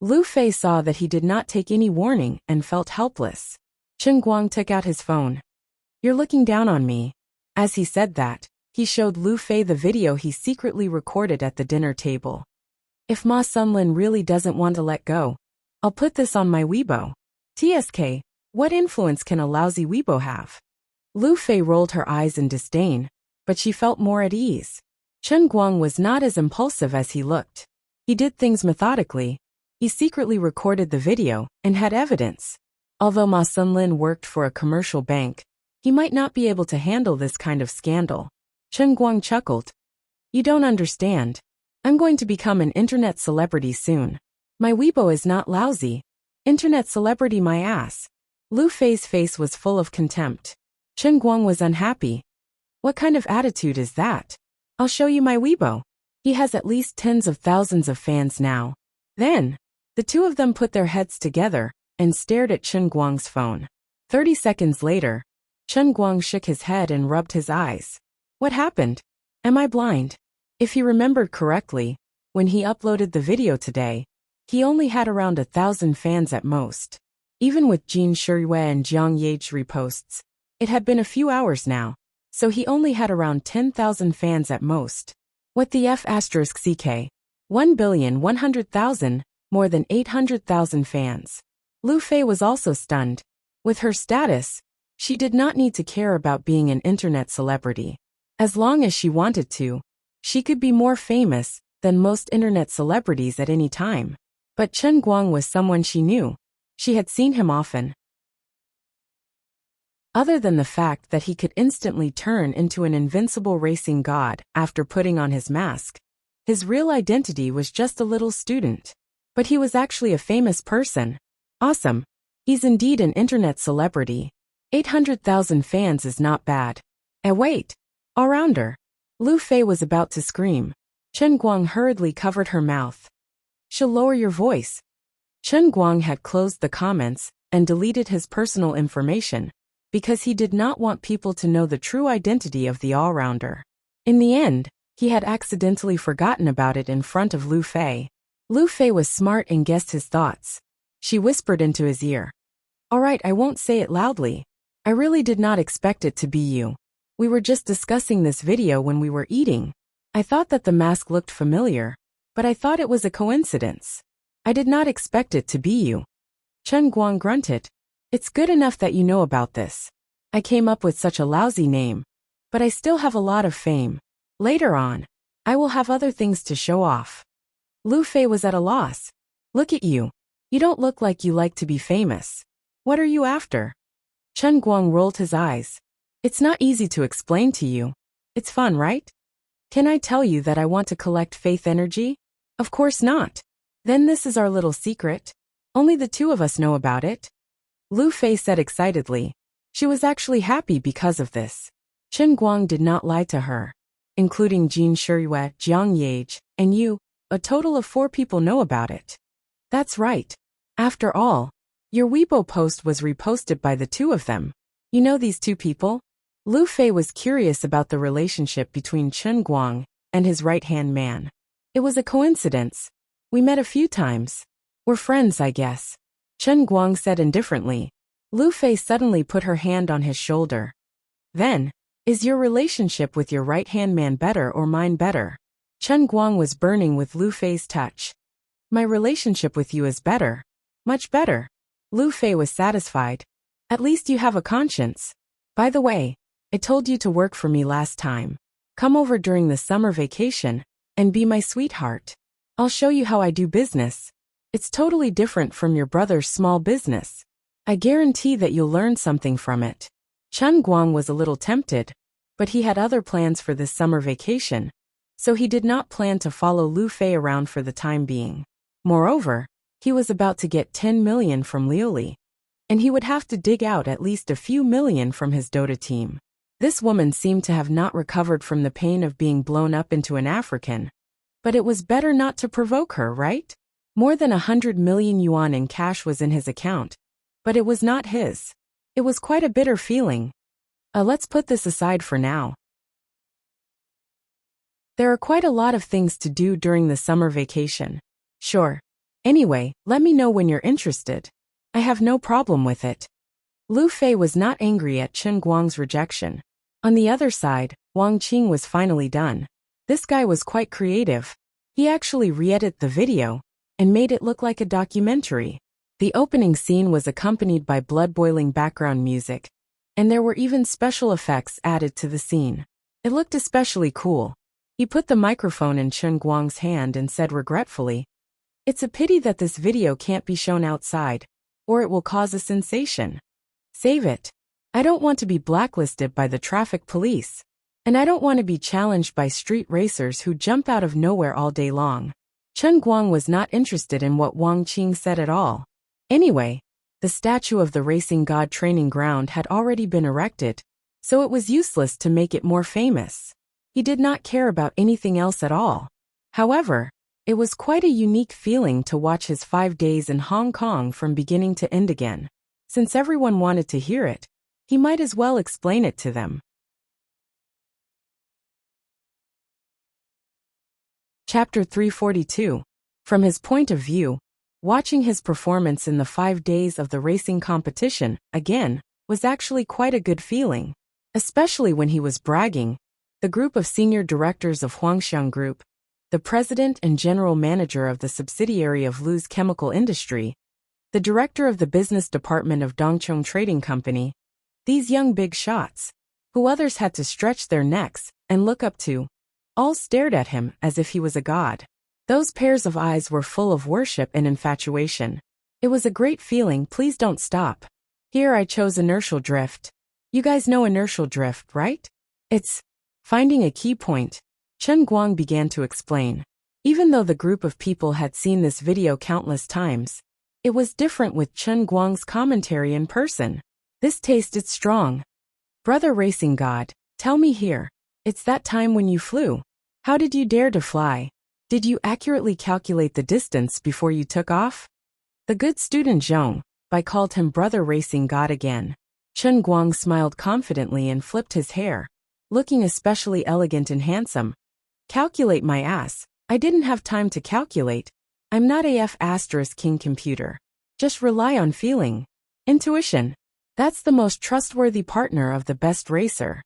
Lu Fei saw that he did not take any warning and felt helpless. Chen Guang took out his phone. You're looking down on me. As he said that, he showed Lu Fei the video he secretly recorded at the dinner table. If Ma Sunlin really doesn't want to let go, I'll put this on my Weibo. TSK, what influence can a lousy Weibo have? Lu Fei rolled her eyes in disdain, but she felt more at ease. Chen Guang was not as impulsive as he looked. He did things methodically. He secretly recorded the video and had evidence. Although Ma Sunlin worked for a commercial bank, he might not be able to handle this kind of scandal. Chen Guang chuckled. You don't understand. I'm going to become an internet celebrity soon. My Weibo is not lousy. Internet celebrity my ass. Lu Fei's face was full of contempt. Chen Guang was unhappy. What kind of attitude is that? I'll show you my Weibo. He has at least tens of thousands of fans now. Then, the two of them put their heads together and stared at Chen Guang's phone. 30 seconds later, Chen Guang shook his head and rubbed his eyes. What happened? Am I blind? If he remembered correctly, when he uploaded the video today, he only had around 1,000 fans at most. Even with Jin Shiyue and Jiang Ye's reposts, it had been a few hours now, so he only had around 10,000 fans at most. What the F***? 1,100,000, more than 800,000 fans. Lu Fei was also stunned. With her status, she did not need to care about being an internet celebrity. As long as she wanted to, she could be more famous than most internet celebrities at any time. But Chen Guang was someone she knew. She had seen him often. Other than the fact that he could instantly turn into an invincible racing god after putting on his mask, his real identity was just a little student. But he was actually a famous person. Awesome. He's indeed an internet celebrity. 800,000 fans is not bad. Wait. All-rounder. Lu Fei was about to scream. Chen Guang hurriedly covered her mouth. She'll lower your voice. Chen Guang had closed the comments and deleted his personal information because he did not want people to know the true identity of the all-rounder. In the end, he had accidentally forgotten about it in front of Lu Fei. Lu Fei was smart and guessed his thoughts. She whispered into his ear. All right, I won't say it loudly. I really did not expect it to be you. We were just discussing this video when we were eating. I thought that the mask looked familiar, but I thought it was a coincidence. I did not expect it to be you. Chen Guang grunted. It's good enough that you know about this. I came up with such a lousy name, but I still have a lot of fame. Later on, I will have other things to show off. Lu Fei was at a loss. Look at you. You don't look like you like to be famous. What are you after? Chen Guang rolled his eyes. It's not easy to explain to you. It's fun, right? Can I tell you that I want to collect faith energy? Of course not. Then this is our little secret. Only the two of us know about it. Lu Fei said excitedly. She was actually happy because of this. Chen Guang did not lie to her. Including Jin Shiyue, Jiang Ye, and you, a total of 4 people know about it. That's right. After all, your Weibo post was reposted by the 2 of them. You know these 2 people? Lu Fei was curious about the relationship between Chen Guang and his right-hand man. It was a coincidence. We met a few times. We're friends, I guess. Chen Guang said indifferently. Lu Fei suddenly put her hand on his shoulder. Then, is your relationship with your right-hand man better or mine better? Chen Guang was burning with Lu Fei's touch. My relationship with you is better. Much better. Lu Fei was satisfied. At least you have a conscience. By the way, I told you to work for me last time. Come over during the summer vacation and be my sweetheart. I'll show you how I do business. It's totally different from your brother's small business. I guarantee that you'll learn something from it. Chen Guang was a little tempted, but he had other plans for this summer vacation, so he did not plan to follow Lu Fei around for the time being. Moreover, he was about to get 10 million from Liuli, and he would have to dig out at least a few million from his Dota team. This woman seemed to have not recovered from the pain of being blown up into an African, but it was better not to provoke her, right? More than 100 million yuan in cash was in his account, but it was not his. It was quite a bitter feeling. Let's put this aside for now. There are quite a lot of things to do during the summer vacation. Sure. Anyway, let me know when you're interested. I have no problem with it. Lu Fei was not angry at Chen Guang's rejection. On the other side, Wang Qing was finally done. This guy was quite creative. He actually re-edited the video and made it look like a documentary. The opening scene was accompanied by blood-boiling background music, and there were even special effects added to the scene. It looked especially cool. He put the microphone in Chen Guang's hand and said regretfully, "It's a pity that this video can't be shown outside, or it will cause a sensation. Save it. I don't want to be blacklisted by the traffic police. And I don't want to be challenged by street racers who jump out of nowhere all day long." Chen Guang was not interested in what Wang Qing said at all. Anyway, the statue of the racing god training ground had already been erected, so it was useless to make it more famous. He did not care about anything else at all. However, it was quite a unique feeling to watch his 5 days in Hong Kong from beginning to end again. Since everyone wanted to hear it, he might as well explain it to them. Chapter 342. From his point of view, watching his performance in the 5 days of the racing competition, again, was actually quite a good feeling. Especially when he was bragging. The group of senior directors of Huangxiang Group, the president and general manager of the subsidiary of Lu's chemical industry, the director of the business department of Dongchong Trading Company, these young big shots, who others had to stretch their necks and look up to, all stared at him as if he was a god. Those pairs of eyes were full of worship and infatuation. It was a great feeling. Please don't stop. Here I chose inertial drift. You guys know inertial drift, right? It's finding a key point. Chen Guang began to explain. Even though the group of people had seen this video countless times, it was different with Chen Guang's commentary in person. This tasted strong. Brother Racing God, tell me here. It's that time when you flew. How did you dare to fly? Did you accurately calculate the distance before you took off? The good student Zhong, Bai called him Brother Racing God again. Chen Guang smiled confidently and flipped his hair, looking especially elegant and handsome. Calculate my ass. I didn't have time to calculate. I'm not AF * king computer. Just rely on feeling. Intuition. That's the most trustworthy partner of the best racer.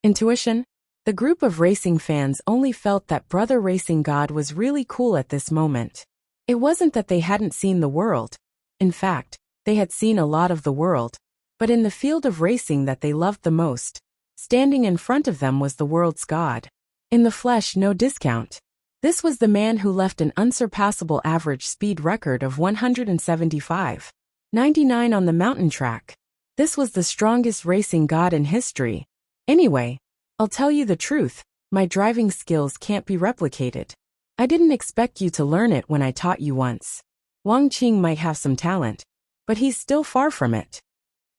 Intuition? The group of racing fans only felt that Brother Racing God was really cool at this moment. It wasn't that they hadn't seen the world. In fact, they had seen a lot of the world. But in the field of racing that they loved the most, standing in front of them was the world's god. In the flesh, no discount. This was the man who left an unsurpassable average speed record of 175.99 on the mountain track. This was the strongest racing god in history. Anyway, I'll tell you the truth, my driving skills can't be replicated. I didn't expect you to learn it when I taught you once. Wang Qing might have some talent, but he's still far from it.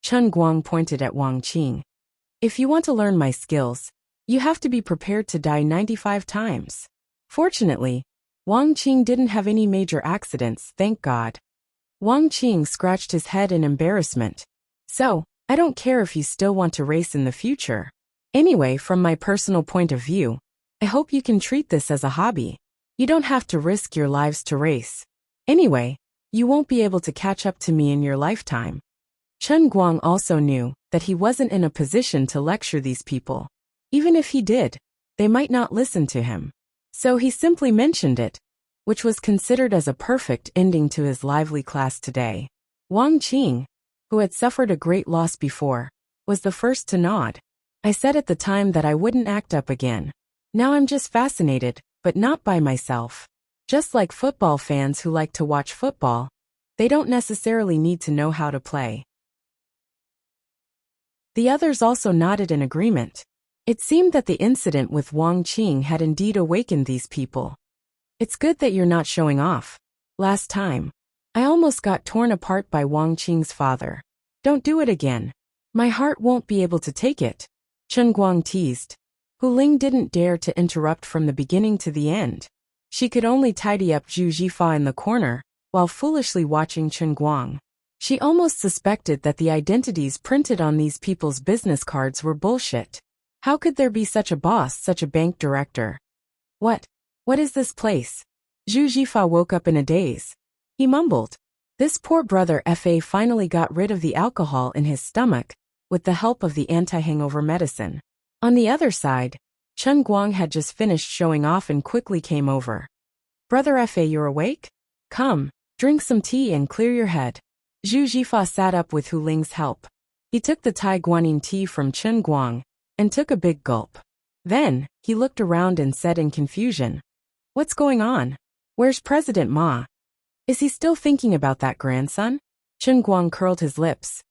Chen Guang pointed at Wang Qing. If you want to learn my skills, you have to be prepared to die 95 times. Fortunately, Wang Qing didn't have any major accidents, thank God. Wang Qing scratched his head in embarrassment. So, I don't care if you still want to race in the future. Anyway, from my personal point of view, I hope you can treat this as a hobby. You don't have to risk your lives to race. Anyway, you won't be able to catch up to me in your lifetime. Chen Guang also knew that he wasn't in a position to lecture these people. Even if he did, they might not listen to him. So he simply mentioned it, which was considered as a perfect ending to his lively class today. Wang Qing, who had suffered a great loss before, was the first to nod. I said at the time that I wouldn't act up again. Now I'm just fascinated, but not by myself. Just like football fans who like to watch football, they don't necessarily need to know how to play. The others also nodded in agreement. It seemed that the incident with Wang Qing had indeed awakened these people. It's good that you're not showing off. Last time, I almost got torn apart by Wang Qing's father. Don't do it again. My heart won't be able to take it. Chen Guang teased. Hu Ling didn't dare to interrupt from the beginning to the end. She could only tidy up Zhu Jifa in the corner, while foolishly watching Chen Guang. She almost suspected that the identities printed on these people's business cards were bullshit. How could there be such a boss, such a bank director? What is this place? Zhu Jifa woke up in a daze. He mumbled. This poor brother Fa finally got rid of the alcohol in his stomach, with the help of the anti-hangover medicine. On the other side, Chen Guang had just finished showing off and quickly came over. Brother Fa, you're awake? Come, drink some tea and clear your head. Zhu Jifa sat up with Hu Ling's help. He took the Tai Guanyin tea from Chen Guang and took a big gulp. Then, he looked around and said in confusion, "What's going on? Where's President Ma? Is he still thinking about that grandson?" Chen Guang curled his lips.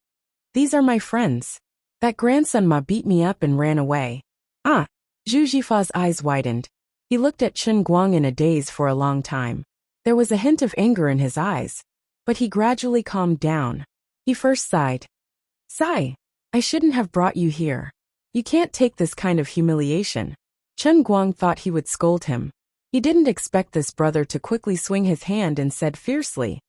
"These are my friends. That grandson Ma beat me up and ran away." Ah! Zhu Jifa's eyes widened. He looked at Chen Guang in a daze for a long time. There was a hint of anger in his eyes, but he gradually calmed down. He first sighed. "Sigh, I shouldn't have brought you here. You can't take this kind of humiliation." Chen Guang thought he would scold him. He didn't expect this brother to quickly swing his hand and said fiercely,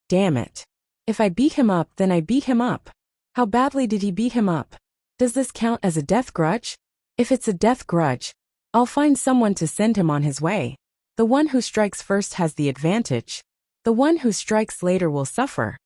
"Damn it. If I beat him up, then I beat him up. How badly did he beat him up? Does this count as a death grudge? If it's a death grudge, I'll find someone to send him on his way. The one who strikes first has the advantage. The one who strikes later will suffer."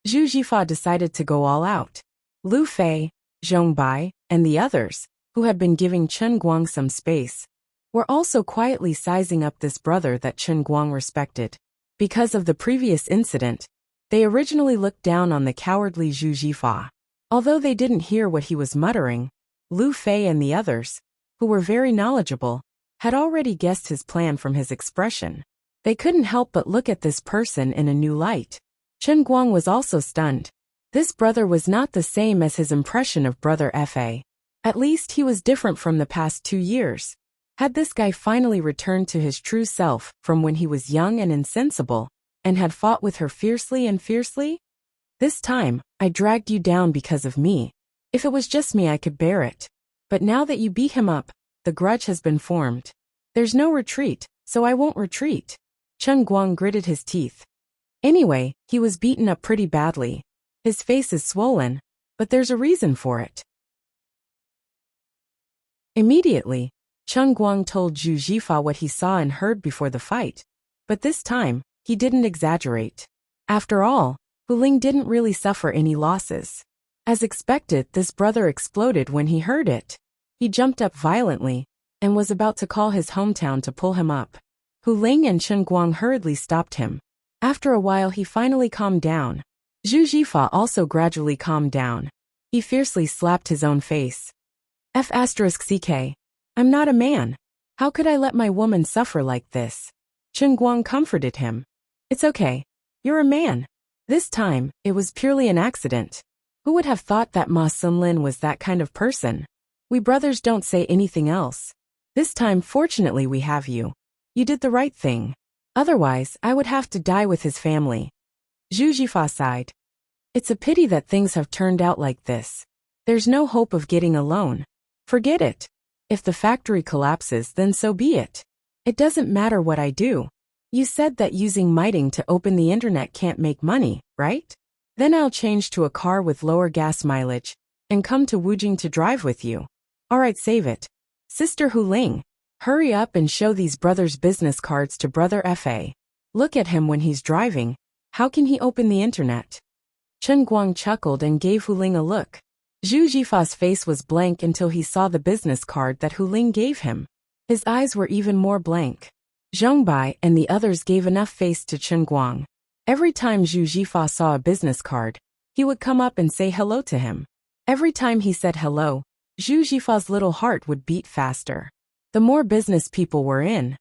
Zhu Jifa decided to go all out. Lu Fei, Zhong Bai, and the others, who had been giving Chen Guang some space, were also quietly sizing up this brother that Chen Guang respected. Because of the previous incident, they originally looked down on the cowardly Zhu Jifa. Although they didn't hear what he was muttering, Lu Fei and the others, who were very knowledgeable, had already guessed his plan from his expression. They couldn't help but look at this person in a new light. Chen Guang was also stunned. This brother was not the same as his impression of Brother Fa. At least he was different from the past 2 years. Had this guy finally returned to his true self from when he was young and insensible, and had fought with her fiercely and fiercely? "This time, I dragged you down because of me. If it was just me I could bear it. But now that you beat him up, the grudge has been formed. There's no retreat, so I won't retreat." Chen Guang gritted his teeth. Anyway, he was beaten up pretty badly. His face is swollen, but there's a reason for it. Immediately, Chen Guang told Zhu Jifa what he saw and heard before the fight. But this time, he didn't exaggerate. After all, Hu Ling didn't really suffer any losses. As expected, this brother exploded when he heard it. He jumped up violently and was about to call his hometown to pull him up. Hu Ling and Chen Guang hurriedly stopped him. After a while he finally calmed down. Zhu Jifa also gradually calmed down. He fiercely slapped his own face. F***ck. I'm not a man. How could I let my woman suffer like this? Chen Guang comforted him. It's okay. You're a man. This time, it was purely an accident. Who would have thought that Ma Sunlin was that kind of person? We brothers don't say anything else. This time, fortunately, we have you. You did the right thing. Otherwise, I would have to die with his family. Zhu Jifa sighed. It's a pity that things have turned out like this. There's no hope of getting a loan. Forget it. If the factory collapses, then so be it. It doesn't matter what I do. You said that using miting to open the internet can't make money, right? Then I'll change to a car with lower gas mileage and come to Wujing to drive with you. Alright, save it. Sister Hu Ling, hurry up and show these brothers business cards to Brother Fa. Look at him when he's driving. How can he open the internet? Chen Guang chuckled and gave Hu Ling a look. Zhu Jifa's face was blank until he saw the business card that Hu Ling gave him. His eyes were even more blank. Zhong Bai and the others gave enough face to Chen Guang. Every time Zhu Jifa saw a business card, he would come up and say hello to him. Every time he said hello, Zhu Jifa's little heart would beat faster. The more business people were in,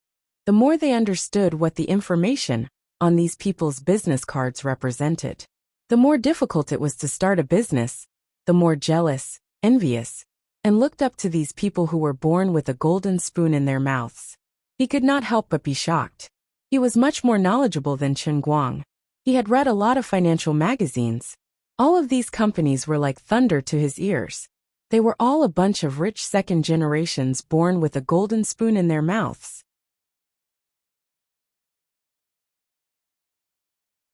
the more they understood what the information on these people's business cards represented. The more difficult it was to start a business, the more jealous, envious, and looked up to these people who were born with a golden spoon in their mouths. He could not help but be shocked. He was much more knowledgeable than Chen Guang. He had read a lot of financial magazines. All of these companies were like thunder to his ears. They were all a bunch of rich second generations born with a golden spoon in their mouths.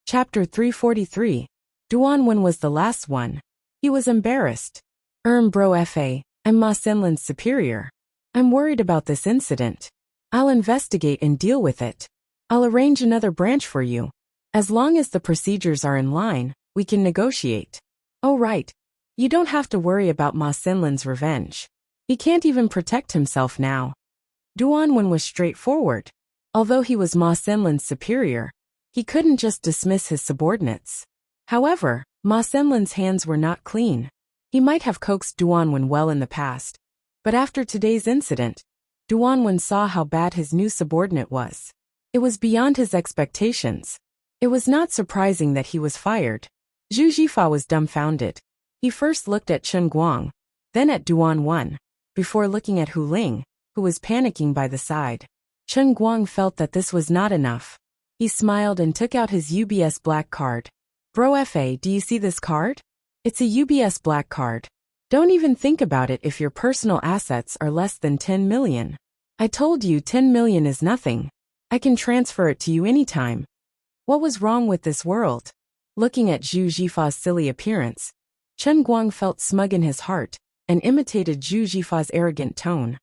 Chapter 343. Duan was the last one. He was embarrassed. Bro Fa, I'm Ma Senlin's superior. I'm worried about this incident. I'll investigate and deal with it. I'll arrange another branch for you. As long as the procedures are in line, we can negotiate. Oh right. You don't have to worry about Ma Senlin's revenge. He can't even protect himself now. Duanwen was straightforward. Although he was Ma Senlin's superior, he couldn't just dismiss his subordinates. However, Ma Senlin's hands were not clean. He might have coaxed Duanwen well in the past, but after today's incident, Duanwen saw how bad his new subordinate was. It was beyond his expectations. It was not surprising that he was fired. Zhu Jifa was dumbfounded. He first looked at Chen Guang, then at Duanwen, before looking at Hu Ling, who was panicking by the side. Chen Guang felt that this was not enough. He smiled and took out his UBS black card. Bro FA, do you see this card? It's a UBS black card. Don't even think about it if your personal assets are less than 10 million. I told you 10 million is nothing. I can transfer it to you anytime. What was wrong with this world? Looking at Zhu Jifa's silly appearance, Chen Guang felt smug in his heart and imitated Zhu Jifa's arrogant tone.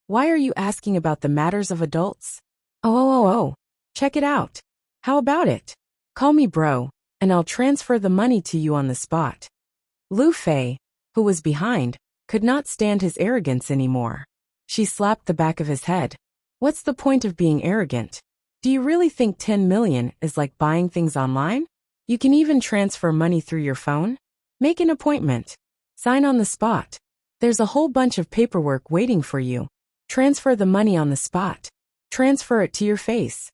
Why are you asking about the matters of adults? Oh. Check it out. How about it? Call me bro, and I'll transfer the money to you on the spot. Lu Fei, who was behind, could not stand his arrogance anymore. She slapped the back of his head. What's the point of being arrogant? Do you really think 10 million is like buying things online? You can even transfer money through your phone. Make an appointment. Sign on the spot. There's a whole bunch of paperwork waiting for you. Transfer the money on the spot. Transfer it to your face.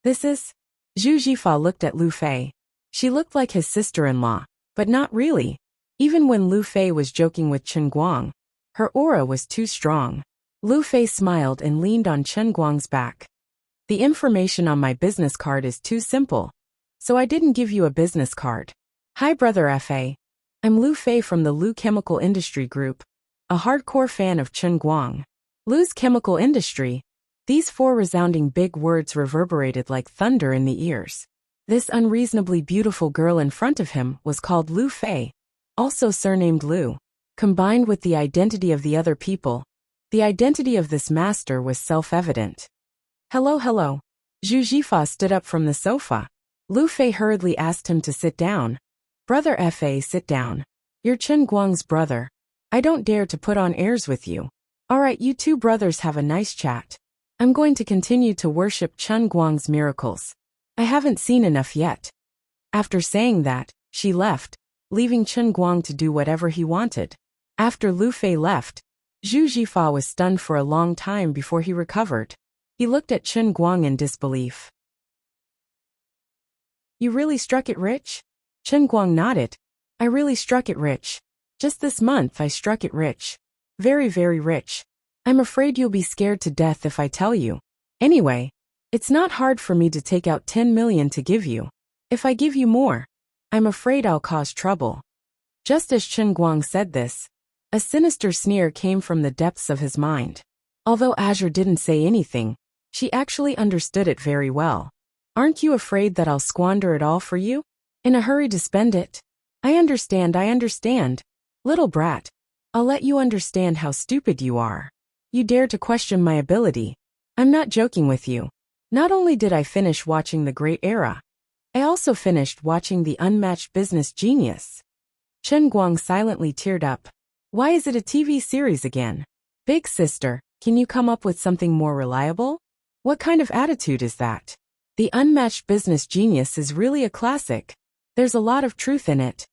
This is... Zhu Jifa looked at Lu Fei. She looked like his sister-in-law, but not really. Even when Lu Fei was joking with Chen Guang, her aura was too strong. Lu Fei smiled and leaned on Chen Guang's back. The information on my business card is too simple, so I didn't give you a business card. Hi brother FA. I'm Lu Fei from the Lu Chemical Industry Group, a hardcore fan of Chen Guang. Lu's Chemical Industry. These four resounding big words reverberated like thunder in the ears. This unreasonably beautiful girl in front of him was called Lu Fei, also surnamed Lu. Combined with the identity of the other people, the identity of this master was self-evident. Hello. Zhu Jifa stood up from the sofa. Lu Fei hurriedly asked him to sit down. Brother Fa, sit down. You're Chen Guang's brother. I don't dare to put on airs with you. Alright, you two brothers have a nice chat. I'm going to continue to worship Chen Guang's miracles. I haven't seen enough yet. After saying that, she left, leaving Chen Guang to do whatever he wanted. After Lu Fei left, Zhu Jifa was stunned for a long time before he recovered. He looked at Chen Guang in disbelief. You really struck it rich? Chen Guang nodded. I really struck it rich. Just this month I struck it rich. Very, very rich. I'm afraid you'll be scared to death if I tell you. Anyway, it's not hard for me to take out 10 million to give you. If I give you more, I'm afraid I'll cause trouble. Just as Chen Guang said this, a sinister sneer came from the depths of his mind. Although Azure didn't say anything, she actually understood it very well. Aren't you afraid that I'll squander it all for you? In a hurry to spend it? I understand. Little brat, I'll let you understand how stupid you are. You dare to question my ability. I'm not joking with you. Not only did I finish watching The Great Era, I also finished watching The Unmatched Business Genius. Chen Guang silently teared up. Why is it a TV series again? Big sister, can you come up with something more reliable? What kind of attitude is that? The Unmatched Business Genius is really a classic. There's a lot of truth in it.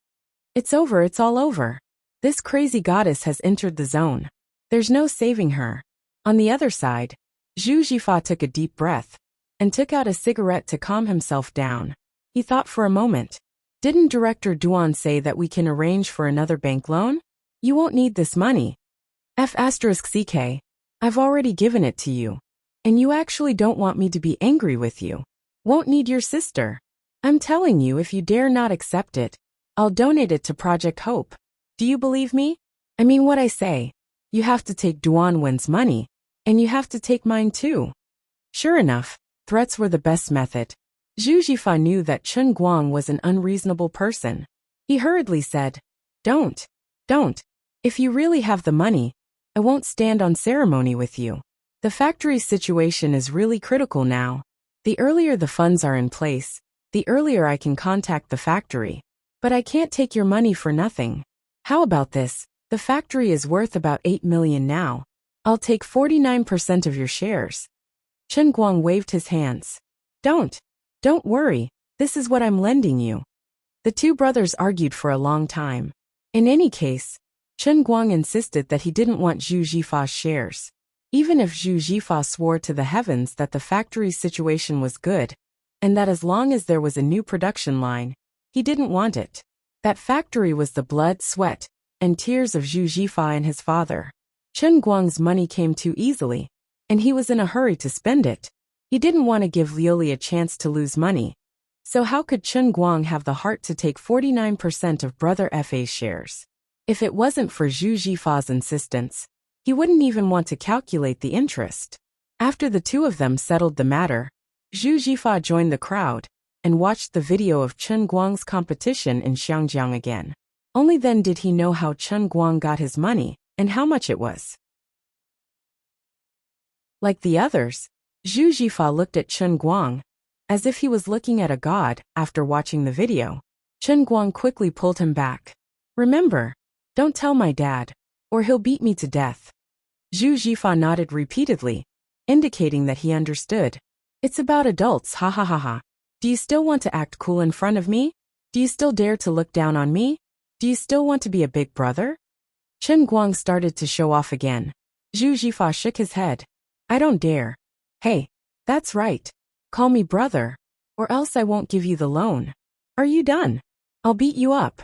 It's all over. This crazy goddess has entered the zone. There's no saving her. On the other side, Zhu Jifa took a deep breath and took out a cigarette to calm himself down. He thought for a moment. Didn't Director Duan say that we can arrange for another bank loan? You won't need this money. F***CK. I've already given it to you. And you actually don't want me to be angry with you. Won't need your sister. I'm telling you, if you dare not accept it, I'll donate it to Project Hope. Do you believe me? I mean what I say. You have to take Duanwen's money, and you have to take mine too. Sure enough, threats were the best method. Zhu Jifa knew that Chen Guang was an unreasonable person. He hurriedly said, Don't. If you really have the money, I won't stand on ceremony with you. The factory's situation is really critical now. The earlier the funds are in place, the earlier I can contact the factory. But I can't take your money for nothing. How about this? The factory is worth about 8 million now. I'll take 49% of your shares. Chen Guang waved his hands. Don't worry, this is what I'm lending you. The two brothers argued for a long time. In any case, Chen Guang insisted that he didn't want Zhu Jifa's shares. Even if Zhu Jifa swore to the heavens that the factory's situation was good, and that as long as there was a new production line, he didn't want it. That factory was the blood, sweat, and tears of Zhu Jifa and his father. Chen Guang's money came too easily, and he was in a hurry to spend it. He didn't want to give Liuli a chance to lose money. So how could Chen Guang have the heart to take 49% of Brother Fa's shares? If it wasn't for Zhu Jifa's insistence, he wouldn't even want to calculate the interest. After the two of them settled the matter, Zhu Jifa joined the crowd and watched the video of Chen Guang's competition in Xiangjiang again. Only then did he know how Chen Guang got his money and how much it was. Like the others, Zhu Jifa looked at Chen Guang as if he was looking at a god after watching the video. Chen Guang quickly pulled him back. Remember, don't tell my dad, or he'll beat me to death. Zhu Jifa nodded repeatedly, indicating that he understood. It's about adults, ha ha ha ha. Do you still want to act cool in front of me? Do you still dare to look down on me? Do you still want to be a big brother? Chen Guang started to show off again. Zhu Jifa shook his head. I don't dare. Hey, that's right. Call me brother, or else I won't give you the loan. Are you done? I'll beat you up.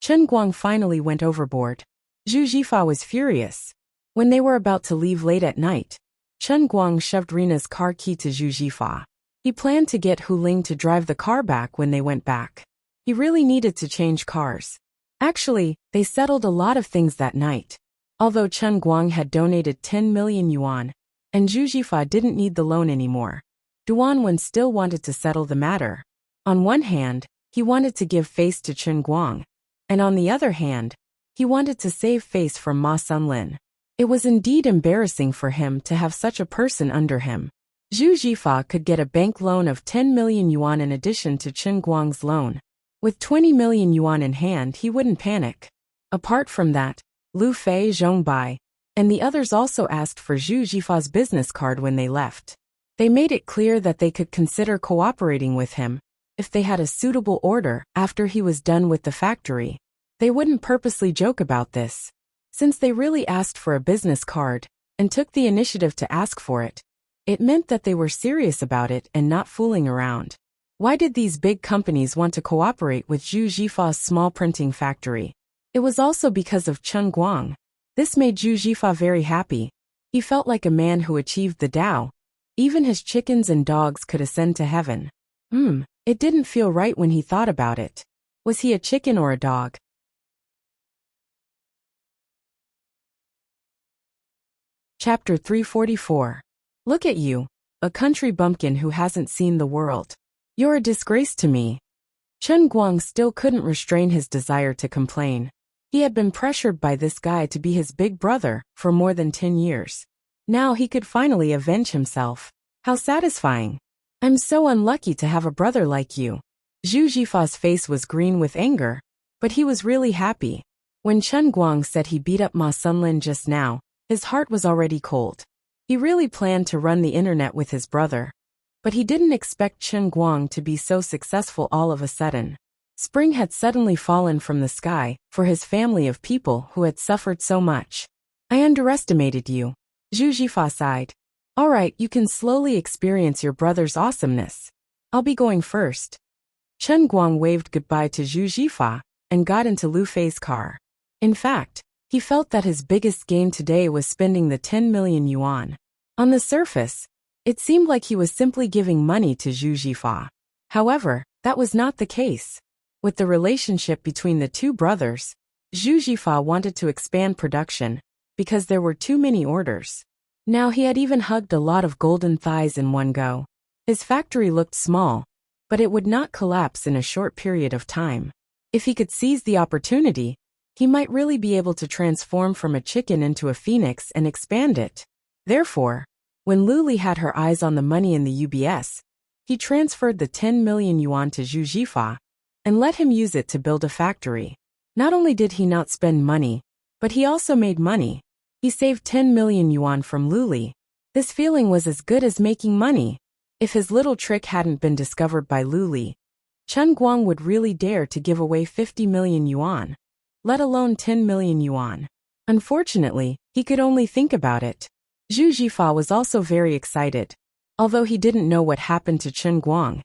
Chen Guang finally went overboard. Zhu Jifa was furious. When they were about to leave late at night, Chen Guang shoved Rina's car key to Zhu Jifa. He planned to get Hu Ling to drive the car back when they went back. He really needed to change cars. Actually, they settled a lot of things that night. Although Chen Guang had donated 10 million yuan, and Zhu Jifa didn't need the loan anymore, Duan Wen still wanted to settle the matter. On one hand, he wanted to give face to Chen Guang, and on the other hand, he wanted to save face from Ma Sunlin. It was indeed embarrassing for him to have such a person under him. Zhu Jifa could get a bank loan of 10 million yuan in addition to Chen Guang's loan. With 20 million yuan in hand, he wouldn't panic. Apart from that, Lu Fei, Zhong Bai, and the others also asked for Zhu Jifa's business card when they left. They made it clear that they could consider cooperating with him if they had a suitable order after he was done with the factory. They wouldn't purposely joke about this. Since they really asked for a business card and took the initiative to ask for it, it meant that they were serious about it and not fooling around. Why did these big companies want to cooperate with Zhu Jifa's small printing factory? It was also because of Chen Guang. This made Zhu Jifa very happy. He felt like a man who achieved the Tao. Even his chickens and dogs could ascend to heaven. It didn't feel right when he thought about it. Was he a chicken or a dog? Chapter 344. Look at you, a country bumpkin who hasn't seen the world. You're a disgrace to me. Chen Guang still couldn't restrain his desire to complain. He had been pressured by this guy to be his big brother for more than 10 years. Now he could finally avenge himself. How satisfying. I'm so unlucky to have a brother like you. Zhu Jifa's face was green with anger, but he was really happy. When Chen Guang said he beat up Ma Sunlin just now, his heart was already cold. He really planned to run the internet with his brother. But he didn't expect Chen Guang to be so successful all of a sudden. Spring had suddenly fallen from the sky for his family of people who had suffered so much. I underestimated you. Zhu Jifa sighed. All right, you can slowly experience your brother's awesomeness. I'll be going first. Chen Guang waved goodbye to Zhu Jifa and got into Lu Fei's car. In fact, he felt that his biggest gain today was spending the 10 million yuan. On the surface, it seemed like he was simply giving money to Zhu Jifa. However, that was not the case. With the relationship between the two brothers, Zhu Jifa wanted to expand production because there were too many orders. Now he had even hugged a lot of golden thighs in one go. His factory looked small, but it would not collapse in a short period of time. If he could seize the opportunity, he might really be able to transform from a chicken into a phoenix and expand it. Therefore, when Luli had her eyes on the money in the UBS, he transferred the 10 million yuan to Zhu Jifa and let him use it to build a factory. Not only did he not spend money, But he also made money. He saved 10 million yuan from Luli. This feeling was as good as making money. If his little trick hadn't been discovered by Luli, Chen Guang would really dare to give away 50 million yuan, let alone 10 million yuan. Unfortunately, he could only think about it. Zhu Jifa was also very excited. Although he didn't know what happened to Chen Guang,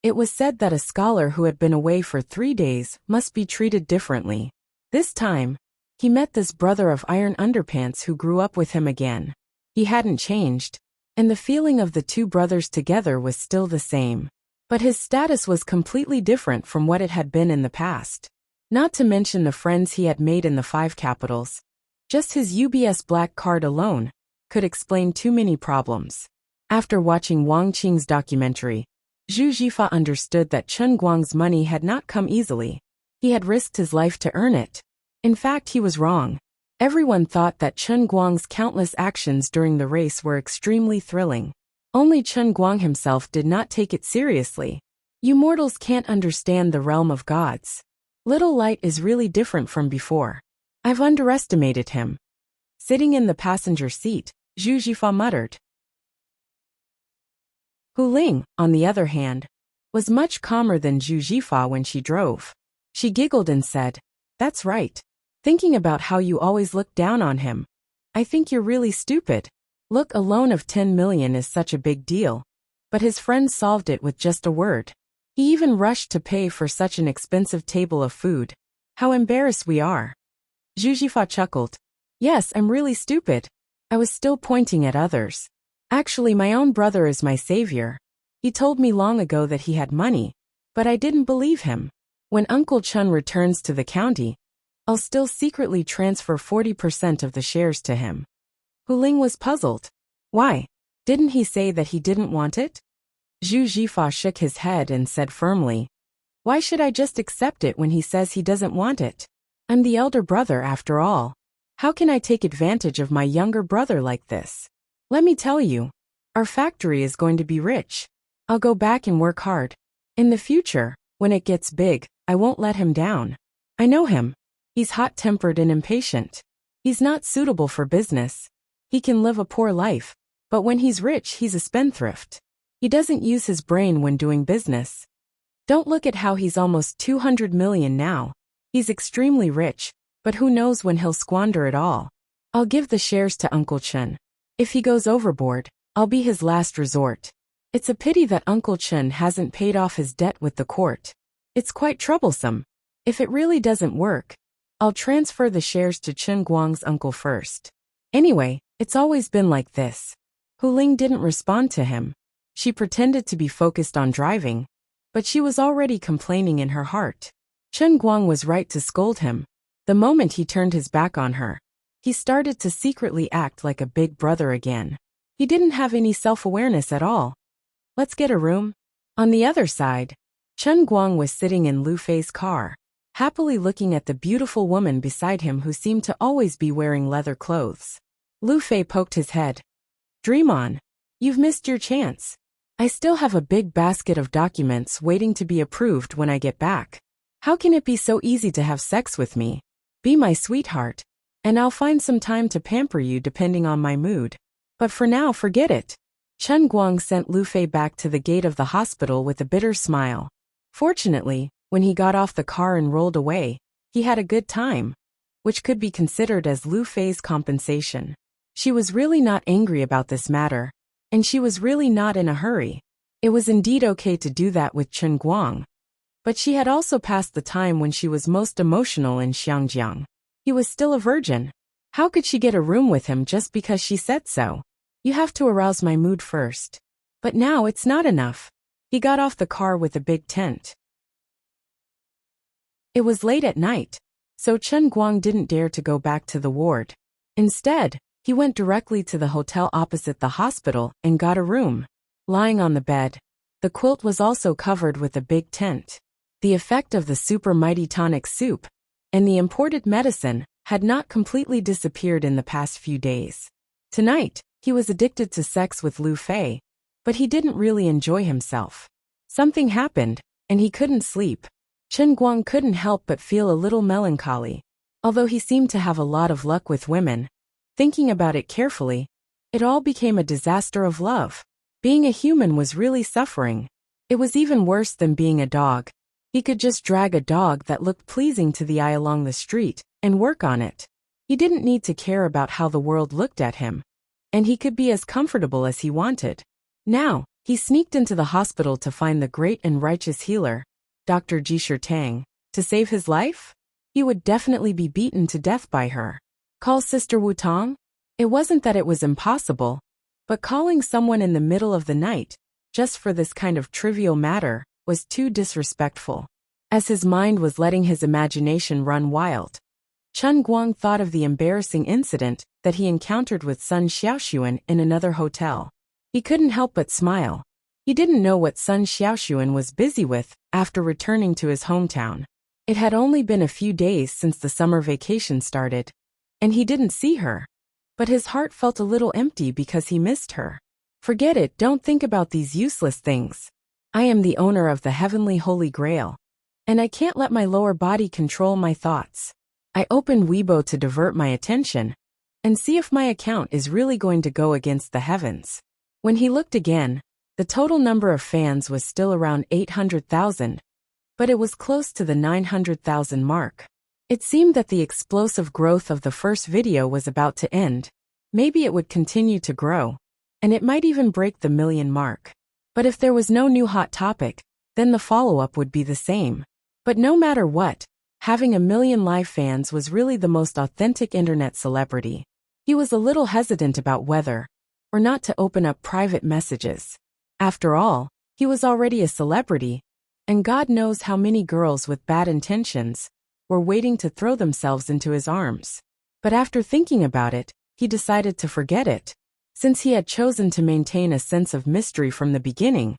it was said that a scholar who had been away for 3 days must be treated differently. This time, he met this brother of iron underpants who grew up with him again. He hadn't changed, and the feeling of the two brothers together was still the same. But his status was completely different from what it had been in the past. Not to mention the friends he had made in the 5 capitals. Just his UBS black card alone could explain too many problems. After watching Wang Qing's documentary, Zhu Jifa understood that Chen Guang's money had not come easily. He had risked his life to earn it. In fact, he was wrong. Everyone thought that Chen Guang's countless actions during the race were extremely thrilling. Only Chen Guang himself did not take it seriously. You mortals can't understand the realm of gods. Little Light is really different from before. I've underestimated him. Sitting in the passenger seat, Zhu Jifa muttered. Hu Ling, on the other hand, was much calmer than Zhu Jifa when she drove. She giggled and said, "That's right. Thinking about how you always look down on him. I think you're really stupid. Look, a loan of 10 million is such a big deal. But his friend solved it with just a word. He even rushed to pay for such an expensive table of food. How embarrassed we are." Zhu Jifa chuckled. "Yes, I'm really stupid. I was still pointing at others. Actually, my own brother is my savior. He told me long ago that he had money, but I didn't believe him. When Uncle Chen returns to the county, I'll still secretly transfer 40% of the shares to him." Hu Ling was puzzled. Why? Didn't he say that he didn't want it? Zhu Jifa shook his head and said firmly, "Why should I just accept it when he says he doesn't want it? I'm the elder brother after all. How can I take advantage of my younger brother like this? Let me tell you, our factory is going to be rich. I'll go back and work hard. In the future, when it gets big, I won't let him down. I know him. He's hot-tempered and impatient. He's not suitable for business. He can live a poor life, but when he's rich, he's a spendthrift. He doesn't use his brain when doing business. Don't look at how he's almost 200 million now. He's extremely rich, but who knows when he'll squander it all. I'll give the shares to Uncle Chen. If he goes overboard, I'll be his last resort. It's a pity that Uncle Chen hasn't paid off his debt with the court. It's quite troublesome. If it really doesn't work, I'll transfer the shares to Chen Guang's uncle first. Anyway, it's always been like this." Hu Ling didn't respond to him. She pretended to be focused on driving, but she was already complaining in her heart. Chen Guang was right to scold him. The moment he turned his back on her, he started to secretly act like a big brother again. He didn't have any self-awareness at all. "Let's get a room." On the other side, Chen Guang was sitting in Lu Fei's car, happily looking at the beautiful woman beside him who seemed to always be wearing leather clothes. Lu Fei poked his head. "Dream on. You've missed your chance. I still have a big basket of documents waiting to be approved when I get back. How can it be so easy to have sex with me? Be my sweetheart, and I'll find some time to pamper you depending on my mood. But for now, forget it." Chen Guang sent Lu Fei back to the gate of the hospital with a bitter smile. Fortunately, when he got off the car and rolled away, he had a good time, which could be considered as Lu Fei's compensation. She was really not angry about this matter, and she was really not in a hurry. It was indeed okay to do that with Chen Guang, but she had also passed the time when she was most emotional in Xiangjiang. He was still a virgin. How could she get a room with him just because she said so? You have to arouse my mood first. But now it's not enough. He got off the car with a big tent. It was late at night, so Chen Guang didn't dare to go back to the ward. Instead, he went directly to the hotel opposite the hospital and got a room. Lying on the bed, the quilt was also covered with a big tent. The effect of the super mighty tonic soup and the imported medicine had not completely disappeared in the past few days. Tonight, he was addicted to sex with Lu Fei, but he didn't really enjoy himself. Something happened, and he couldn't sleep. Chen Guang couldn't help but feel a little melancholy. Although he seemed to have a lot of luck with women, thinking about it carefully, it all became a disaster of love. Being a human was really suffering. It was even worse than being a dog. He could just drag a dog that looked pleasing to the eye along the street and work on it. He didn't need to care about how the world looked at him, and he could be as comfortable as he wanted. Now, he sneaked into the hospital to find the great and righteous healer, Dr. Jishir Tang, to save his life? He would definitely be beaten to death by her. Call Sister Wu Tong? It wasn't that it was impossible, but calling someone in the middle of the night, just for this kind of trivial matter, was too disrespectful. As his mind was letting his imagination run wild, Chen Guang thought of the embarrassing incident that he encountered with Sun Xiaoxuan in another hotel. He couldn't help but smile. He didn't know what Sun Xiaoxuan was busy with after returning to his hometown. It had only been a few days since the summer vacation started, and he didn't see her. But his heart felt a little empty because he missed her. Forget it, don't think about these useless things. I am the owner of the heavenly Holy Grail, and I can't let my lower body control my thoughts. I opened Weibo to divert my attention and see if my account is really going to go against the heavens. When he looked again, the total number of fans was still around 800,000, but it was close to the 900,000 mark. It seemed that the explosive growth of the first video was about to end. Maybe it would continue to grow, and it might even break the million mark. But if there was no new hot topic, then the follow-up would be the same. But no matter what, having 1 million live fans was really the most authentic internet celebrity. He was a little hesitant about whether or not to open up private messages. After all, he was already a celebrity, and God knows how many girls with bad intentions were waiting to throw themselves into his arms. But after thinking about it, he decided to forget it. Since he had chosen to maintain a sense of mystery from the beginning,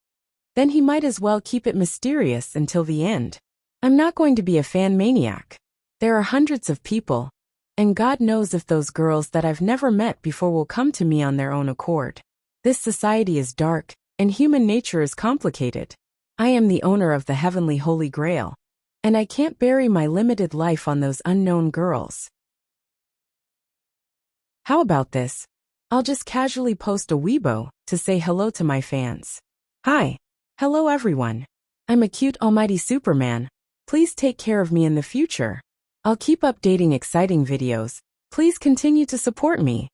then he might as well keep it mysterious until the end. I'm not going to be a fan maniac. There are hundreds of people, and God knows if those girls that I've never met before will come to me on their own accord. This society is dark, and human nature is complicated. I am the owner of the heavenly Holy Grail, and I can't bury my limited life on those unknown girls. How about this? I'll just casually post a Weibo to say hello to my fans. Hi. Hello everyone. I'm a cute almighty Superman. Please take care of me in the future. I'll keep updating exciting videos. Please continue to support me.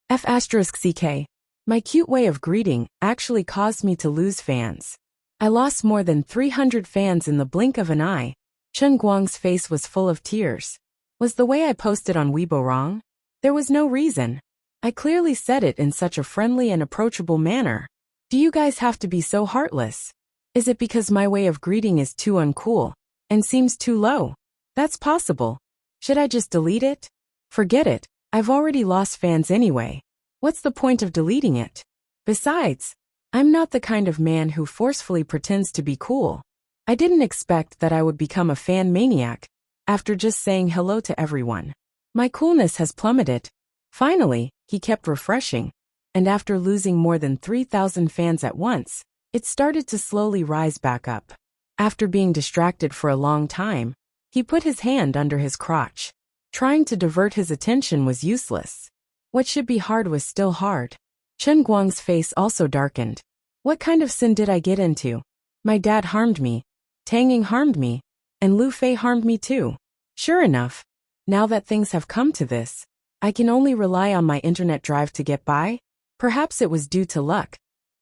F***CK. My cute way of greeting actually caused me to lose fans. I lost more than 300 fans in the blink of an eye. Chen Guang's face was full of tears. Was the way I posted on Weibo wrong? There was no reason. I clearly said it in such a friendly and approachable manner. Do you guys have to be so heartless? Is it because my way of greeting is too uncool and seems too low? That's possible. Should I just delete it? Forget it. I've already lost fans anyway. What's the point of deleting it? Besides, I'm not the kind of man who forcefully pretends to be cool. I didn't expect that I would become a fan maniac after just saying hello to everyone. My coolness has plummeted. Finally, he kept refreshing, and after losing more than 3,000 fans at once, it started to slowly rise back up. After being distracted for a long time, he put his hand under his crotch. Trying to divert his attention was useless. What should be hard was still hard. Chen Guang's face also darkened. What kind of sin did I get into? My dad harmed me, Tang Ying harmed me, and Lu Fei harmed me too. Sure enough, now that things have come to this, I can only rely on my internet drive to get by? Perhaps it was due to luck.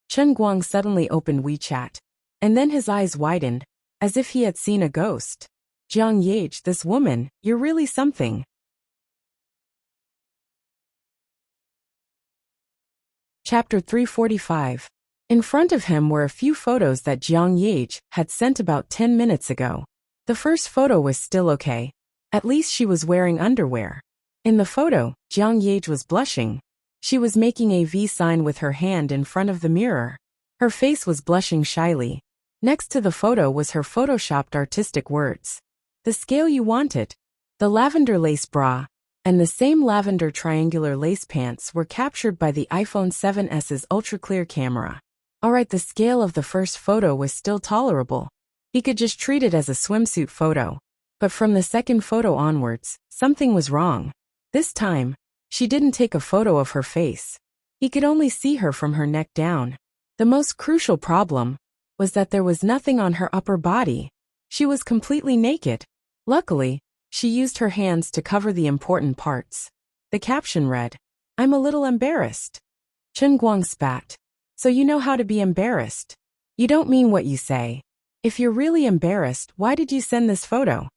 Chen Guang suddenly opened WeChat, and then his eyes widened, as if he had seen a ghost. Jiang Yage, this woman, you're really something. Chapter 345. In front of him were a few photos that Jiang Yage had sent about 10 minutes ago. The first photo was still okay. At least she was wearing underwear. In the photo, Jiang Yage was blushing. She was making a V sign with her hand in front of the mirror. Her face was blushing shyly. Next to the photo was her photoshopped artistic words. The scale you wanted. The lavender lace bra and the same lavender triangular lace pants were captured by the iPhone 7s's ultra-clear camera. Alright, the scale of the first photo was still tolerable. He could just treat it as a swimsuit photo. But from the second photo onwards, something was wrong. This time, she didn't take a photo of her face. He could only see her from her neck down. The most crucial problem was that there was nothing on her upper body. She was completely naked. Luckily, she used her hands to cover the important parts. The caption read, "I'm a little embarrassed." Chen Guang spat. "So you know how to be embarrassed? You don't mean what you say. If you're really embarrassed, why did you send this photo?"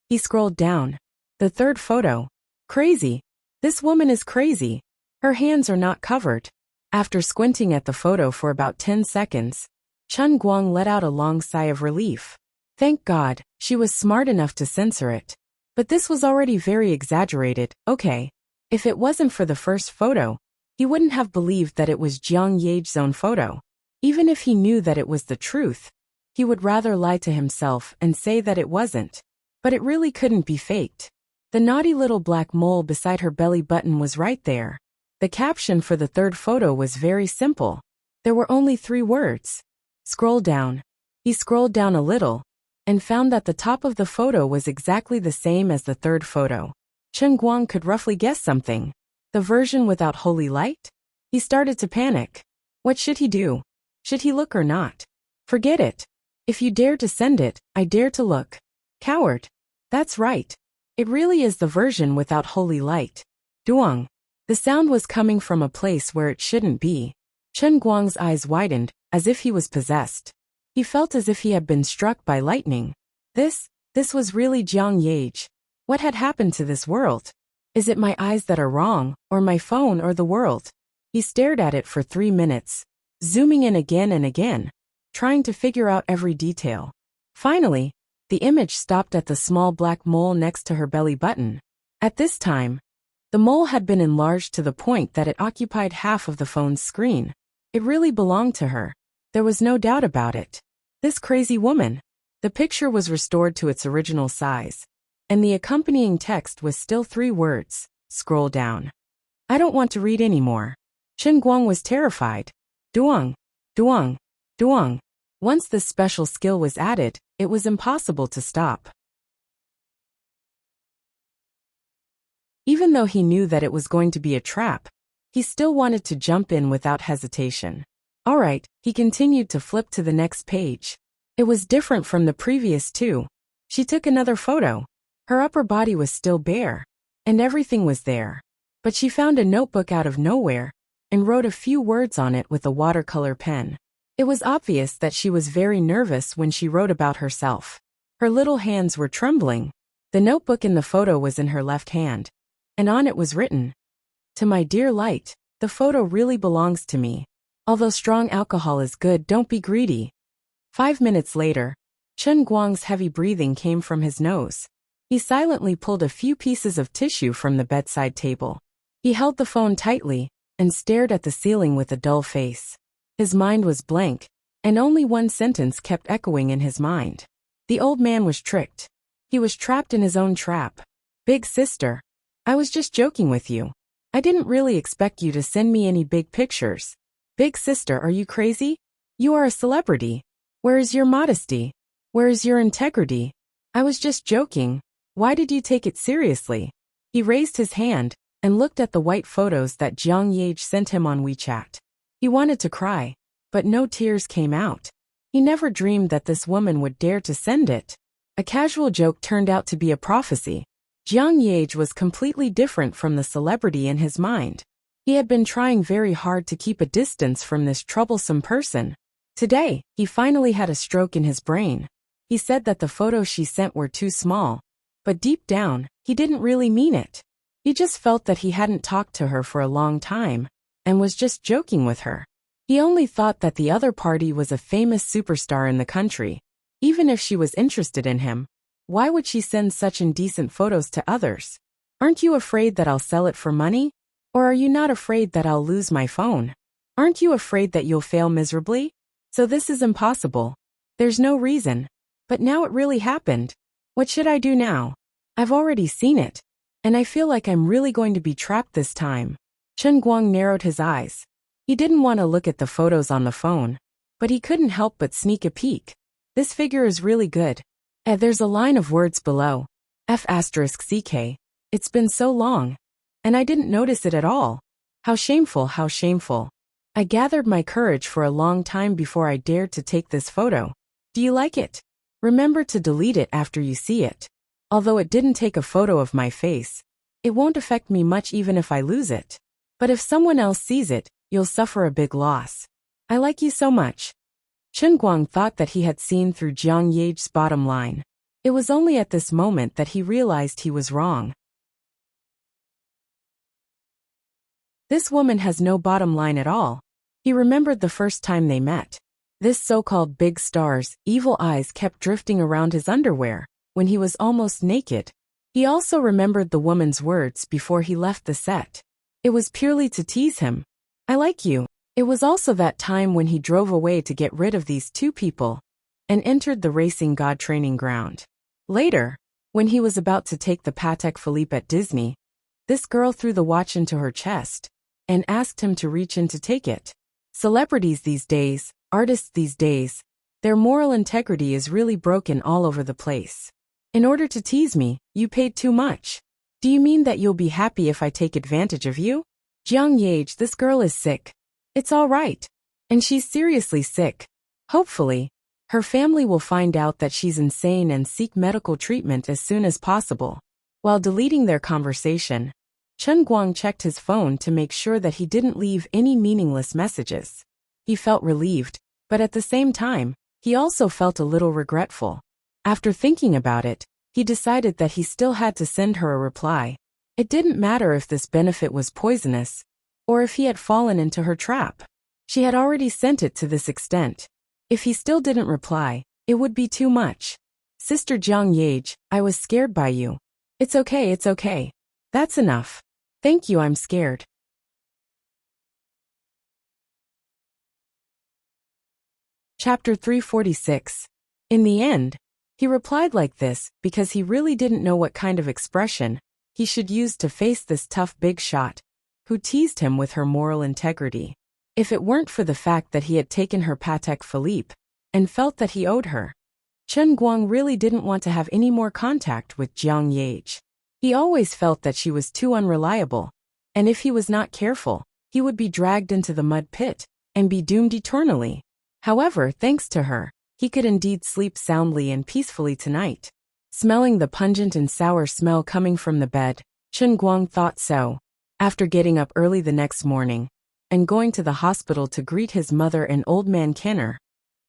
He scrolled down. The third photo. Crazy. This woman is crazy. Her hands are not covered. After squinting at the photo for about 10 seconds, Chen Guang let out a long sigh of relief. Thank God, she was smart enough to censor it. But this was already very exaggerated. Okay. If it wasn't for the first photo, he wouldn't have believed that it was Jiang Ye's own photo. Even if he knew that it was the truth, he would rather lie to himself and say that it wasn't. But it really couldn't be faked. The naughty little black mole beside her belly button was right there. The caption for the third photo was very simple. There were only 3 words. Scroll down. He scrolled down a little and found that the top of the photo was exactly the same as the third photo. Chen Guang could roughly guess something. The version without holy light? He started to panic. What should he do? Should he look or not? Forget it. If you dare to send it, I dare to look. Coward. That's right. It really is the version without holy light. Duang. The sound was coming from a place where it shouldn't be. Chen Guang's eyes widened, as if he was possessed. He felt as if he had been struck by lightning. This was really Jiang Ye. What had happened to this world? Is it my eyes that are wrong, or my phone, or the world? He stared at it for 3 minutes, zooming in again and again, trying to figure out every detail. Finally, the image stopped at the small black mole next to her belly button. At this time, the mole had been enlarged to the point that it occupied half of the phone's screen. It really belonged to her. There was no doubt about it. This crazy woman. The picture was restored to its original size, and the accompanying text was still 3 words. Scroll down. I don't want to read anymore. Chen Guang was terrified. Duang, duang, duang. Once this special skill was added, it was impossible to stop. Even though he knew that it was going to be a trap, he still wanted to jump in without hesitation. All right, he continued to flip to the next page. It was different from the previous 2. She took another photo. Her upper body was still bare, and everything was there. But she found a notebook out of nowhere and wrote a few words on it with a watercolor pen. It was obvious that she was very nervous when she wrote about herself. Her little hands were trembling. The notebook in the photo was in her left hand, and on it was written, "To my dear light, the photo really belongs to me. Although strong alcohol is good, don't be greedy." 5 minutes later, Chen Guang's heavy breathing came from his nose. He silently pulled a few pieces of tissue from the bedside table. He held the phone tightly and stared at the ceiling with a dull face. His mind was blank, and only one sentence kept echoing in his mind. The old man was tricked. He was trapped in his own trap. Big sister, I was just joking with you. I didn't really expect you to send me any big pictures. Big sister, are you crazy? You are a celebrity. Where is your modesty? Where is your integrity? I was just joking. Why did you take it seriously? He raised his hand and looked at the white photos that Jiang Ye sent him on WeChat. He wanted to cry, but no tears came out. He never dreamed that this woman would dare to send it. A casual joke turned out to be a prophecy. Jiang Ye was completely different from the celebrity in his mind. He had been trying very hard to keep a distance from this troublesome person. Today, he finally had a stroke in his brain. He said that the photos she sent were too small, but deep down, he didn't really mean it. He just felt that he hadn't talked to her for a long time and was just joking with her. He only thought that the other party was a famous superstar in the country. Even if she was interested in him, why would she send such indecent photos to others? Aren't you afraid that I'll sell it for money? Or are you not afraid that I'll lose my phone? Aren't you afraid that you'll fail miserably? So this is impossible. There's no reason. But now it really happened. What should I do now? I've already seen it, and I feel like I'm really going to be trapped this time. Chen Guang narrowed his eyes. He didn't want to look at the photos on the phone, but he couldn't help but sneak a peek. This figure is really good. There's a line of words below. F***ck. It's been so long. And I didn't notice it at all. How shameful, how shameful. I gathered my courage for a long time before I dared to take this photo. Do you like it? Remember to delete it after you see it. Although it didn't take a photo of my face, it won't affect me much even if I lose it. But if someone else sees it, you'll suffer a big loss. I like you so much. Chen Guang thought that he had seen through Jiang Ye's bottom line. It was only at this moment that he realized he was wrong. This woman has no bottom line at all. He remembered the first time they met. This so-called big star's evil eyes kept drifting around his underwear when he was almost naked. He also remembered the woman's words before he left the set. It was purely to tease him. I like you. It was also that time when he drove away to get rid of these two people and entered the racing god training ground. Later, when he was about to take the Patek Philippe at Disney, this girl threw the watch into her chest and asked him to reach in to take it. Celebrities these days, artists these days, their moral integrity is really broken all over the place. In order to tease me, you paid too much. Do you mean that you'll be happy if I take advantage of you? Jiang Ye, this girl is sick. It's all right. And she's seriously sick. Hopefully, her family will find out that she's insane and seek medical treatment as soon as possible. While deleting their conversation, Chen Guang checked his phone to make sure that he didn't leave any meaningless messages. He felt relieved, but at the same time, he also felt a little regretful. After thinking about it, he decided that he still had to send her a reply. It didn't matter if this benefit was poisonous, or if he had fallen into her trap. She had already sent it to this extent. If he still didn't reply, it would be too much. Sister Jiang Ye, I was scared by you. It's okay, it's okay. That's enough. Thank you, I'm scared. Chapter 346. In the end, he replied like this because he really didn't know what kind of expression he should use to face this tough big shot who teased him with her moral integrity. If it weren't for the fact that he had taken her Patek Philippe and felt that he owed her, Chen Guang really didn't want to have any more contact with Jiang Ye. He always felt that she was too unreliable, and if he was not careful, he would be dragged into the mud pit and be doomed eternally. However, thanks to her, he could indeed sleep soundly and peacefully tonight. Smelling the pungent and sour smell coming from the bed, Chen Guang thought so. After getting up early the next morning and going to the hospital to greet his mother and old man Kenner,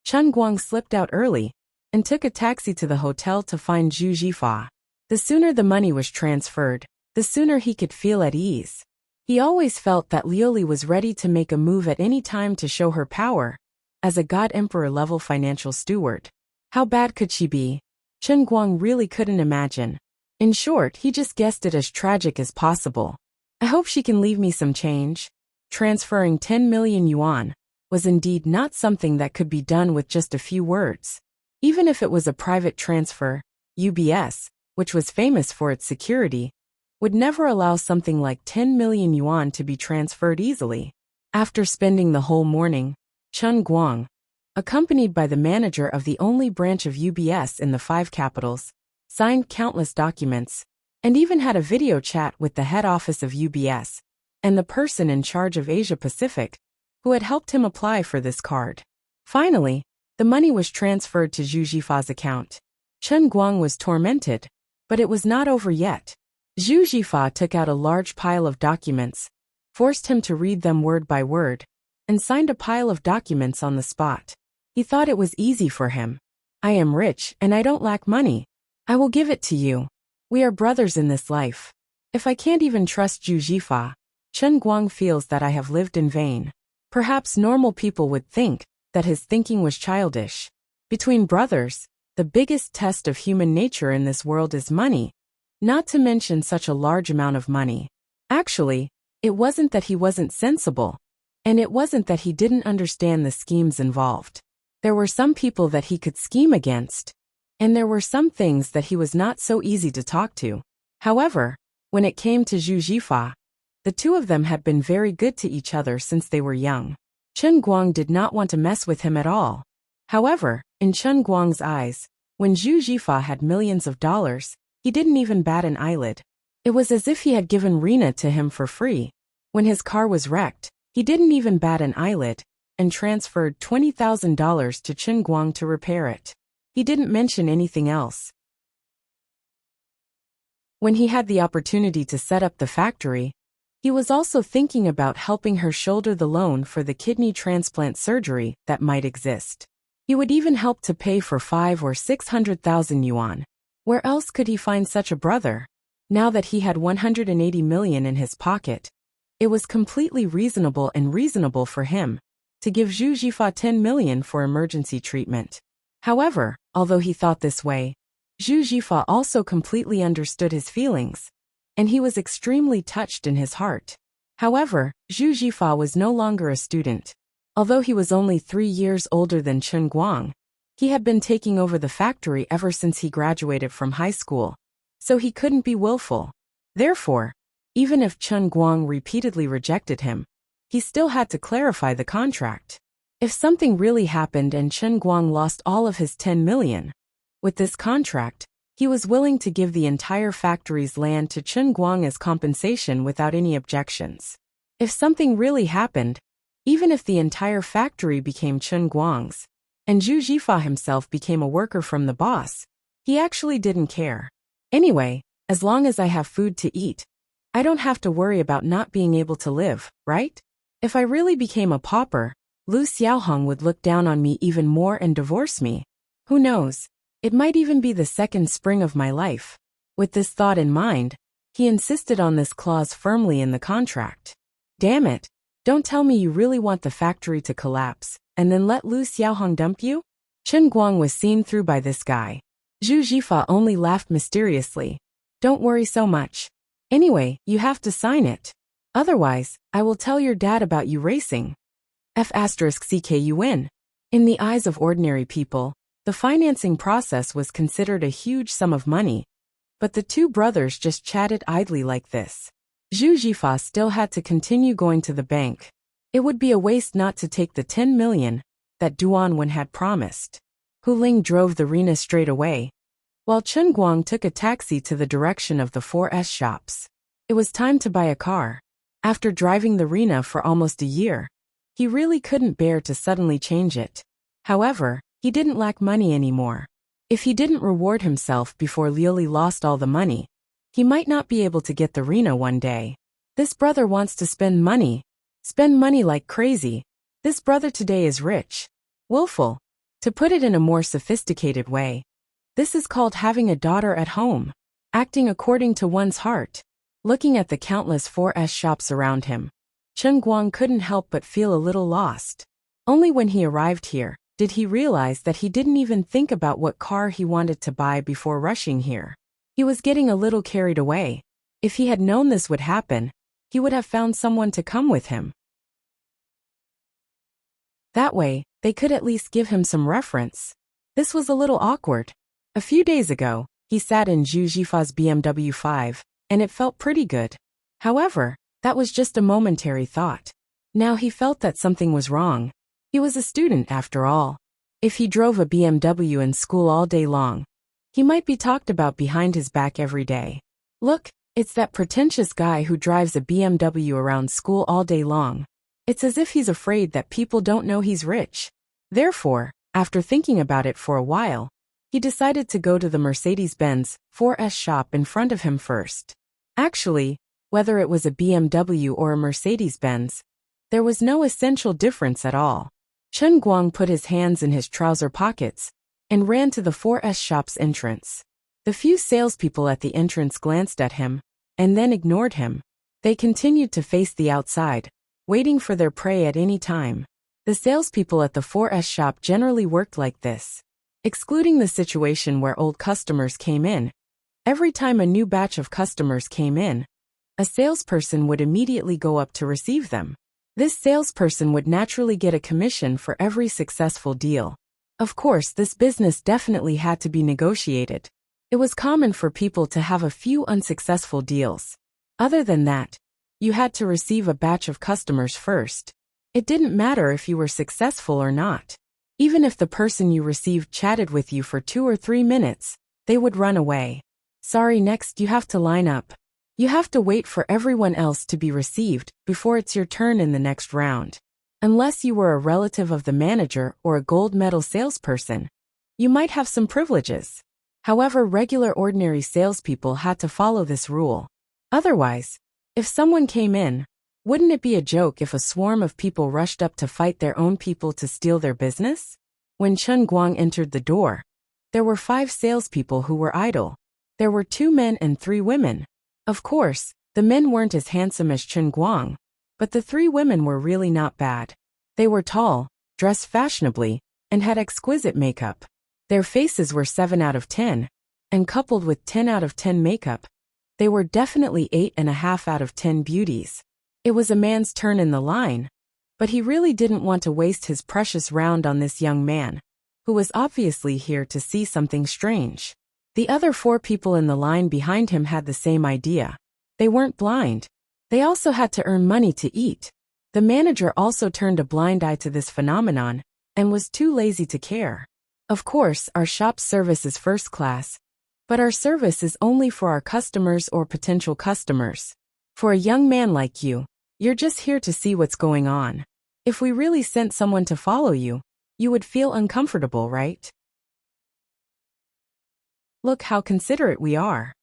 Chen Guang slipped out early and took a taxi to the hotel to find Zhu Jifa. The sooner the money was transferred, the sooner he could feel at ease. He always felt that Liuli was ready to make a move at any time to show her power as a god-emperor-level financial steward. How bad could she be? Chen Guang really couldn't imagine. In short, he just guessed it as tragic as possible. I hope she can leave me some change. Transferring 10 million yuan was indeed not something that could be done with just a few words. Even if it was a private transfer, UBS, which was famous for its security, would never allow something like 10 million yuan to be transferred easily. After spending the whole morning, Chen Guang, accompanied by the manager of the only branch of UBS in the 5 capitals, signed countless documents, and even had a video chat with the head office of UBS and the person in charge of Asia Pacific, who had helped him apply for this card. Finally, the money was transferred to Zhu Jifa's account. Chen Guang was tormented, but it was not over yet. Zhu Jifa took out a large pile of documents, forced him to read them word by word, and signed a pile of documents on the spot. He thought it was easy for him. I am rich and I don't lack money. I will give it to you. We are brothers in this life. If I can't even trust Zhu Jifa, Chen Guang feels that I have lived in vain. Perhaps normal people would think that his thinking was childish. Between brothers, the biggest test of human nature in this world is money, not to mention such a large amount of money. Actually, it wasn't that he wasn't sensible, and it wasn't that he didn't understand the schemes involved. There were some people that he could scheme against, and there were some things that he was not so easy to talk to. However, when it came to Zhu Jifa, the two of them had been very good to each other since they were young. Chen Guang did not want to mess with him at all. However, in Chen Guang's eyes, When Zhu Jifa had millions of dollars, he didn't even bat an eyelid. It was as if he had given Rina to him for free. When his car was wrecked, he didn't even bat an eyelid and transferred $20,000 to Chen Guang to repair it. He didn't mention anything else. When he had the opportunity to set up the factory, he was also thinking about helping her shoulder the loan for the kidney transplant surgery that might exist. He would even help to pay for 5 or 600,000 yuan. Where else could he find such a brother? Now that he had 180 million in his pocket, it was completely reasonable for him to give Zhu Jifa 10 million for emergency treatment. However, although he thought this way, Zhu Jifa also completely understood his feelings, and he was extremely touched in his heart. However, Zhu Jifa was no longer a student. Although he was only 3 years older than Chen Guang, he had been taking over the factory ever since he graduated from high school, so he couldn't be willful. Therefore, even if Chen Guang repeatedly rejected him, he still had to clarify the contract. If something really happened and Chen Guang lost all of his 10 million, with this contract, he was willing to give the entire factory's land to Chen Guang as compensation without any objections. If something really happened, even if the entire factory became Chen Guang's, and Zhu Jifa himself became a worker from the boss, he actually didn't care. Anyway, as long as I have food to eat, I don't have to worry about not being able to live, right? If I really became a pauper, Lu Xiaohong would look down on me even more and divorce me. Who knows? It might even be the second spring of my life. With this thought in mind, he insisted on this clause firmly in the contract. Damn it! Don't tell me you really want the factory to collapse, and then let Lu Xiaohong dump you? Chen Guang was seen through by this guy. Zhu Jifa only laughed mysteriously. Don't worry so much. Anyway, you have to sign it. Otherwise, I will tell your dad about you racing. F***CKUN. In the eyes of ordinary people, the financing process was considered a huge sum of money, but the two brothers just chatted idly like this. Zhu Jifa still had to continue going to the bank. It would be a waste not to take the 10 million that Duan Wen had promised. Hu Ling drove the Rina straight away, while Chen Guang took a taxi to the direction of the 4S shops. It was time to buy a car. After driving the Rina for almost a year, he really couldn't bear to suddenly change it. However, he didn't lack money anymore. If he didn't reward himself before Liuli lost all the money, he might not be able to get the Rina one day. This brother wants to spend money like crazy. This brother today is rich. Willful. To put it in a more sophisticated way, this is called having a daughter at home, acting according to one's heart. Looking at the countless 4S shops around him, Chen Guang couldn't help but feel a little lost. Only when he arrived here did he realize that he didn't even think about what car he wanted to buy before rushing here. He was getting a little carried away. If he had known this would happen, he would have found someone to come with him. That way, they could at least give him some reference. This was a little awkward. A few days ago, he sat in Zhu Jifa's BMW 5, and it felt pretty good. However, that was just a momentary thought. Now he felt that something was wrong. He was a student after all. If he drove a BMW in school all day long, he might be talked about behind his back every day. Look, it's that pretentious guy who drives a BMW around school all day long. It's as if he's afraid that people don't know he's rich. Therefore, after thinking about it for a while, he decided to go to the Mercedes-Benz 4S shop in front of him first. Actually, whether it was a BMW or a Mercedes-Benz, there was no essential difference at all. Chen Guang put his hands in his trouser pockets and ran to the 4S shop's entrance. The few salespeople at the entrance glanced at him and then ignored him. They continued to face the outside, waiting for their prey at any time. The salespeople at the 4S shop generally worked like this. Excluding the situation where old customers came in, every time a new batch of customers came in, a salesperson would immediately go up to receive them. This salesperson would naturally get a commission for every successful deal. Of course, this business definitely had to be negotiated. It was common for people to have a few unsuccessful deals. Other than that, you had to receive a batch of customers first. It didn't matter if you were successful or not. Even if the person you received chatted with you for 2 or 3 minutes, they would run away. Sorry, next you have to line up. You have to wait for everyone else to be received before it's your turn in the next round. Unless you were a relative of the manager or a gold medal salesperson, you might have some privileges. However, regular ordinary salespeople had to follow this rule. Otherwise, if someone came in, wouldn't it be a joke if a swarm of people rushed up to fight their own people to steal their business? When Chen Guang entered the door, there were 5 salespeople who were idle. There were 2 men and 3 women. Of course, the men weren't as handsome as Chen Guang, but the 3 women were really not bad. They were tall, dressed fashionably, and had exquisite makeup. Their faces were 7 out of 10, and coupled with 10 out of 10 makeup, they were definitely 8.5 out of 10 beauties. It was a man's turn in the line, but he really didn't want to waste his precious round on this young man, who was obviously here to see something strange. The other 4 people in the line behind him had the same idea. They weren't blind. They also had to earn money to eat. The manager also turned a blind eye to this phenomenon and was too lazy to care. Of course, our shop's service is first class, but our service is only for our customers or potential customers. For a young man like you, you're just here to see what's going on. If we really sent someone to follow you, you would feel uncomfortable, right? Look how considerate we are.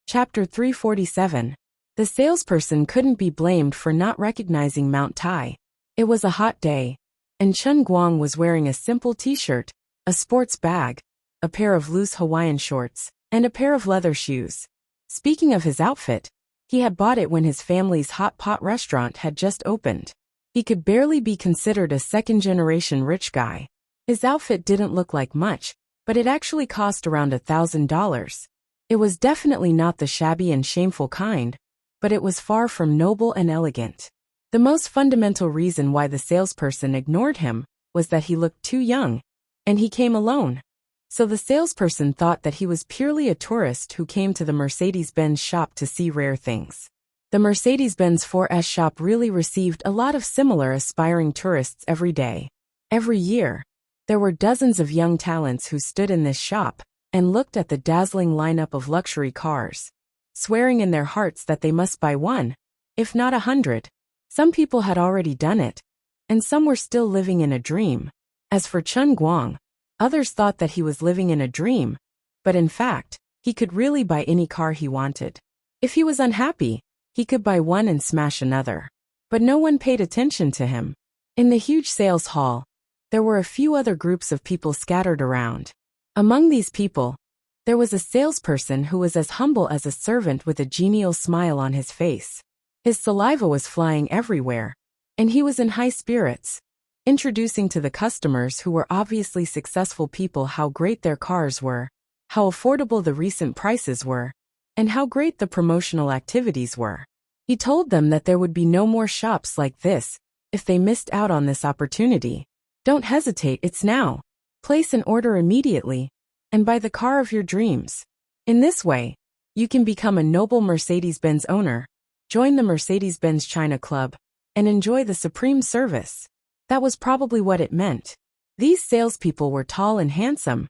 Chapter 347. The salesperson couldn't be blamed for not recognizing Mount Tai. It was a hot day, and Chen Guang was wearing a simple t-shirt, a sports bag, a pair of loose Hawaiian shorts, and a pair of leather shoes. Speaking of his outfit, he had bought it when his family's hot pot restaurant had just opened. He could barely be considered a second-generation rich guy. His outfit didn't look like much, but it actually cost around $1,000. It was definitely not the shabby and shameful kind, but it was far from noble and elegant. The most fundamental reason why the salesperson ignored him was that he looked too young, and he came alone. So the salesperson thought that he was purely a tourist who came to the Mercedes-Benz shop to see rare things. The Mercedes-Benz 4S shop really received a lot of similar aspiring tourists every day. Every year, there were dozens of young talents who stood in this shop and looked at the dazzling lineup of luxury cars, swearing in their hearts that they must buy one, if not 100. Some people had already done it, and some were still living in a dream. As for Chen Guang, others thought that he was living in a dream, but in fact, he could really buy any car he wanted. If he was unhappy, he could buy one and smash another. But no one paid attention to him. In the huge sales hall, there were a few other groups of people scattered around. Among these people, there was a salesperson who was as humble as a servant with a genial smile on his face. His saliva was flying everywhere, and he was in high spirits, introducing to the customers who were obviously successful people how great their cars were, how affordable the recent prices were, and how great the promotional activities were. He told them that there would be no more shops like this if they missed out on this opportunity. Don't hesitate, it's now. Place an order immediately and buy the car of your dreams. In this way, you can become a noble Mercedes-Benz owner, join the Mercedes-Benz China Club, and enjoy the supreme service. That was probably what it meant. These salespeople were tall and handsome,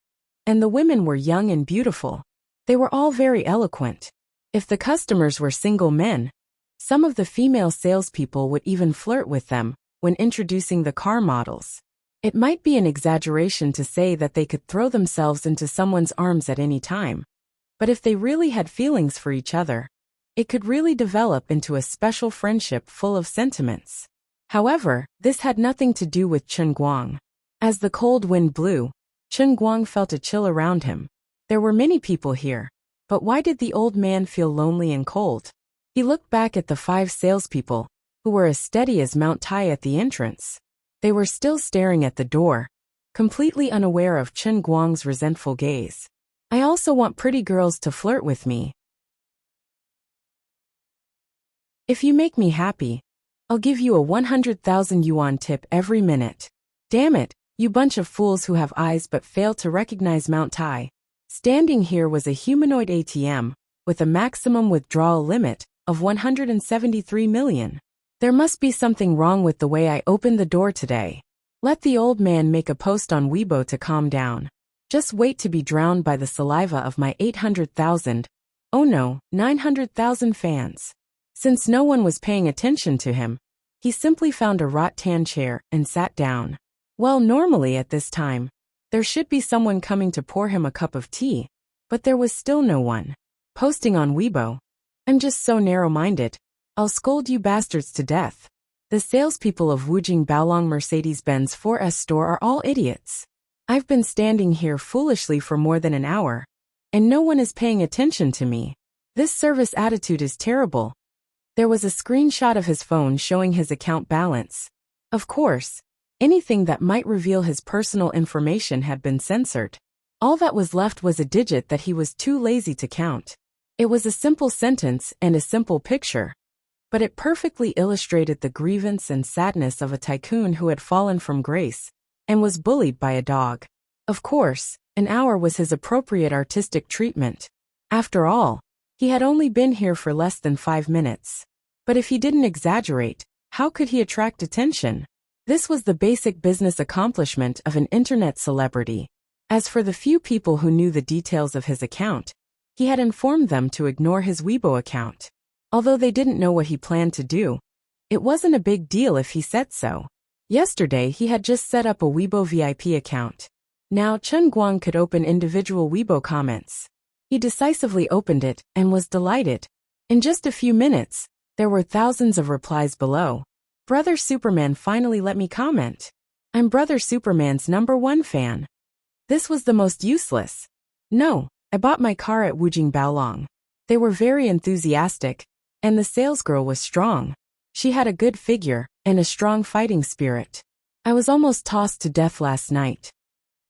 and the women were young and beautiful. They were all very eloquent. If the customers were single men, some of the female salespeople would even flirt with them when introducing the car models. It might be an exaggeration to say that they could throw themselves into someone's arms at any time, but if they really had feelings for each other, it could really develop into a special friendship full of sentiments. However, this had nothing to do with Chen Guang. As the cold wind blew, Chen Guang felt a chill around him. There were many people here, but why did the old man feel lonely and cold? He looked back at the 5 salespeople, who were as steady as Mount Tai at the entrance. They were still staring at the door, completely unaware of Chen Guang's resentful gaze. I also want pretty girls to flirt with me. If you make me happy, I'll give you a 100,000 yuan tip every minute. Damn it, you bunch of fools who have eyes but fail to recognize Mount Tai. Standing here was a humanoid ATM, with a maximum withdrawal limit of 173 million. There must be something wrong with the way I opened the door today. Let the old man make a post on Weibo to calm down. Just wait to be drowned by the saliva of my 800,000, oh no, 900,000 fans. Since no one was paying attention to him, he simply found a rattan chair and sat down. Well, normally at this time, there should be someone coming to pour him a cup of tea, but there was still no one. Posting on Weibo. I'm just so narrow-minded. I'll scold you bastards to death. The salespeople of Wujing Baolong Mercedes-Benz 4S store are all idiots. I've been standing here foolishly for more than an hour, and no one is paying attention to me. This service attitude is terrible. There was a screenshot of his phone showing his account balance. Of course, anything that might reveal his personal information had been censored. All that was left was a digit that he was too lazy to count. It was a simple sentence and a simple picture, but it perfectly illustrated the grievance and sadness of a tycoon who had fallen from grace and was bullied by a dog. Of course, an hour was his appropriate artistic treatment. After all, he had only been here for less than 5 minutes. But if he didn't exaggerate, how could he attract attention? This was the basic business accomplishment of an internet celebrity. As for the few people who knew the details of his account, he had informed them to ignore his Weibo account. Although they didn't know what he planned to do, it wasn't a big deal if he said so. Yesterday he had just set up a Weibo VIP account. Now Chen Guang could open individual Weibo comments. He decisively opened it and was delighted. In just a few minutes, there were thousands of replies below. Brother Superman finally let me comment. I'm Brother Superman's #1 fan. This was the most useless. No, I bought my car at Wujing Baolong. They were very enthusiastic, and the salesgirl was strong. She had a good figure and a strong fighting spirit. I was almost tossed to death last night.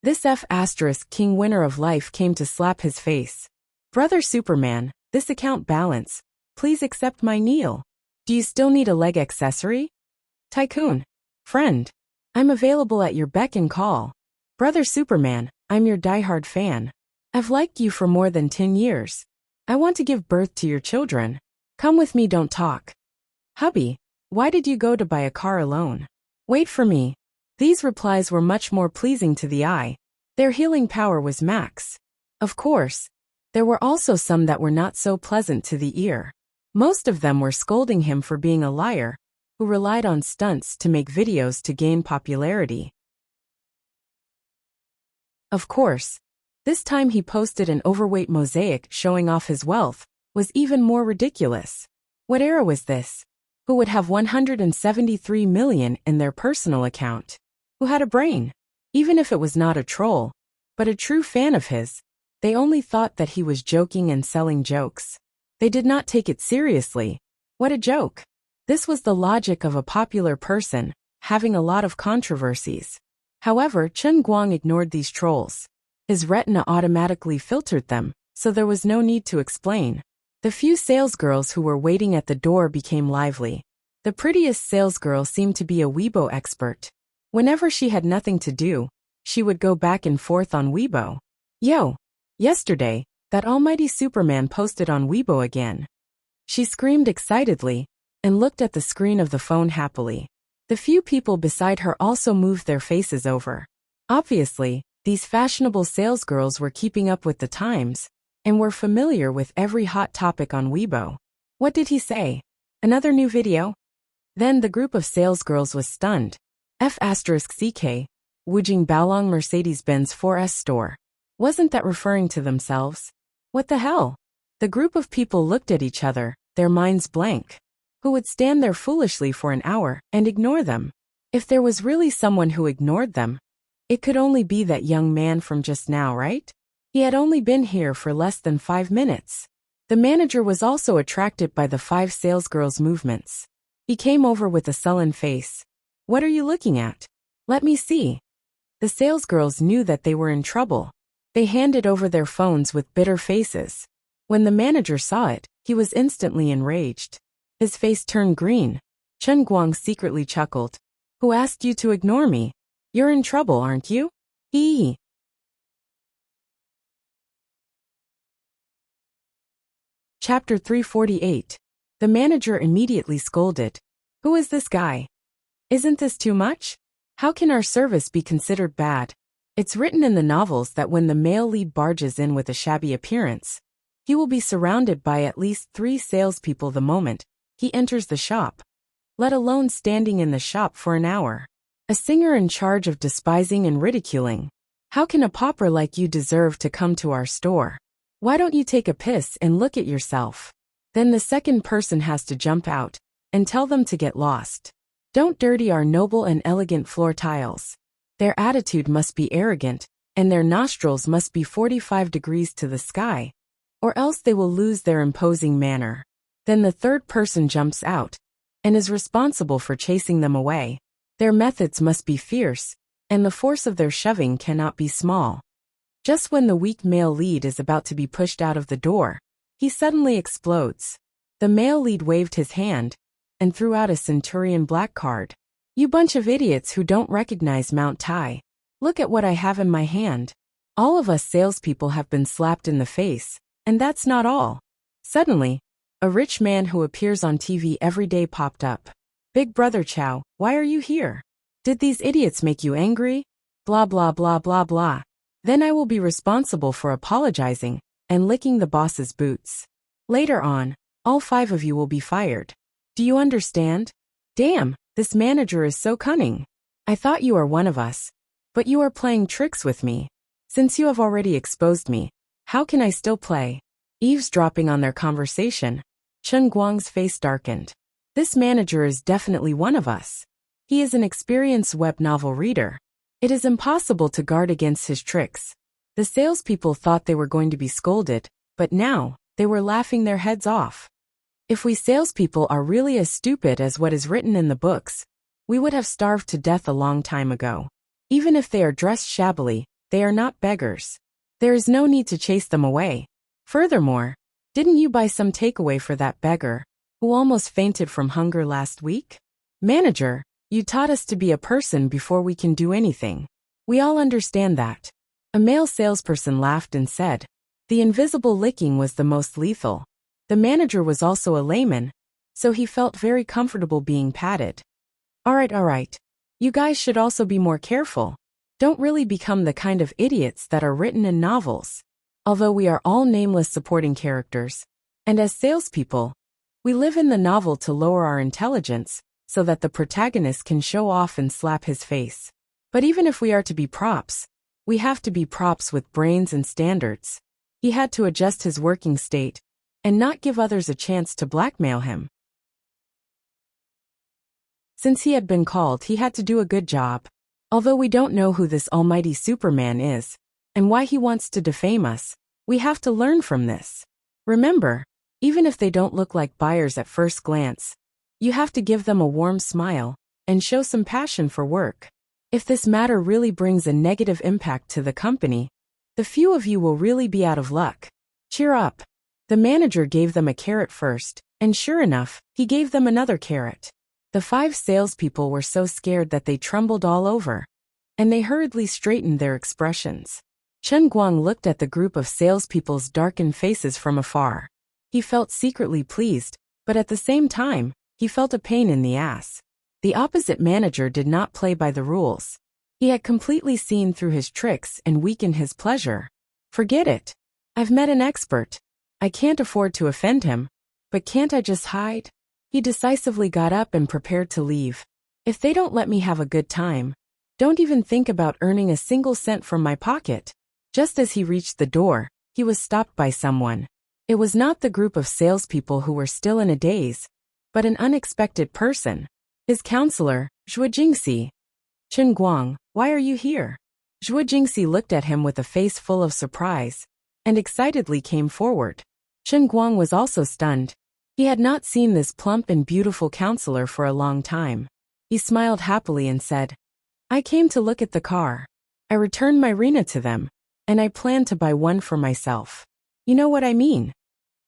This F***King winner of life came to slap his face. Brother Superman, this account balance, please accept my kneel. Do you still need a leg accessory? Tycoon. Friend. I'm available at your beck and call. Brother Superman, I'm your diehard fan. I've liked you for more than 10 years. I want to give birth to your children. Come with me, don't talk. Hubby, why did you go to buy a car alone? Wait for me. These replies were much more pleasing to the eye. Their healing power was max. Of course, there were also some that were not so pleasant to the ear. Most of them were scolding him for being a liar, who relied on stunts to make videos to gain popularity. Of course, this time he posted an overweight mosaic showing off his wealth, was even more ridiculous. What era was this? Who would have 173 million in their personal account? Who had a brain? Even if it was not a troll, but a true fan of his, they only thought that he was joking and selling jokes. They did not take it seriously. What a joke. This was the logic of a popular person, having a lot of controversies. However, Chen Guang ignored these trolls. His retina automatically filtered them, so there was no need to explain. The few salesgirls who were waiting at the door became lively. The prettiest salesgirl seemed to be a Weibo expert. Whenever she had nothing to do, she would go back and forth on Weibo. Yo! Yesterday, that almighty Superman posted on Weibo again. She screamed excitedly, and looked at the screen of the phone happily. The few people beside her also moved their faces over. Obviously, these fashionable salesgirls were keeping up with the times, and were familiar with every hot topic on Weibo. What did he say? Another new video? Then the group of salesgirls was stunned. F***CK, Wujing Baolong Mercedes-Benz 4S store. Wasn't that referring to themselves? What the hell? The group of people looked at each other, their minds blank. Who would stand there foolishly for an hour and ignore them? If there was really someone who ignored them, it could only be that young man from just now, right? He had only been here for less than 5 minutes. The manager was also attracted by the 5 salesgirls' movements. He came over with a sullen face. What are you looking at? Let me see. The salesgirls knew that they were in trouble. They handed over their phones with bitter faces. When the manager saw it, he was instantly enraged. His face turned green. Chen Guang secretly chuckled. Who asked you to ignore me? You're in trouble, aren't you? Hee. Chapter 348. The manager immediately scolded. Who is this guy? Isn't this too much? How can our service be considered bad? It's written in the novels that when the male lead barges in with a shabby appearance, he will be surrounded by at least 3 salespeople the moment he enters the shop, let alone standing in the shop for an hour. A singer in charge of despising and ridiculing. How can a pauper like you deserve to come to our store? Why don't you take a piss and look at yourself? Then the second person has to jump out and tell them to get lost. Don't dirty our noble and elegant floor tiles. Their attitude must be arrogant, and their nostrils must be 45 degrees to the sky, or else they will lose their imposing manner. Then the third person jumps out and is responsible for chasing them away. Their methods must be fierce, and the force of their shoving cannot be small. Just when the weak male lead is about to be pushed out of the door, he suddenly explodes. The male lead waved his hand and threw out a Centurion black card. You bunch of idiots who don't recognize Mount Tai. Look at what I have in my hand. All of us salespeople have been slapped in the face, and that's not all. Suddenly, a rich man who appears on TV every day popped up. Big Brother Chow, why are you here? Did these idiots make you angry? Blah blah blah blah blah. Then I will be responsible for apologizing and licking the boss's boots. Later on, all 5 of you will be fired. Do you understand? Damn, this manager is so cunning. I thought you are one of us, but you are playing tricks with me. Since you have already exposed me, how can I still play? Eavesdropping on their conversation, Chen Guang's face darkened. This manager is definitely one of us. He is an experienced web novel reader. It is impossible to guard against his tricks. The salespeople thought they were going to be scolded, but now, they were laughing their heads off. If we salespeople are really as stupid as what is written in the books, we would have starved to death a long time ago. Even if they are dressed shabbily, they are not beggars. There is no need to chase them away. Furthermore, didn't you buy some takeaway for that beggar, who almost fainted from hunger last week? Manager, you taught us to be a person before we can do anything. We all understand that. A male salesperson laughed and said, the invisible licking was the most lethal. The manager was also a layman, so he felt very comfortable being patted. Alright. You guys should also be more careful. Don't really become the kind of idiots that are written in novels. Although we are all nameless supporting characters, and as salespeople, we live in the novel to lower our intelligence so that the protagonist can show off and slap his face. But even if we are to be props, we have to be props with brains and standards. He had to adjust his working state and not give others a chance to blackmail him. Since he had been called, he had to do a good job. Although we don't know who this almighty Superman is, and why he wants to defame us, we have to learn from this. Remember, even if they don't look like buyers at first glance, you have to give them a warm smile and show some passion for work. If this matter really brings a negative impact to the company, the few of you will really be out of luck. Cheer up. The manager gave them a carrot first, and sure enough, he gave them another carrot. The 5 salespeople were so scared that they trembled all over, and they hurriedly straightened their expressions. Chen Guang looked at the group of salespeople's darkened faces from afar. He felt secretly pleased, but at the same time, he felt a pain in the ass. The opposite manager did not play by the rules. He had completely seen through his tricks and weakened his pleasure. Forget it. I've met an expert. I can't afford to offend him, but can't I just hide? He decisively got up and prepared to leave. If they don't let me have a good time, don't even think about earning a single cent from my pocket. Just as he reached the door, he was stopped by someone. It was not the group of salespeople who were still in a daze, but an unexpected person. His counselor, Zhuo Jingxi. Chen Guang, why are you here? Zhuo Jingxi looked at him with a face full of surprise, and excitedly came forward. Chen Guang was also stunned. He had not seen this plump and beautiful counselor for a long time. He smiled happily and said, I came to look at the car. I returned my Rena to them, and I plan to buy one for myself. You know what I mean?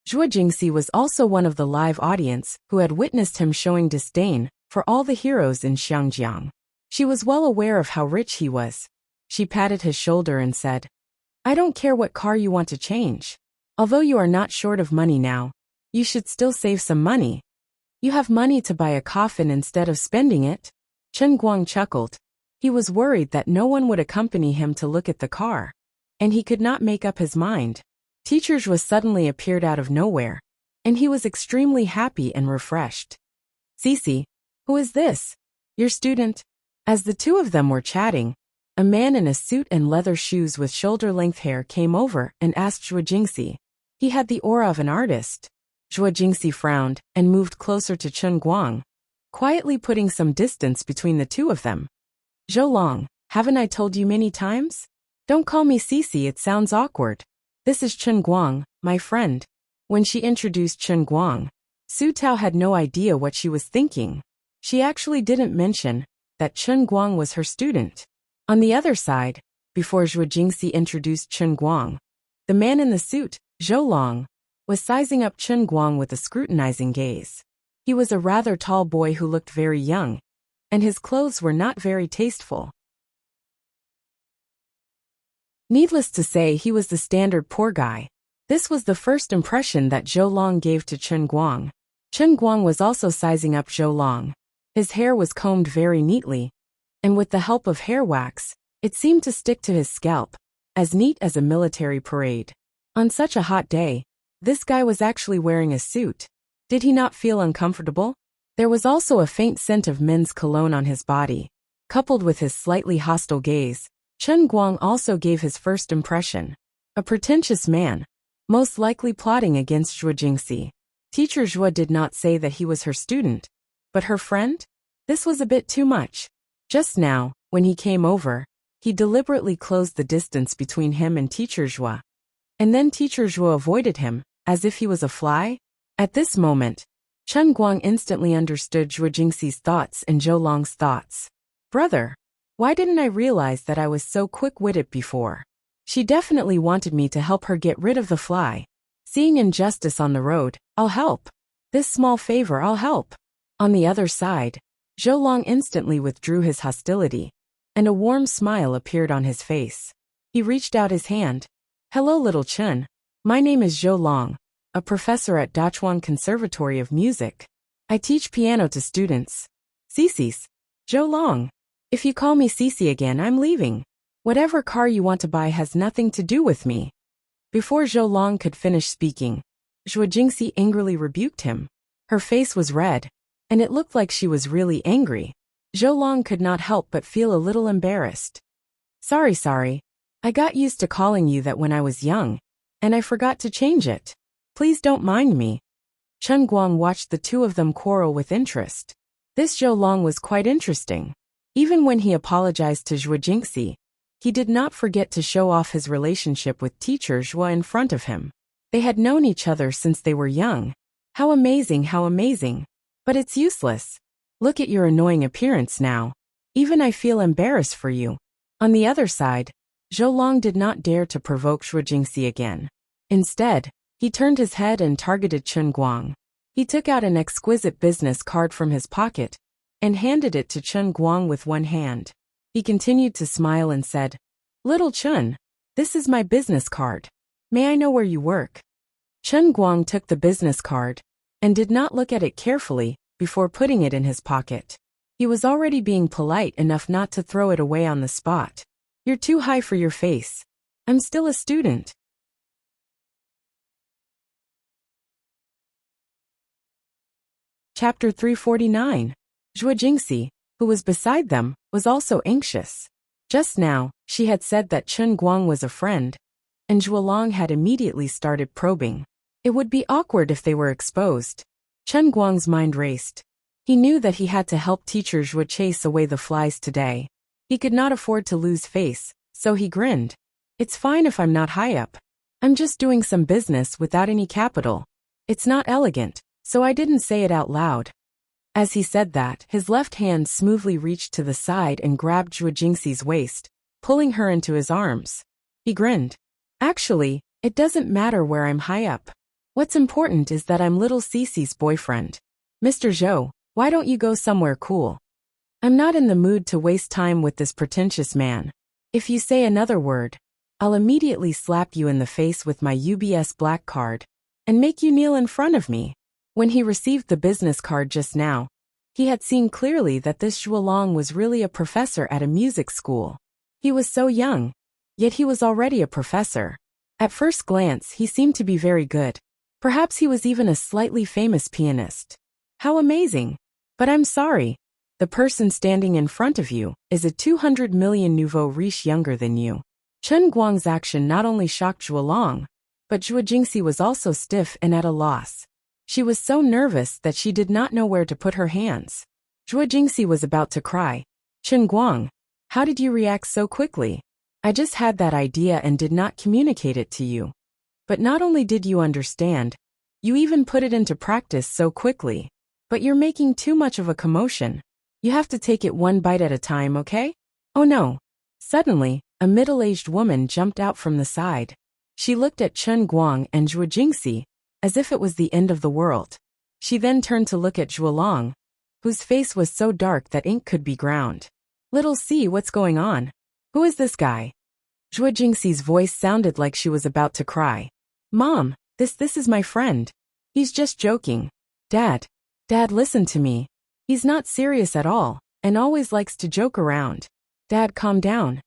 Zhuo Jingxi was also one of the live audience who had witnessed him showing disdain for all the heroes in Xiangjiang. She was well aware of how rich he was. She patted his shoulder and said, I don't care what car you want to change. Although you are not short of money now, you should still save some money. You have money to buy a coffin instead of spending it? Chen Guang chuckled. He was worried that no one would accompany him to look at the car. And he could not make up his mind. Teacher Zhuo suddenly appeared out of nowhere. And he was extremely happy and refreshed. Cici, who is this? Your student? As the two of them were chatting, a man in a suit and leather shoes with shoulder-length hair came over and asked Zhuo Jingxi. He had the aura of an artist. Zhuo Jingxi frowned and moved closer to Chen Guang, quietly putting some distance between the two of them. Zhou Long, haven't I told you many times? Don't call me Cici, it sounds awkward. This is Chen Guang, my friend. When she introduced Chen Guang, Su Tao had no idea what she was thinking. She actually didn't mention that Chen Guang was her student. On the other side, before Zhuo Jingxi introduced Chen Guang, the man in the suit, Zhou Long, was sizing up Chen Guang with a scrutinizing gaze. He was a rather tall boy who looked very young, and his clothes were not very tasteful. Needless to say, he was the standard poor guy. This was the first impression that Zhou Long gave to Chen Guang. Chen Guang was also sizing up Zhou Long. His hair was combed very neatly, and with the help of hair wax, it seemed to stick to his scalp, as neat as a military parade. On such a hot day, this guy was actually wearing a suit. Did he not feel uncomfortable? There was also a faint scent of men's cologne on his body. Coupled with his slightly hostile gaze, Chen Guang also gave his first impression. A pretentious man, most likely plotting against Zhuo Jingxi. Teacher Zhuo did not say that he was her student, but her friend? This was a bit too much. Just now, when he came over, he deliberately closed the distance between him and Teacher Zhuo. And then Teacher Zhuo avoided him, as if he was a fly. At this moment, Chen Guang instantly understood Zhuo Jingxi's thoughts and Zhou Long's thoughts. Brother, why didn't I realize that I was so quick-witted before? She definitely wanted me to help her get rid of the fly. Seeing injustice on the road, I'll help. This small favor, I'll help. On the other side, Zhou Long instantly withdrew his hostility, and a warm smile appeared on his face. He reached out his hand. Hello, little Chen. My name is Zhou Long, a professor at Dachuan Conservatory of Music. I teach piano to students. Cicis. Zhou Long. If you call me Cici again, I'm leaving. Whatever car you want to buy has nothing to do with me. Before Zhou Long could finish speaking, Zhuo Jingxi angrily rebuked him. Her face was red, and it looked like she was really angry. Zhou Long could not help but feel a little embarrassed. Sorry. I got used to calling you that when I was young, and I forgot to change it. Please don't mind me. Chen Guang watched the two of them quarrel with interest. This Zhou Long was quite interesting. Even when he apologized to Zhuo Jingxi, he did not forget to show off his relationship with Teacher Zhuo in front of him. They had known each other since they were young. How amazing, how amazing. But it's useless. Look at your annoying appearance now. Even I feel embarrassed for you. On the other side, Zhou Long did not dare to provoke Zhuo Jingxi again. Instead, he turned his head and targeted Chen Guang. He took out an exquisite business card from his pocket and handed it to Chen Guang with one hand. He continued to smile and said, Little Chen, this is my business card. May I know where you work? Chen Guang took the business card and did not look at it carefully before putting it in his pocket. He was already being polite enough not to throw it away on the spot. You're too high for your face. I'm still a student. Chapter 349. Zhuo Jingxi, who was beside them, was also anxious. Just now, she had said that Chen Guang was a friend, and Zhuo Long had immediately started probing. It would be awkward if they were exposed. Chen Guang's mind raced. He knew that he had to help Teacher Zhuo chase away the flies today. He could not afford to lose face, so he grinned. It's fine if I'm not high up. I'm just doing some business without any capital. It's not elegant, so I didn't say it out loud. As he said that, his left hand smoothly reached to the side and grabbed Zhuo Jingxi's waist, pulling her into his arms. He grinned. Actually, it doesn't matter where I'm high up. What's important is that I'm little Cici's boyfriend. Mr. Zhou, why don't you go somewhere cool? I'm not in the mood to waste time with this pretentious man. If you say another word, I'll immediately slap you in the face with my UBS black card and make you kneel in front of me. When he received the business card just now, he had seen clearly that this Zhuolong was really a professor at a music school. He was so young, yet he was already a professor. At first glance, he seemed to be very good. Perhaps he was even a slightly famous pianist. How amazing! But I'm sorry. The person standing in front of you is a 200 million nouveau riche younger than you. Chen Guang's action not only shocked Zhuolong, but Zhuo Jingxi was also stiff and at a loss. She was so nervous that she did not know where to put her hands. Zhuo Jingxi was about to cry. Chen Guang, how did you react so quickly? I just had that idea and did not communicate it to you. But not only did you understand, you even put it into practice so quickly. But you're making too much of a commotion. You have to take it one bite at a time, okay? Oh no. Suddenly, a middle-aged woman jumped out from the side. She looked at Chen Guang and Zhuo Jingxi, as if it was the end of the world. She then turned to look at Zhuolong, whose face was so dark that ink could be ground. Little C, what's going on? Who is this guy? Zhuo Jingxi's voice sounded like she was about to cry. Mom, this is my friend. He's just joking. Dad, listen to me. He's not serious at all, and always likes to joke around. Dad, calm down.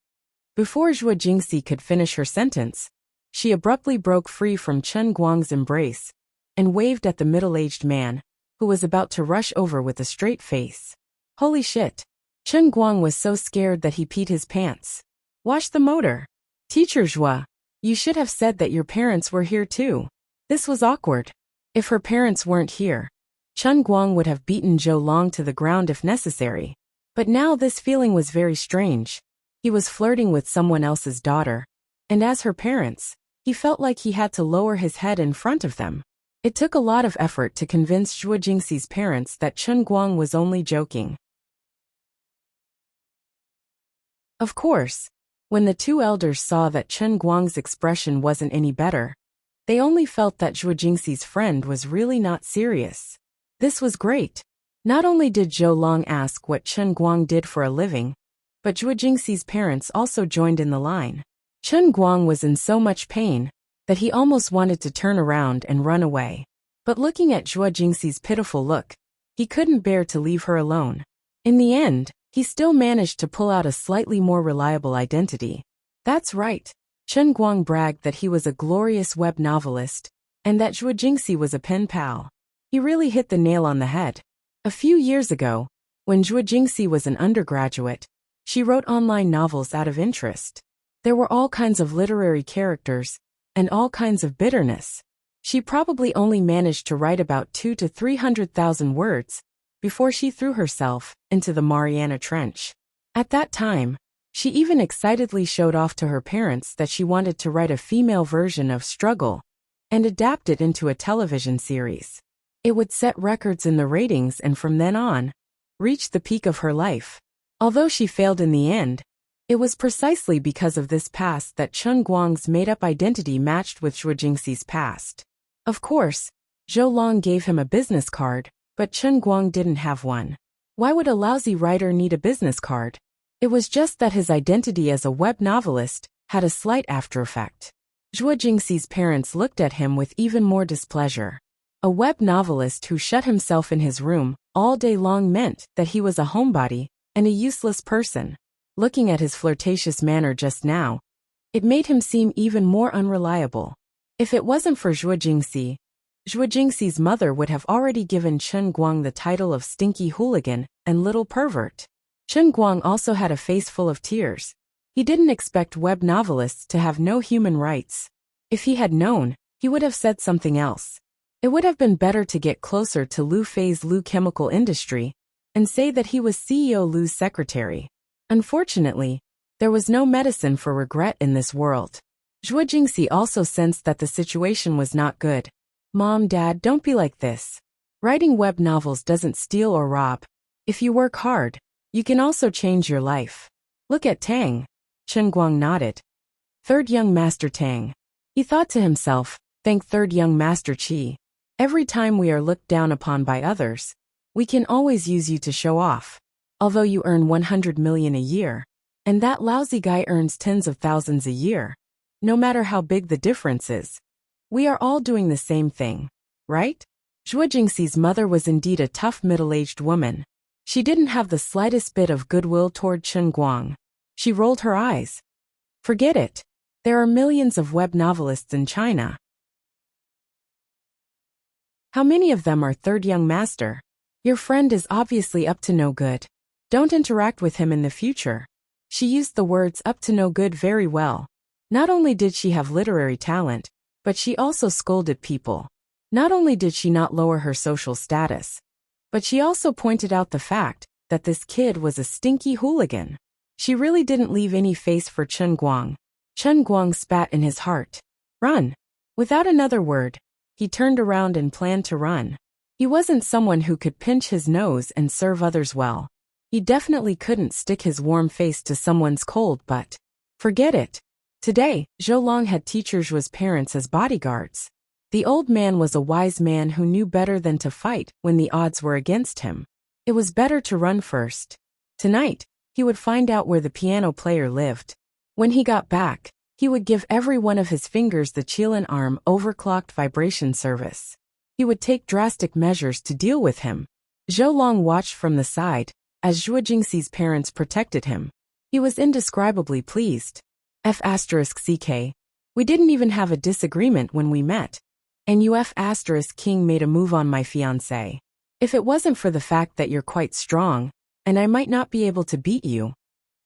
Before Zhuo Jingxi could finish her sentence, she abruptly broke free from Chen Guang's embrace and waved at the middle-aged man, who was about to rush over with a straight face. Holy shit. Chen Guang was so scared that he peed his pants. Wash the motor. Teacher Zhuo, you should have said that your parents were here too. This was awkward. If her parents weren't here, Chen Guang would have beaten Zhuolong to the ground if necessary. But now this feeling was very strange. He was flirting with someone else's daughter, and as her parents, he felt like he had to lower his head in front of them. It took a lot of effort to convince Zhuo Jingxi's parents that Chen Guang was only joking. Of course, when the two elders saw that Chen Guang's expression wasn't any better, they only felt that Zhuo Jingxi's friend was really not serious. This was great. Not only did Zhuolong ask what Chen Guang did for a living, but Zhuo Jingxi's parents also joined in the line. Chen Guang was in so much pain that he almost wanted to turn around and run away. But looking at Zhuo Jingxi's pitiful look, he couldn't bear to leave her alone. In the end, he still managed to pull out a slightly more reliable identity. That's right. Chen Guang bragged that he was a glorious web novelist, and that Zhuo Jingxi was a pen pal. He really hit the nail on the head. A few years ago, when Zhuo Jingxi was an undergraduate, she wrote online novels out of interest. There were all kinds of literary characters, and all kinds of bitterness. She probably only managed to write about 200,000 to 300,000 words before she threw herself into the Mariana Trench. At that time, she even excitedly showed off to her parents that she wanted to write a female version of Struggle and adapt it into a television series. It would set records in the ratings and from then on, reach the peak of her life. Although she failed in the end, it was precisely because of this past that Chen Guang's made-up identity matched with Zhuo Jingxi's past. Of course, Zhuolong gave him a business card, but Chen Guang didn't have one. Why would a lousy writer need a business card? It was just that his identity as a web novelist had a slight aftereffect. Zhuo Jingxi's parents looked at him with even more displeasure. A web novelist who shut himself in his room all day long meant that he was a homebody and a useless person. Looking at his flirtatious manner just now, it made him seem even more unreliable. If it wasn't for Zhuo Jingxi's mother would have already given Chen Guang the title of stinky hooligan and little pervert. Chen Guang also had a face full of tears. He didn't expect web novelists to have no human rights. If he had known, he would have said something else. It would have been better to get closer to Lu Fei's Lu Chemical Industry and say that he was CEO Lu's secretary. Unfortunately, there was no medicine for regret in this world. Zhuo Jingxi also sensed that the situation was not good. Mom, Dad, don't be like this. Writing web novels doesn't steal or rob. If you work hard, you can also change your life. Look at Tang. Chen Guang nodded. Third young master Tang. He thought to himself, thank third young master Qi. Every time we are looked down upon by others, we can always use you to show off. Although you earn 100 million a year, and that lousy guy earns tens of thousands a year, no matter how big the difference is, we are all doing the same thing, right? Zhuo Jingxi's mother was indeed a tough middle-aged woman. She didn't have the slightest bit of goodwill toward Chen Guang. She rolled her eyes. Forget it. There are millions of web novelists in China. How many of them are third young master? Your friend is obviously up to no good. Don't interact with him in the future. She used the words up to no good very well. Not only did she have literary talent, but she also scolded people. Not only did she not lower her social status, but she also pointed out the fact that this kid was a stinky hooligan. She really didn't leave any face for Chen Guang. Chen Guang spat in his heart. Run. Without another word, he turned around and planned to run. He wasn't someone who could pinch his nose and serve others well. He definitely couldn't stick his warm face to someone's cold butt. Forget it. Today, Zhou Long had teacher Zhuo's parents as bodyguards. The old man was a wise man who knew better than to fight when the odds were against him. It was better to run first. Tonight, he would find out where the piano player lived. When he got back, he would give every one of his fingers the Qilin arm overclocked vibration service. He would take drastic measures to deal with him. Zhou Long watched from the side, as Zhuo Jingxi's parents protected him. He was indescribably pleased. F***ck. We didn't even have a disagreement when we met. And you F***king made a move on my fiancé. If it wasn't for the fact that you're quite strong, and I might not be able to beat you,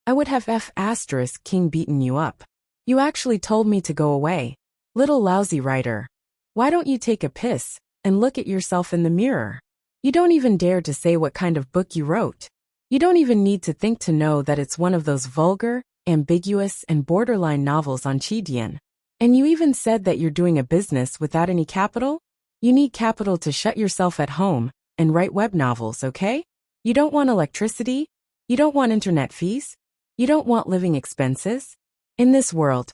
I would have F***king beaten you up. You actually told me to go away. Little lousy writer. Why don't you take a piss and look at yourself in the mirror? You don't even dare to say what kind of book you wrote. You don't even need to think to know that it's one of those vulgar, ambiguous, and borderline novels on Qidian. And you even said that you're doing a business without any capital? You need capital to shut yourself at home and write web novels, okay? You don't want electricity? You don't want internet fees? You don't want living expenses? In this world,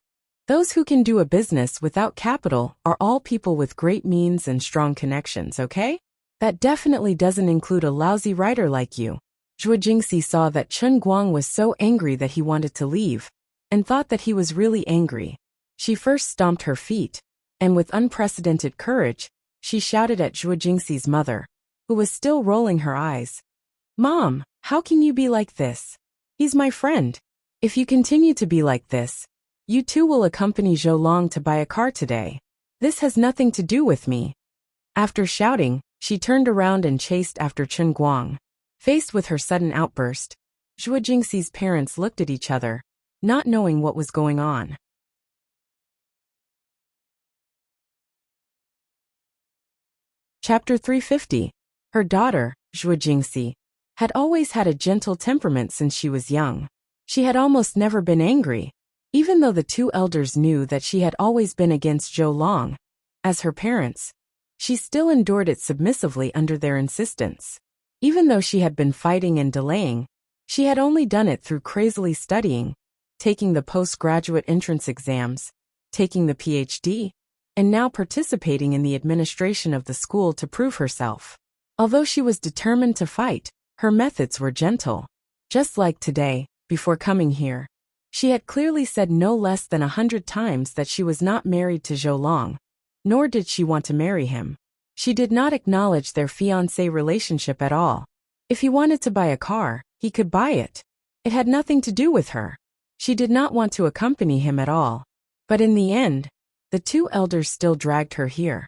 those who can do a business without capital are all people with great means and strong connections, okay? That definitely doesn't include a lousy writer like you. Zhuo Jingxi saw that Chen Guang was so angry that he wanted to leave, and thought that he was really angry. She first stomped her feet, and with unprecedented courage, she shouted at Zhuo Jingxi's mother, who was still rolling her eyes. Mom, how can you be like this? He's my friend. If you continue to be like this, you too will accompany Zhou Long to buy a car today. This has nothing to do with me. After shouting, she turned around and chased after Chen Guang. Faced with her sudden outburst, Zhuo Jingxi's parents looked at each other, not knowing what was going on. Chapter 350. Her daughter, Zhuo Jingxi, had always had a gentle temperament since she was young. She had almost never been angry, even though the two elders knew that she had always been against Zhou Long. As her parents, she still endured it submissively under their insistence. Even though she had been fighting and delaying, she had only done it through crazily studying, taking the postgraduate entrance exams, taking the PhD, and now participating in the administration of the school to prove herself. Although she was determined to fight, her methods were gentle. Just like today, before coming here, she had clearly said no less than 100 times that she was not married to Zhou Long, nor did she want to marry him. She did not acknowledge their fiancé relationship at all. If he wanted to buy a car, he could buy it. It had nothing to do with her. She did not want to accompany him at all. But in the end, the two elders still dragged her here.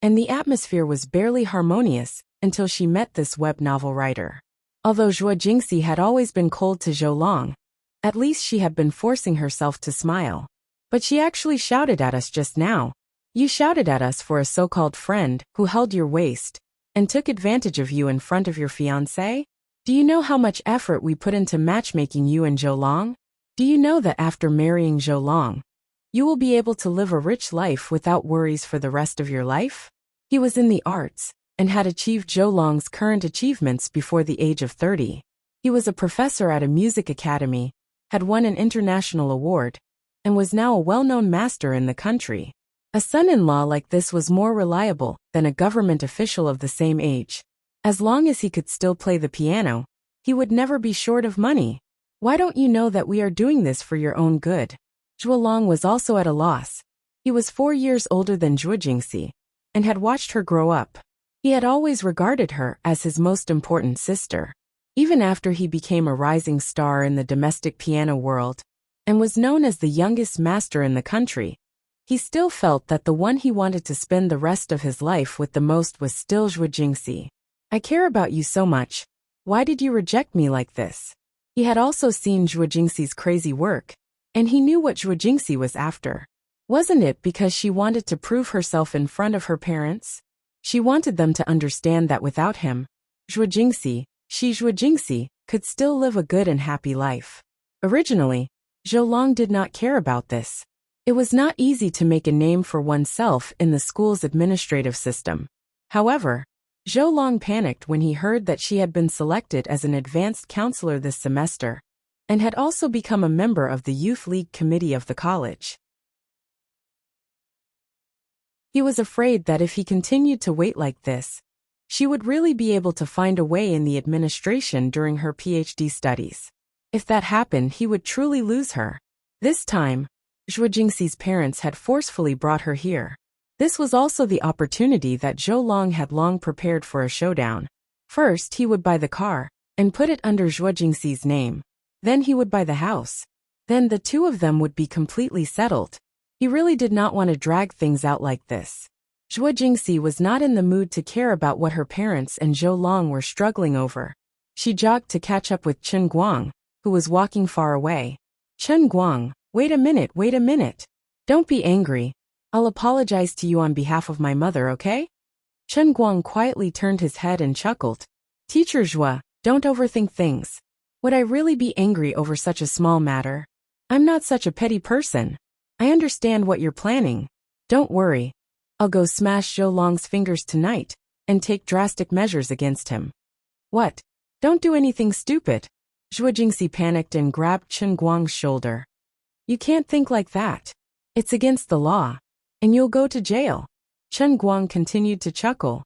And the atmosphere was barely harmonious until she met this web novel writer. Although Zhuo Jingxi had always been cold to Zhou Long, at least she had been forcing herself to smile. But she actually shouted at us just now. You shouted at us for a so-called friend who held your waist and took advantage of you in front of your fiancé? Do you know how much effort we put into matchmaking you and Zhou Long? Do you know that after marrying Zhou Long, you will be able to live a rich life without worries for the rest of your life? He was in the arts and had achieved Zhou Long's current achievements before the age of 30. He was a professor at a music academy, had won an international award, and was now a well-known master in the country. A son-in-law like this was more reliable than a government official of the same age. As long as he could still play the piano, he would never be short of money. Why don't you know that we are doing this for your own good? Zhuo Long was also at a loss. He was 4 years older than Zhuo Jingxi, and had watched her grow up. He had always regarded her as his most important sister. Even after he became a rising star in the domestic piano world and was known as the youngest master in the country, he still felt that the one he wanted to spend the rest of his life with the most was still Zhuo Jingxi. I care about you so much. Why did you reject me like this? He had also seen Zhuo Jingxi's crazy work, and he knew what Zhuo Jingxi was after. Wasn't it because she wanted to prove herself in front of her parents? She wanted them to understand that without him, Zhuo Jingxi, could still live a good and happy life. Originally, Zhou Long did not care about this. It was not easy to make a name for oneself in the school's administrative system. However, Zhou Long panicked when he heard that she had been selected as an advanced counselor this semester, and had also become a member of the Youth League Committee of the college. He was afraid that if he continued to wait like this, she would really be able to find a way in the administration during her PhD studies. If that happened, he would truly lose her. This time, Zhuo Jingxi's parents had forcefully brought her here. This was also the opportunity that Zhou Long had long prepared for a showdown. First, he would buy the car and put it under Zhuo Jingxi's name. Then he would buy the house. Then the two of them would be completely settled. He really did not want to drag things out like this. Zhuo Jingxi was not in the mood to care about what her parents and Zhou Long were struggling over. She jogged to catch up with Chen Guang, who was walking far away. Chen Guang, wait a minute. Don't be angry. I'll apologize to you on behalf of my mother, okay? Chen Guang quietly turned his head and chuckled. Teacher Zhuo, don't overthink things. Would I really be angry over such a small matter? I'm not such a petty person. I understand what you're planning. Don't worry. I'll go smash Zhou Long's fingers tonight and take drastic measures against him. What? Don't do anything stupid. Zhuo Jingxi panicked and grabbed Chen Guang's shoulder. You can't think like that. It's against the law, and you'll go to jail. Chen Guang continued to chuckle.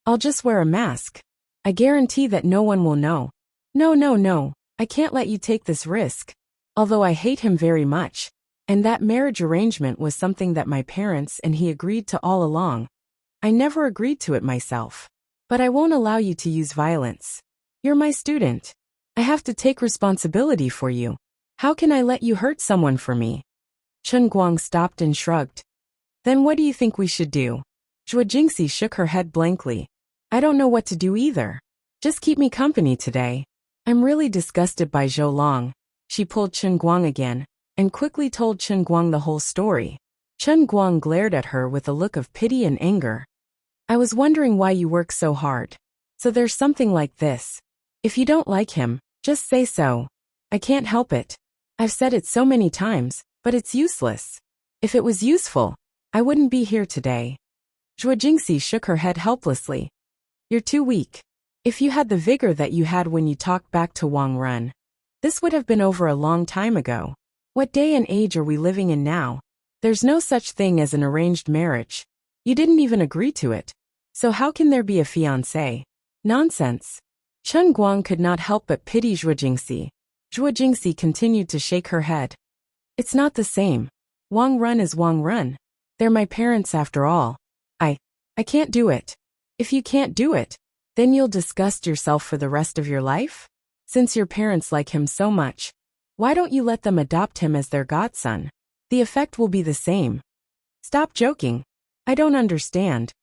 I'll just wear a mask. I guarantee that no one will know. No. I can't let you take this risk. Although I hate him very much, and that marriage arrangement was something that my parents and he agreed to all along, I never agreed to it myself. But I won't allow you to use violence. You're my student. I have to take responsibility for you. How can I let you hurt someone for me? Chen Guang stopped and shrugged. Then what do you think we should do? Zhuo Jingxi shook her head blankly. I don't know what to do either. Just keep me company today. I'm really disgusted by Zhou Long. She pulled Chen Guang again, and quickly told Chen Guang the whole story. Chen Guang glared at her with a look of pity and anger. I was wondering why you work so hard. So there's something like this. If you don't like him, just say so. I can't help it. I've said it so many times, but it's useless. If it was useful, I wouldn't be here today. Zhuo Jingxi shook her head helplessly. You're too weak. If you had the vigor that you had when you talked back to Wang Run, this would have been over a long time ago. What day and age are we living in now? There's no such thing as an arranged marriage. You didn't even agree to it. So how can there be a fiancé? Nonsense. Chen Guang could not help but pity Zhuo Jingxi. Zhuo Jingxi continued to shake her head. It's not the same. Wang Run is Wang Run. They're my parents after all. I can't do it. If you can't do it, then you'll disgust yourself for the rest of your life? Since your parents like him so much, why don't you let them adopt him as their godson? The effect will be the same. Stop joking. I don't understand.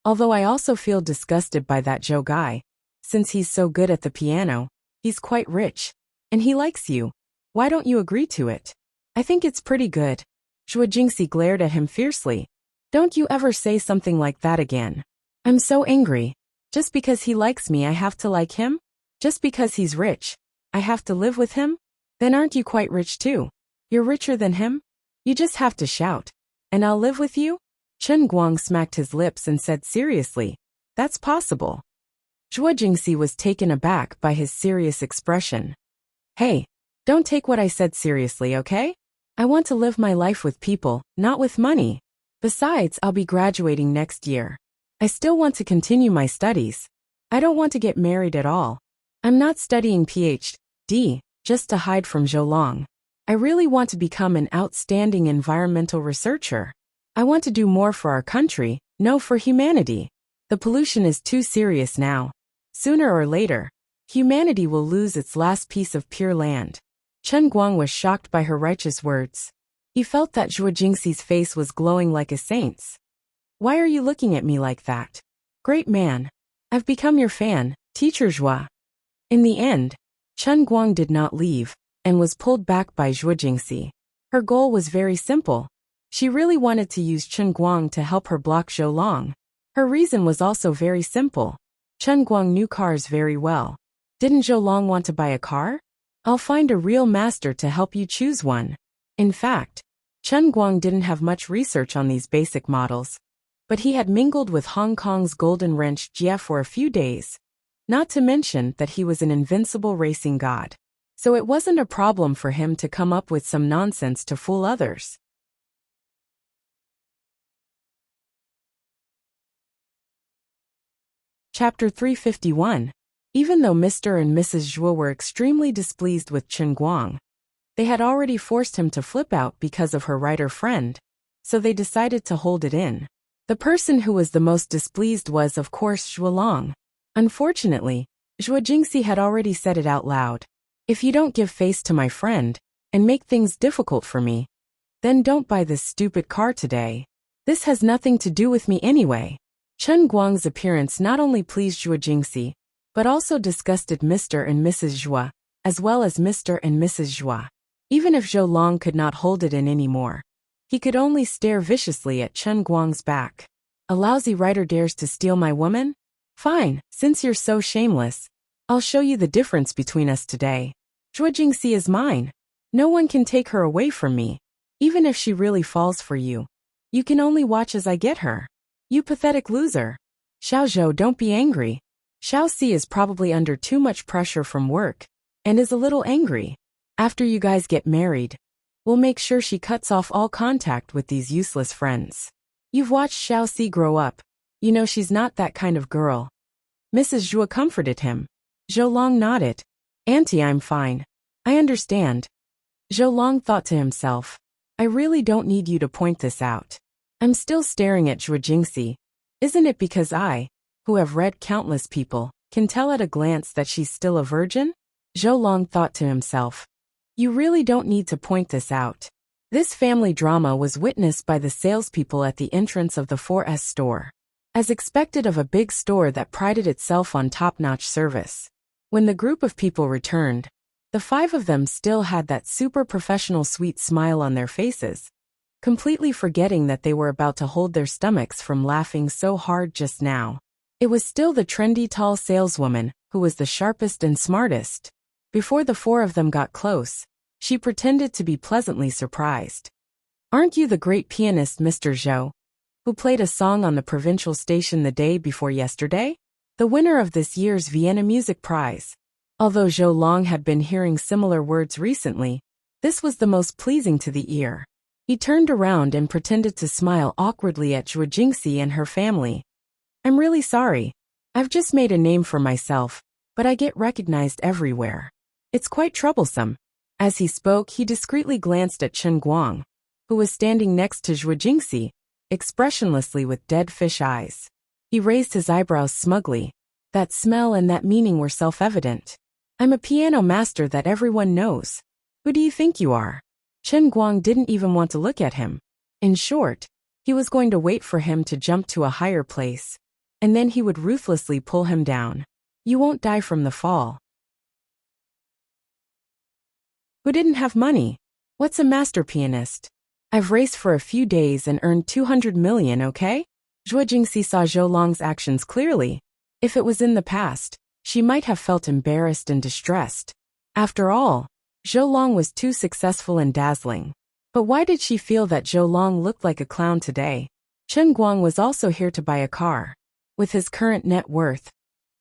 Although I also feel disgusted by that Zhou guy. Since he's so good at the piano, he's quite rich, and he likes you. Why don't you agree to it? I think it's pretty good. Zhuo Jingxi glared at him fiercely. Don't you ever say something like that again. I'm so angry. Just because he likes me I have to like him? Just because he's rich, I have to live with him? Then aren't you quite rich too? You're richer than him? You just have to shout. And I'll live with you? Chen Guang smacked his lips and said seriously, that's possible. Zhuo Jingxi was taken aback by his serious expression. Hey, don't take what I said seriously, okay? I want to live my life with people, not with money. Besides, I'll be graduating next year. I still want to continue my studies. I don't want to get married at all. I'm not studying PhD just to hide from Zhou Long. I really want to become an outstanding environmental researcher. I want to do more for our country No, for humanity. The pollution is too serious now. Sooner or later, humanity will lose its last piece of pure land. Chen Guang was shocked by her righteous words. He felt that Zhuo Jingxi's face was glowing like a saint's. Why are you looking at me like that? Great man. I've become your fan, Teacher Zhuo. In the end, Chen Guang did not leave, and was pulled back by Zhuo Jingxi. Her goal was very simple. She really wanted to use Chen Guang to help her block Zhou Long. Her reason was also very simple. Chen Guang knew cars very well. Didn't Zhou Long want to buy a car? I'll find a real master to help you choose one. In fact, Chen Guang didn't have much research on these basic models, but he had mingled with Hong Kong's Golden Wrench GF for a few days, not to mention that he was an invincible racing god. So it wasn't a problem for him to come up with some nonsense to fool others. Chapter 351. Even though Mr. and Mrs. Zhuo were extremely displeased with Chen Guang, they had already forced him to flip out because of her writer friend, so they decided to hold it in. The person who was the most displeased was, of course, Zhuo Long. Unfortunately, Zhuo Jingxi had already said it out loud. If you don't give face to my friend, and make things difficult for me, then don't buy this stupid car today. This has nothing to do with me anyway. Chen Guang's appearance not only pleased Zhuo Jingxi, but also disgusted Mr. and Mrs. Zhuo, as well as Mr. and Mrs. Zhuo. Even if Zhou Long could not hold it in anymore, he could only stare viciously at Chen Guang's back. A lousy writer dares to steal my woman? Fine, since you're so shameless, I'll show you the difference between us today. Zhuo Jingxi is mine. No one can take her away from me. Even if she really falls for you, you can only watch as I get her. You pathetic loser. Xiao Zhou, don't be angry. Xiao Si is probably under too much pressure from work, and is a little angry. After you guys get married, we'll make sure she cuts off all contact with these useless friends. You've watched Xiao Si grow up. You know she's not that kind of girl. Mrs. Zhuo comforted him. Zhou Long nodded. Auntie, I'm fine. I understand. Zhou Long thought to himself, I really don't need you to point this out. I'm still staring at Zhuo Jingxi. Isn't it because I, who have read countless people, can tell at a glance that she's still a virgin? Zhou Long thought to himself. You really don't need to point this out. This family drama was witnessed by the salespeople at the entrance of the 4S store. As expected of a big store that prided itself on top-notch service. When the group of people returned, the 5 of them still had that super professional sweet smile on their faces, completely forgetting that they were about to hold their stomachs from laughing so hard just now. It was still the trendy tall saleswoman, who was the sharpest and smartest. Before the 4 of them got close, she pretended to be pleasantly surprised. Aren't you the great pianist Mr. Zhou, who played a song on the provincial station the day before yesterday? The winner of this year's Vienna Music Prize. Although Zhou Long had been hearing similar words recently, this was the most pleasing to the ear. He turned around and pretended to smile awkwardly at Zhuo Jingxi and her family. I'm really sorry. I've just made a name for myself, but I get recognized everywhere. It's quite troublesome. As he spoke, he discreetly glanced at Chen Guang, who was standing next to Zhuo Jingxi, expressionlessly with dead fish eyes. He raised his eyebrows smugly. That smell and that meaning were self-evident. I'm a piano master that everyone knows. Who do you think you are? Chen Guang didn't even want to look at him. In short, he was going to wait for him to jump to a higher place, and then he would ruthlessly pull him down. You won't die from the fall. Who didn't have money? What's a master pianist? I've raced for a few days and earned 200 million, okay? Zhuo Jingxi saw Zhou Long's actions clearly. If it was in the past, she might have felt embarrassed and distressed. After all, Zhou Long was too successful and dazzling. But why did she feel that Zhou Long looked like a clown today? Chen Guang was also here to buy a car. With his current net worth,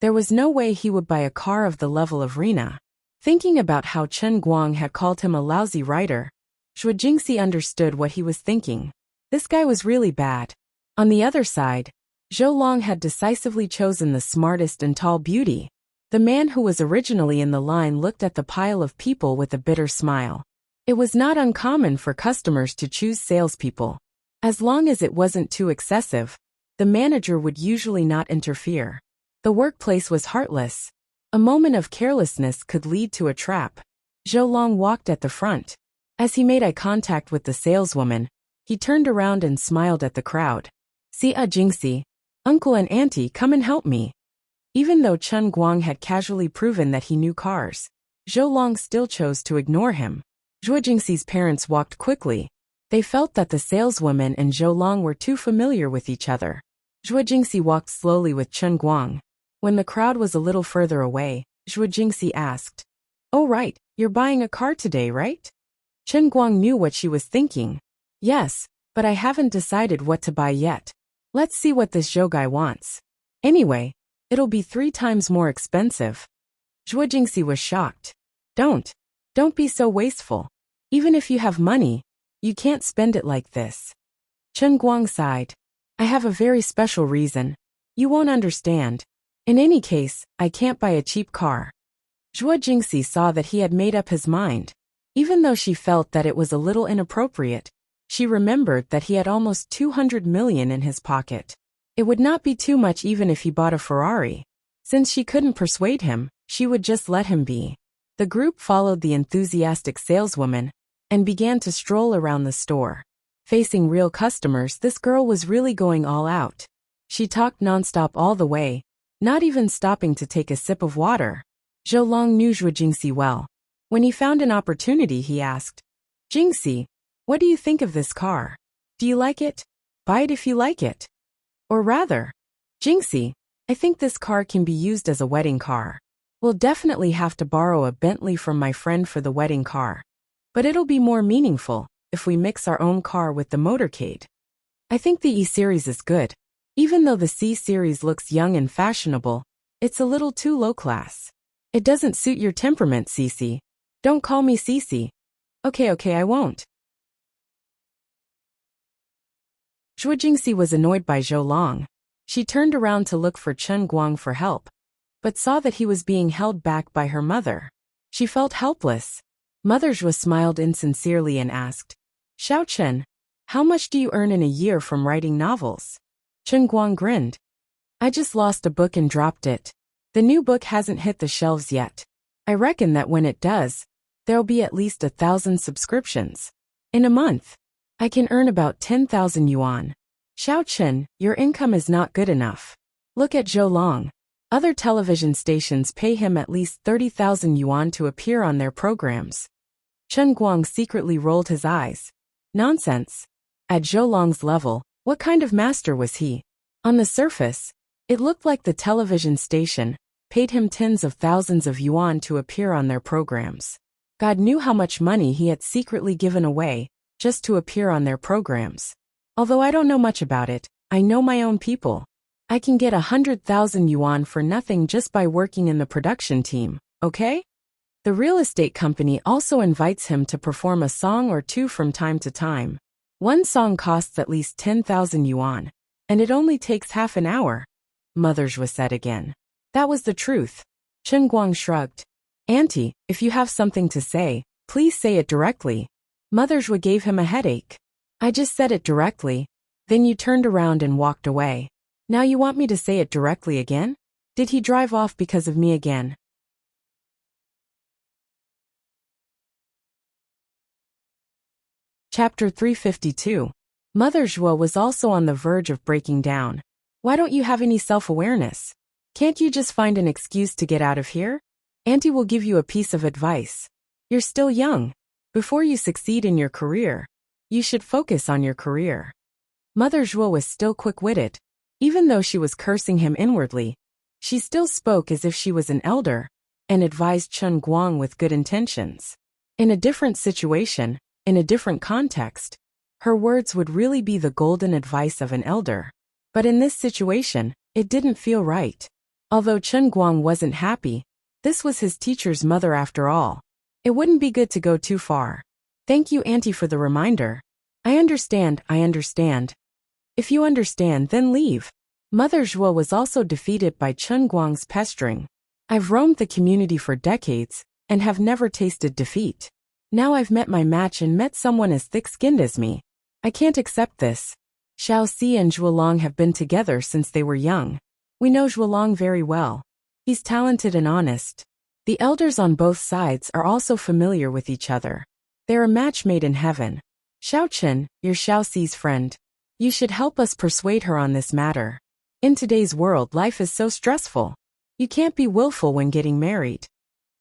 there was no way he would buy a car of the level of Rina. Thinking about how Chen Guang had called him a lousy writer, Zhuo Jingxi understood what he was thinking. This guy was really bad. On the other side, Zhou Long had decisively chosen the smartest and tall beauty. The man who was originally in the line looked at the pile of people with a bitter smile. It was not uncommon for customers to choose salespeople. As long as it wasn't too excessive, The manager would usually not interfere. The workplace was heartless. A moment of carelessness could lead to a trap. Zhou Long walked at the front. As he made eye contact with the saleswoman, he turned around and smiled at the crowd. "See Jingxi, uncle and auntie, come and help me." Even though Chen Guang had casually proven that he knew cars, Zhou Long still chose to ignore him. Zhuo Jingxi's parents walked quickly. They felt that the saleswoman and Zhou Long were too familiar with each other. Zhuo Jingxi walked slowly with Chen Guang. When the crowd was a little further away, Zhuo Jingxi asked, "Oh right, you're buying a car today, right?" Chen Guang knew what she was thinking. "Yes, but I haven't decided what to buy yet. Let's see what this Zhou guy wants. Anyway, it'll be 3 times more expensive." Zhuo Jingxi was shocked. Don't be so wasteful. Even if you have money, you can't spend it like this." Chen Guang sighed. "I have a very special reason. You won't understand. In any case, I can't buy a cheap car." Zhuo Jingxi saw that he had made up his mind. Even though she felt that it was a little inappropriate, she remembered that he had almost 200 million in his pocket. It would not be too much even if he bought a Ferrari. Since she couldn't persuade him, she would just let him be. The group followed the enthusiastic saleswoman and began to stroll around the store. Facing real customers, this girl was really going all out. She talked nonstop all the way, not even stopping to take a sip of water. Zhou Long knew Zhuo Jingxi well. When he found an opportunity, he asked, "Jingxi, what do you think of this car? Do you like it? Buy it if you like it." Or rather, "Jingxi, I think this car can be used as a wedding car. We'll definitely have to borrow a Bentley from my friend for the wedding car. But it'll be more meaningful if we mix our own car with the motorcade. I think the E-Series is good. Even though the C-Series looks young and fashionable, it's a little too low class. It doesn't suit your temperament, Cici. Don't call me Cici." Okay, I won't." Zhuo Jingxi was annoyed by Zhou Long. She turned around to look for Chen Guang for help, but saw that he was being held back by her mother. She felt helpless. Mother Zhuo smiled insincerely and asked, "Xiao Chen, how much do you earn in a year from writing novels?" Chen Guang grinned. "I just lost a book and dropped it. The new book hasn't hit the shelves yet. I reckon that when it does, there'll be at least 1,000 subscriptions. In a month, I can earn about 10,000 yuan. Xiao Chen, your income is not good enough. Look at Zhou Long. Other television stations pay him at least 30,000 yuan to appear on their programs." Chen Guang secretly rolled his eyes. Nonsense. At Zhou Long's level, what kind of master was he? On the surface, it looked like the television station paid him tens of thousands of yuan to appear on their programs. God knew how much money he had secretly given away just to appear on their programs. Although I don't know much about it, I know my own people. I can get 100,000 yuan for nothing just by working in the production team, okay? The real estate company also invites him to perform a song or two from time to time. One song costs at least 10,000 yuan, and it only takes half an hour. Mother Zhuo said again. That was the truth. Chen Guang shrugged. "Auntie, if you have something to say, please say it directly." Mother Zhuo gave him a headache. "I just said it directly. Then you turned around and walked away. Now you want me to say it directly again? Did he drive off because of me again?" Chapter 352. Mother Zhuo was also on the verge of breaking down. "Why don't you have any self-awareness? Can't you just find an excuse to get out of here? Auntie will give you a piece of advice. You're still young. Before you succeed in your career, you should focus on your career." Mother Zhuo was still quick-witted. Even though she was cursing him inwardly, she still spoke as if she was an elder and advised Chen Guang with good intentions. In a different situation, in a different context, her words would really be the golden advice of an elder. But in this situation, it didn't feel right. Although Chen Guang wasn't happy, this was his teacher's mother after all. It wouldn't be good to go too far. "Thank you, Auntie, for the reminder. I understand. If you understand, then leave." Mother Zhuo was also defeated by Chen Guang's pestering. "I've roamed the community for decades and have never tasted defeat. Now I've met my match and met someone as thick-skinned as me. I can't accept this." Xiaoxi and Zhuolong have been together since they were young. We know Zhuolong very well. He's talented and honest. The elders on both sides are also familiar with each other. They're a match made in heaven. Xiaochen, you're Xiaoxi's friend. You should help us persuade her on this matter. In today's world, life is so stressful. You can't be willful when getting married.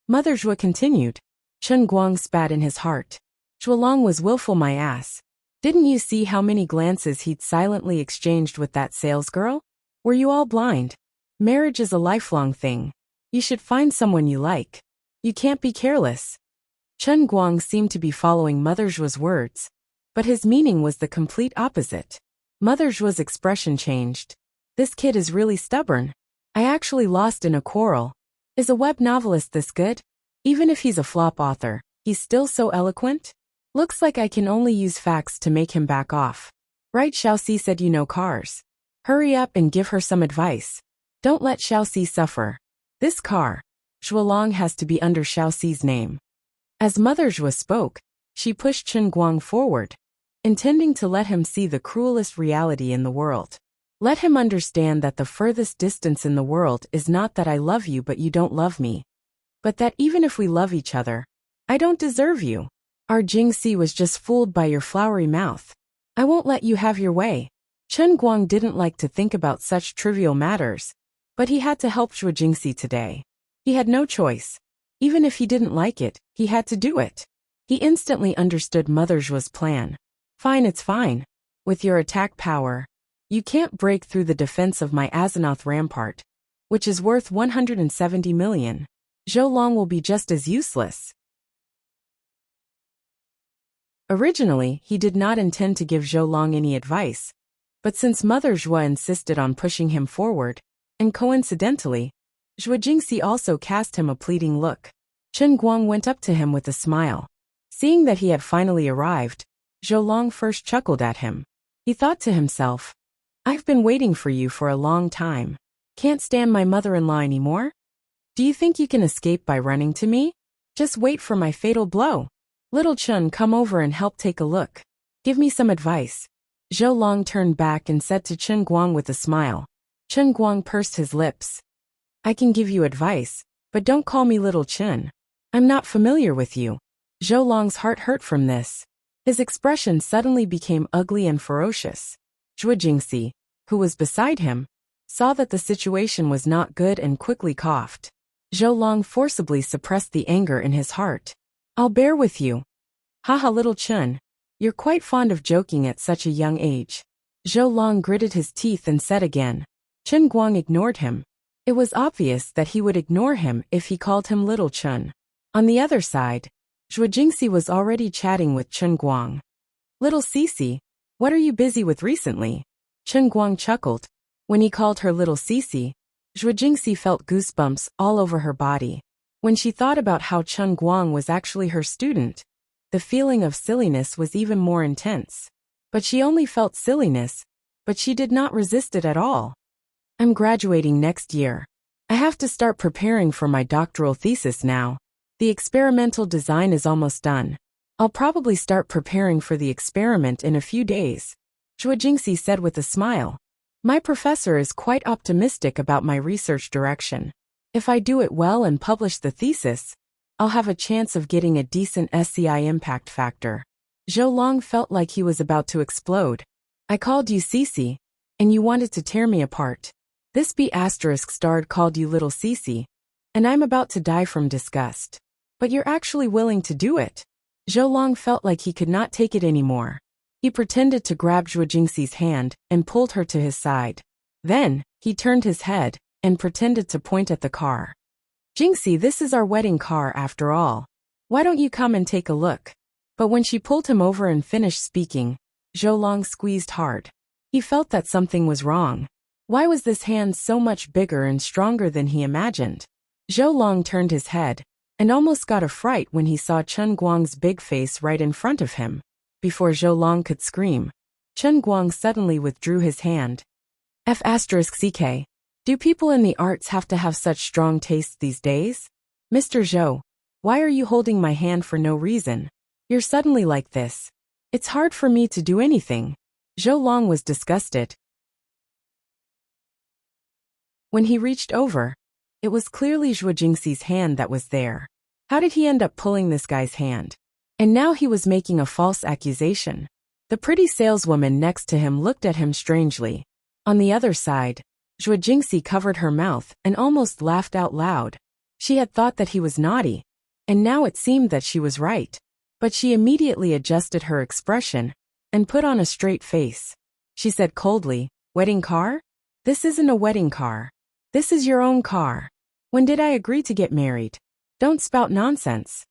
Mother Zhua continued. Chen Guang spat in his heart. Zhuolong was willful my ass. Didn't you see how many glances he'd silently exchanged with that salesgirl? Were you all blind? Marriage is a lifelong thing. You should find someone you like. You can't be careless. Chen Guang seemed to be following Mother Zhua's words, but his meaning was the complete opposite. Mother Zhua's expression changed. This kid is really stubborn. I actually lost in a quarrel. Is a web novelist this good? Even if he's a flop author, he's still so eloquent? Looks like I can only use facts to make him back off. Right, Xiaoxi said you know cars. Hurry up and give her some advice. Don't let Xiaoxi suffer. This car, Zhuolong, has to be under Xiaoxi's name. As Mother Zhua spoke, she pushed Chen Guang forward, intending to let him see the cruelest reality in the world. Let him understand that the furthest distance in the world is not that I love you but you don't love me, but that even if we love each other, I don't deserve you. Our Jingxi was just fooled by your flowery mouth. I won't let you have your way. Chen Guang didn't like to think about such trivial matters, but he had to help Zhuo Jingxi today. He had no choice. Even if he didn't like it, he had to do it. He instantly understood Mother Zhua's plan. Fine, it's fine. With your attack power, you can't break through the defense of my Azeroth rampart, which is worth 170 million. Zhuolong will be just as useless. Originally, he did not intend to give Zhuolong any advice, but since Mother Zhua insisted on pushing him forward, and coincidentally, Zhuo Jingxi also cast him a pleading look, Chen Guang went up to him with a smile. Seeing that he had finally arrived, Zhuolong first chuckled at him. He thought to himself, I've been waiting for you for a long time. Can't stand my mother-in-law anymore? Do you think you can escape by running to me? Just wait for my fatal blow. Little Chen, come over and help take a look. Give me some advice. Zhuolong turned back and said to Chen Guang with a smile. Chen Guang pursed his lips. I can give you advice, but don't call me Little Chen. I'm not familiar with you. Zhuolong's heart hurt from this. His expression suddenly became ugly and ferocious. Zhuo Jingxi, who was beside him, saw that the situation was not good and quickly coughed. Zhuolong forcibly suppressed the anger in his heart. I'll bear with you. Haha, Little Chen, you're quite fond of joking at such a young age. Zhuolong gritted his teeth and said again. Chen Guang ignored him. It was obvious that he would ignore him if he called him Little Chen. On the other side, Zhuo Jingxi was already chatting with Chen Guang. Little Cici, what are you busy with recently? Chen Guang chuckled. When he called her Little Cici, Zhuo Jingxi felt goosebumps all over her body. When she thought about how Chen Guang was actually her student, the feeling of silliness was even more intense. But she only felt silliness, but she did not resist it at all. I'm graduating next year. I have to start preparing for my doctoral thesis now. The experimental design is almost done. I'll probably start preparing for the experiment in a few days. Zhuo Jingxi said with a smile. My professor is quite optimistic about my research direction. If I do it well and publish the thesis, I'll have a chance of getting a decent SCI impact factor. Zhuolong felt like he was about to explode. I called you Cici, and you wanted to tear me apart. This B*** called you Little Cici, and I'm about to die from disgust. But you're actually willing to do it. Zhuolong felt like he could not take it anymore. He pretended to grab Zhuo Jingxi's hand and pulled her to his side. Then, he turned his head and pretended to point at the car. Jingxi, this is our wedding car after all. Why don't you come and take a look? But when she pulled him over and finished speaking, Zhuolong squeezed hard. He felt that something was wrong. Why was this hand so much bigger and stronger than he imagined? Zhuolong turned his head and almost got a fright when he saw Chen Guang's big face right in front of him. Before Zhuolong could scream, Chen Guang suddenly withdrew his hand. F***ck. Do people in the arts have to have such strong tastes these days? Mr. Zhou, why are you holding my hand for no reason? You're suddenly like this. It's hard for me to do anything. Zhou Long was disgusted. When he reached over, it was clearly Zhuo Jingxi's hand that was there. How did he end up pulling this guy's hand? And now he was making a false accusation. The pretty saleswoman next to him looked at him strangely. On the other side, Zhuo Jingxi covered her mouth and almost laughed out loud. She had thought that he was naughty, and now it seemed that she was right. But she immediately adjusted her expression and put on a straight face. She said coldly, "Wedding car? This isn't a wedding car. This is your own car. When did I agree to get married? Don't spout nonsense."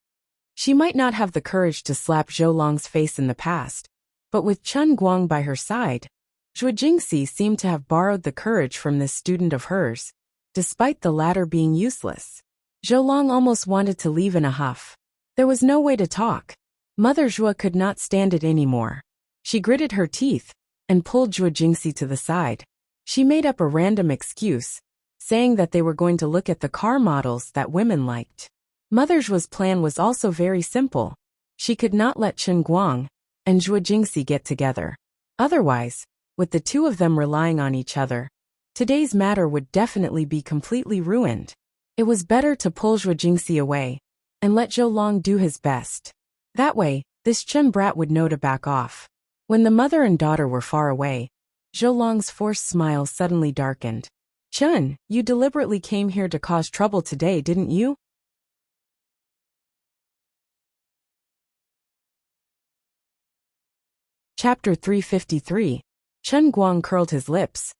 She might not have the courage to slap Zhou Long's face in the past, but with Chen Guang by her side, Zhuo Jingxi seemed to have borrowed the courage from this student of hers, despite the latter being useless. Zhou Long almost wanted to leave in a huff. There was no way to talk. Mother Zhuo could not stand it anymore. She gritted her teeth and pulled Zhuo Jingxi to the side. She made up a random excuse, saying that they were going to look at the car models that women liked. Mother Zhuo's plan was also very simple. She could not let Chen Guang and Zhuo Jingxi get together. Otherwise, with the two of them relying on each other, today's matter would definitely be completely ruined. It was better to pull Zhuo Jingxi away and let Zhou Long do his best. That way, this Chen brat would know to back off. When the mother and daughter were far away, Zhou Long's forced smile suddenly darkened. "Chen, you deliberately came here to cause trouble today, didn't you?" Chapter 353. Chen Guang curled his lips.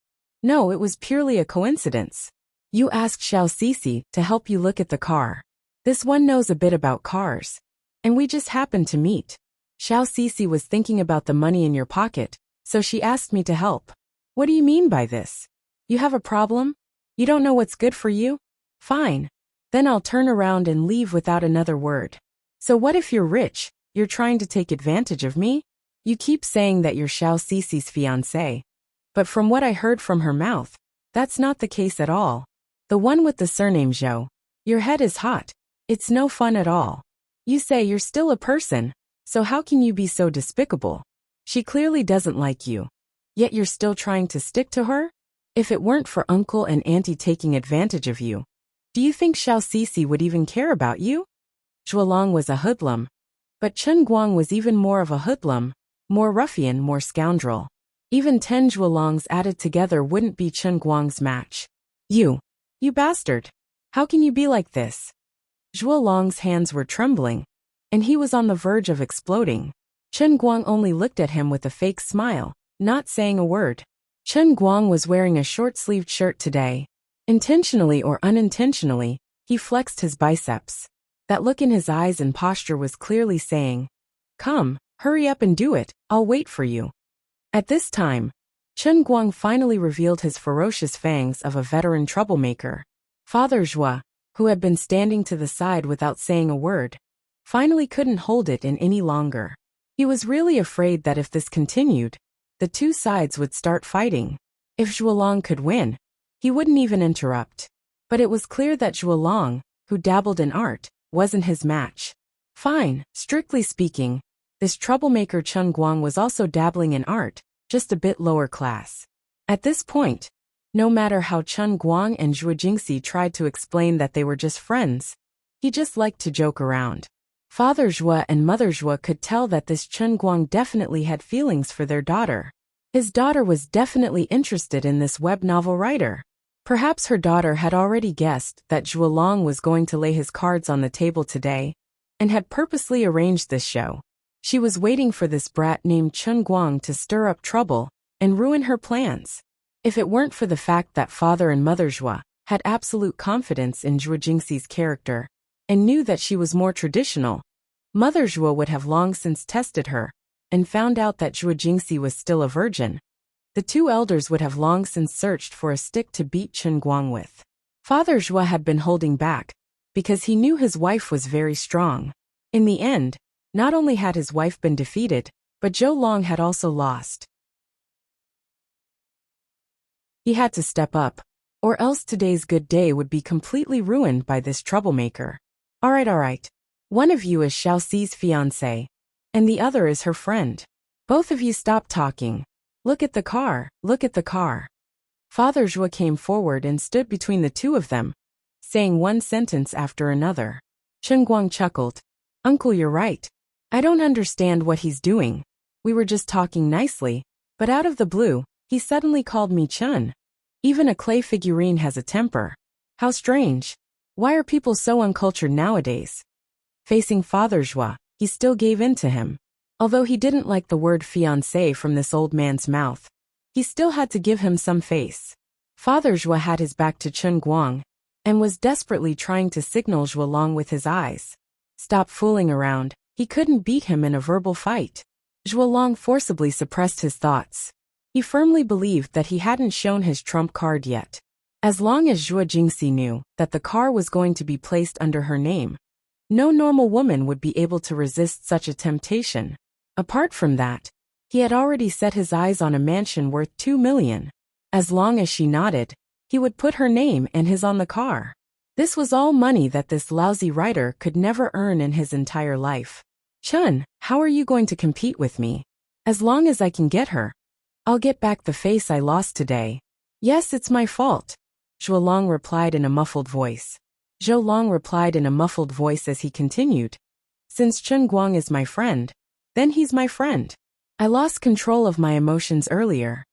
"No, it was purely a coincidence. You asked Xiao Sisi to help you look at the car. This one knows a bit about cars. And we just happened to meet. Xiao Sisi was thinking about the money in your pocket, so she asked me to help." "What do you mean by this? You have a problem? You don't know what's good for you? Fine. Then I'll turn around and leave without another word. So what if you're rich? You're trying to take advantage of me? You keep saying that you're Xiao Sisi's fiancé. But from what I heard from her mouth, that's not the case at all. The one with the surname Zhou. Your head is hot. It's no fun at all. You say you're still a person, so how can you be so despicable? She clearly doesn't like you. Yet you're still trying to stick to her? If it weren't for uncle and auntie taking advantage of you, do you think Xiao Sisi would even care about you?" Zhuo Long was a hoodlum, but Chen Guang was even more of a hoodlum, more ruffian, more scoundrel. Even 10 Zhuo Longs added together wouldn't be Chen Guang's match. You bastard! How can you be like this?" Zhuo Long's hands were trembling, and he was on the verge of exploding. Chen Guang only looked at him with a fake smile, not saying a word. Chen Guang was wearing a short-sleeved shirt today. Intentionally or unintentionally, he flexed his biceps. That look in his eyes and posture was clearly saying, "Come, hurry up and do it, I'll wait for you." At this time, Chen Guang finally revealed his ferocious fangs of a veteran troublemaker. Father Zhuo, who had been standing to the side without saying a word, finally couldn't hold it in any longer. He was really afraid that if this continued, the two sides would start fighting. If Zhuo Long could win, he wouldn't even interrupt. But it was clear that Zhuo Long, who dabbled in art, wasn't his match. Fine, strictly speaking, this troublemaker Chen Guang was also dabbling in art, just a bit lower class. At this point, no matter how Chen Guang and Zhuo Jingxi tried to explain that they were just friends, he just liked to joke around. Father Zhuo and Mother Zhuo could tell that this Chen Guang definitely had feelings for their daughter. His daughter was definitely interested in this web novel writer. Perhaps her daughter had already guessed that Zhuo Long was going to lay his cards on the table today, and had purposely arranged this show. She was waiting for this brat named Chen Guang to stir up trouble and ruin her plans. If it weren't for the fact that Father and Mother Zhuo had absolute confidence in Zhuo Jingxi's character, and knew that she was more traditional, Mother Zhuo would have long since tested her, and found out that Zhuo Jingxi was still a virgin. The two elders would have long since searched for a stick to beat Chen Guang with. Father Zhuo had been holding back, because he knew his wife was very strong. In the end, not only had his wife been defeated, but Zhou Long had also lost. He had to step up, or else today's good day would be completely ruined by this troublemaker. Alright. One of you is Xiao Xi's fiancé, and the other is her friend. Both of you stop talking. Look at the car, look at the car. Father Zhua came forward and stood between the two of them, saying one sentence after another. Chen Guang chuckled. Uncle, you're right. I don't understand what he's doing. We were just talking nicely, but out of the blue, he suddenly called me Chun. Even a clay figurine has a temper. How strange. Why are people so uncultured nowadays? Facing Father Zhua, he still gave in to him. Although he didn't like the word fiancé from this old man's mouth, he still had to give him some face. Father Zhua had his back to Chen Guang and was desperately trying to signal Zhuolong with his eyes. Stop fooling around, he couldn't beat him in a verbal fight. Zhuolong forcibly suppressed his thoughts. He firmly believed that he hadn't shown his trump card yet. As long as Zhuo Jingxi knew that the car was going to be placed under her name, no normal woman would be able to resist such a temptation. Apart from that, he had already set his eyes on a mansion worth 2 million. As long as she nodded, he would put her name and his on the car. This was all money that this lousy writer could never earn in his entire life. Chun, how are you going to compete with me? As long as I can get her, I'll get back the face I lost today. Yes, it's my fault. Zhuolong replied in a muffled voice. Zhuolong replied in a muffled voice as he continued. Since Chen Guang is my friend, then he's my friend. I lost control of my emotions earlier.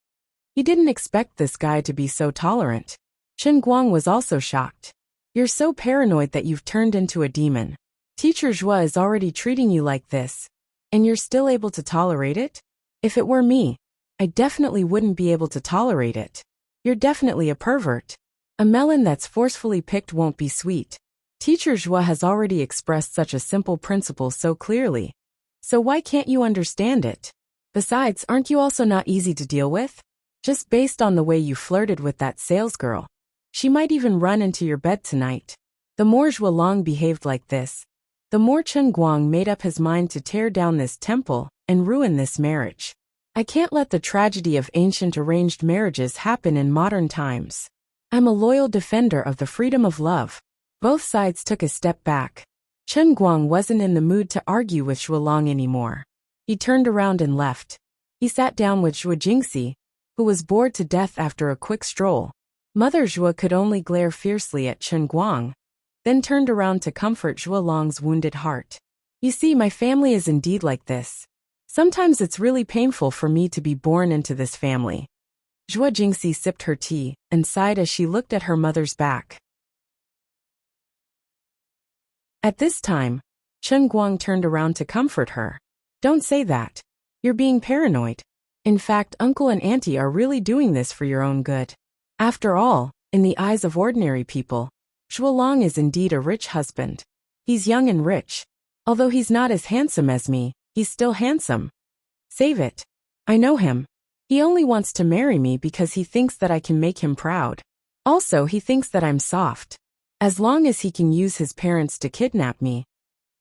He didn't expect this guy to be so tolerant. Chen Guang was also shocked. You're so paranoid that you've turned into a demon. Teacher Zhua is already treating you like this, and you're still able to tolerate it? If it were me, I definitely wouldn't be able to tolerate it. You're definitely a pervert. A melon that's forcefully picked won't be sweet. Teacher Zhua has already expressed such a simple principle so clearly. So why can't you understand it? Besides, aren't you also not easy to deal with? Just based on the way you flirted with that salesgirl. She might even run into your bed tonight. The more Zhuolong behaved like this, the more Chen Guang made up his mind to tear down this temple and ruin this marriage. I can't let the tragedy of ancient arranged marriages happen in modern times. I'm a loyal defender of the freedom of love. Both sides took a step back. Chen Guang wasn't in the mood to argue with Zhuolong anymore. He turned around and left. He sat down with Zhuo Jingxi, who was bored to death after a quick stroll. Mother Zhuo could only glare fiercely at Chen Guang, then turned around to comfort Zhuolong's wounded heart. You see, my family is indeed like this. Sometimes it's really painful for me to be born into this family. Zhuo Jingxi sipped her tea and sighed as she looked at her mother's back. At this time, Chen Guang turned around to comfort her. Don't say that. You're being paranoid. In fact, uncle and auntie are really doing this for your own good. After all, in the eyes of ordinary people, Zhuolong is indeed a rich husband. He's young and rich. Although he's not as handsome as me, he's still handsome. Save it. I know him. He only wants to marry me because he thinks that I can make him proud. Also, he thinks that I'm soft. As long as he can use his parents to kidnap me,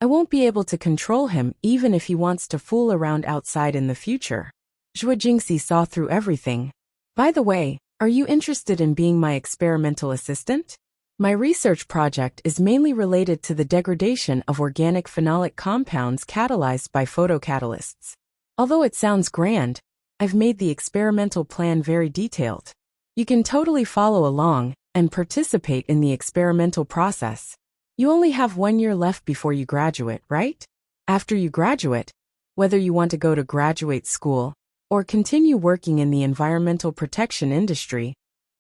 I won't be able to control him even if he wants to fool around outside in the future. Zhuo Jingxi saw through everything. By the way, are you interested in being my experimental assistant? My research project is mainly related to the degradation of organic phenolic compounds catalyzed by photocatalysts. Although it sounds grand, I've made the experimental plan very detailed. You can totally follow along and participate in the experimental process. You only have 1 year left before you graduate, right? After you graduate, whether you want to go to graduate school or continue working in the environmental protection industry,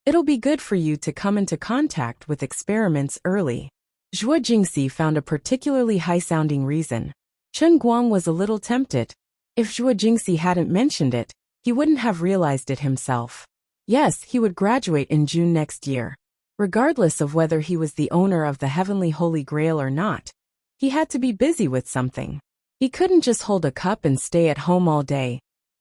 it'll be good for you to come into contact with experiments early. Zhuo Jingxi found a particularly high-sounding reason. Chen Guang was a little tempted. If Zhuo Jingxi hadn't mentioned it, he wouldn't have realized it himself. Yes, he would graduate in June next year. Regardless of whether he was the owner of the heavenly Holy Grail or not, he had to be busy with something. He couldn't just hold a cup and stay at home all day,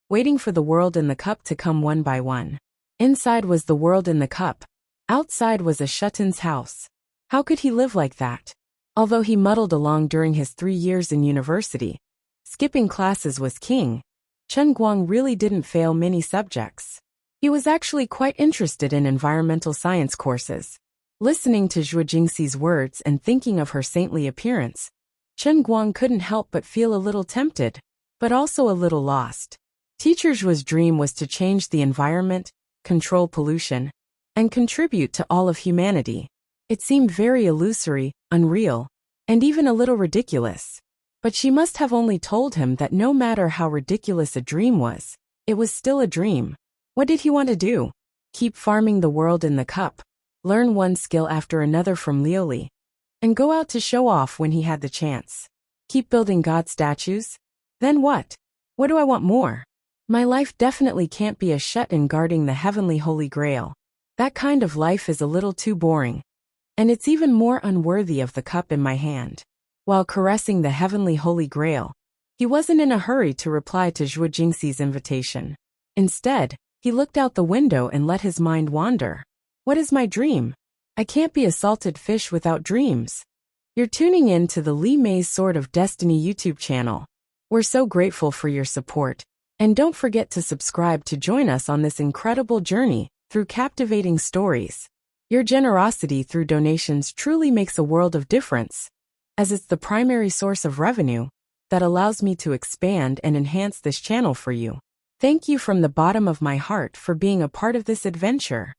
waiting for the world in the cup to come one by one. Inside was the world in the cup. Outside was a Shutin's house. How could he live like that? Although he muddled along during his 3 years in university, skipping classes was king, Chen Guang really didn't fail many subjects. He was actually quite interested in environmental science courses. Listening to Zhuo Jingxi's words and thinking of her saintly appearance, Chen Guang couldn't help but feel a little tempted, but also a little lost. Teacher Zhuo's dream was to change the environment, control pollution, and contribute to all of humanity. It seemed very illusory, unreal, and even a little ridiculous. But she must have only told him that no matter how ridiculous a dream was, it was still a dream. What did he want to do? Keep farming the world in the cup, learn one skill after another from Lioli, and go out to show off when he had the chance. Keep building God statues? Then what? What do I want more? My life definitely can't be a shut-in guarding the heavenly Holy Grail. That kind of life is a little too boring. And it's even more unworthy of the cup in my hand. While caressing the heavenly Holy Grail, he wasn't in a hurry to reply to Zhuo Jingxi's invitation. Instead, he looked out the window and let his mind wander. What is my dream? I can't be a salted fish without dreams. You're tuning in to the Li Mei's Sword of Destiny YouTube channel. We're so grateful for your support. And don't forget to subscribe to join us on this incredible journey through captivating stories. Your generosity through donations truly makes a world of difference, as it's the primary source of revenue that allows me to expand and enhance this channel for you. Thank you from the bottom of my heart for being a part of this adventure.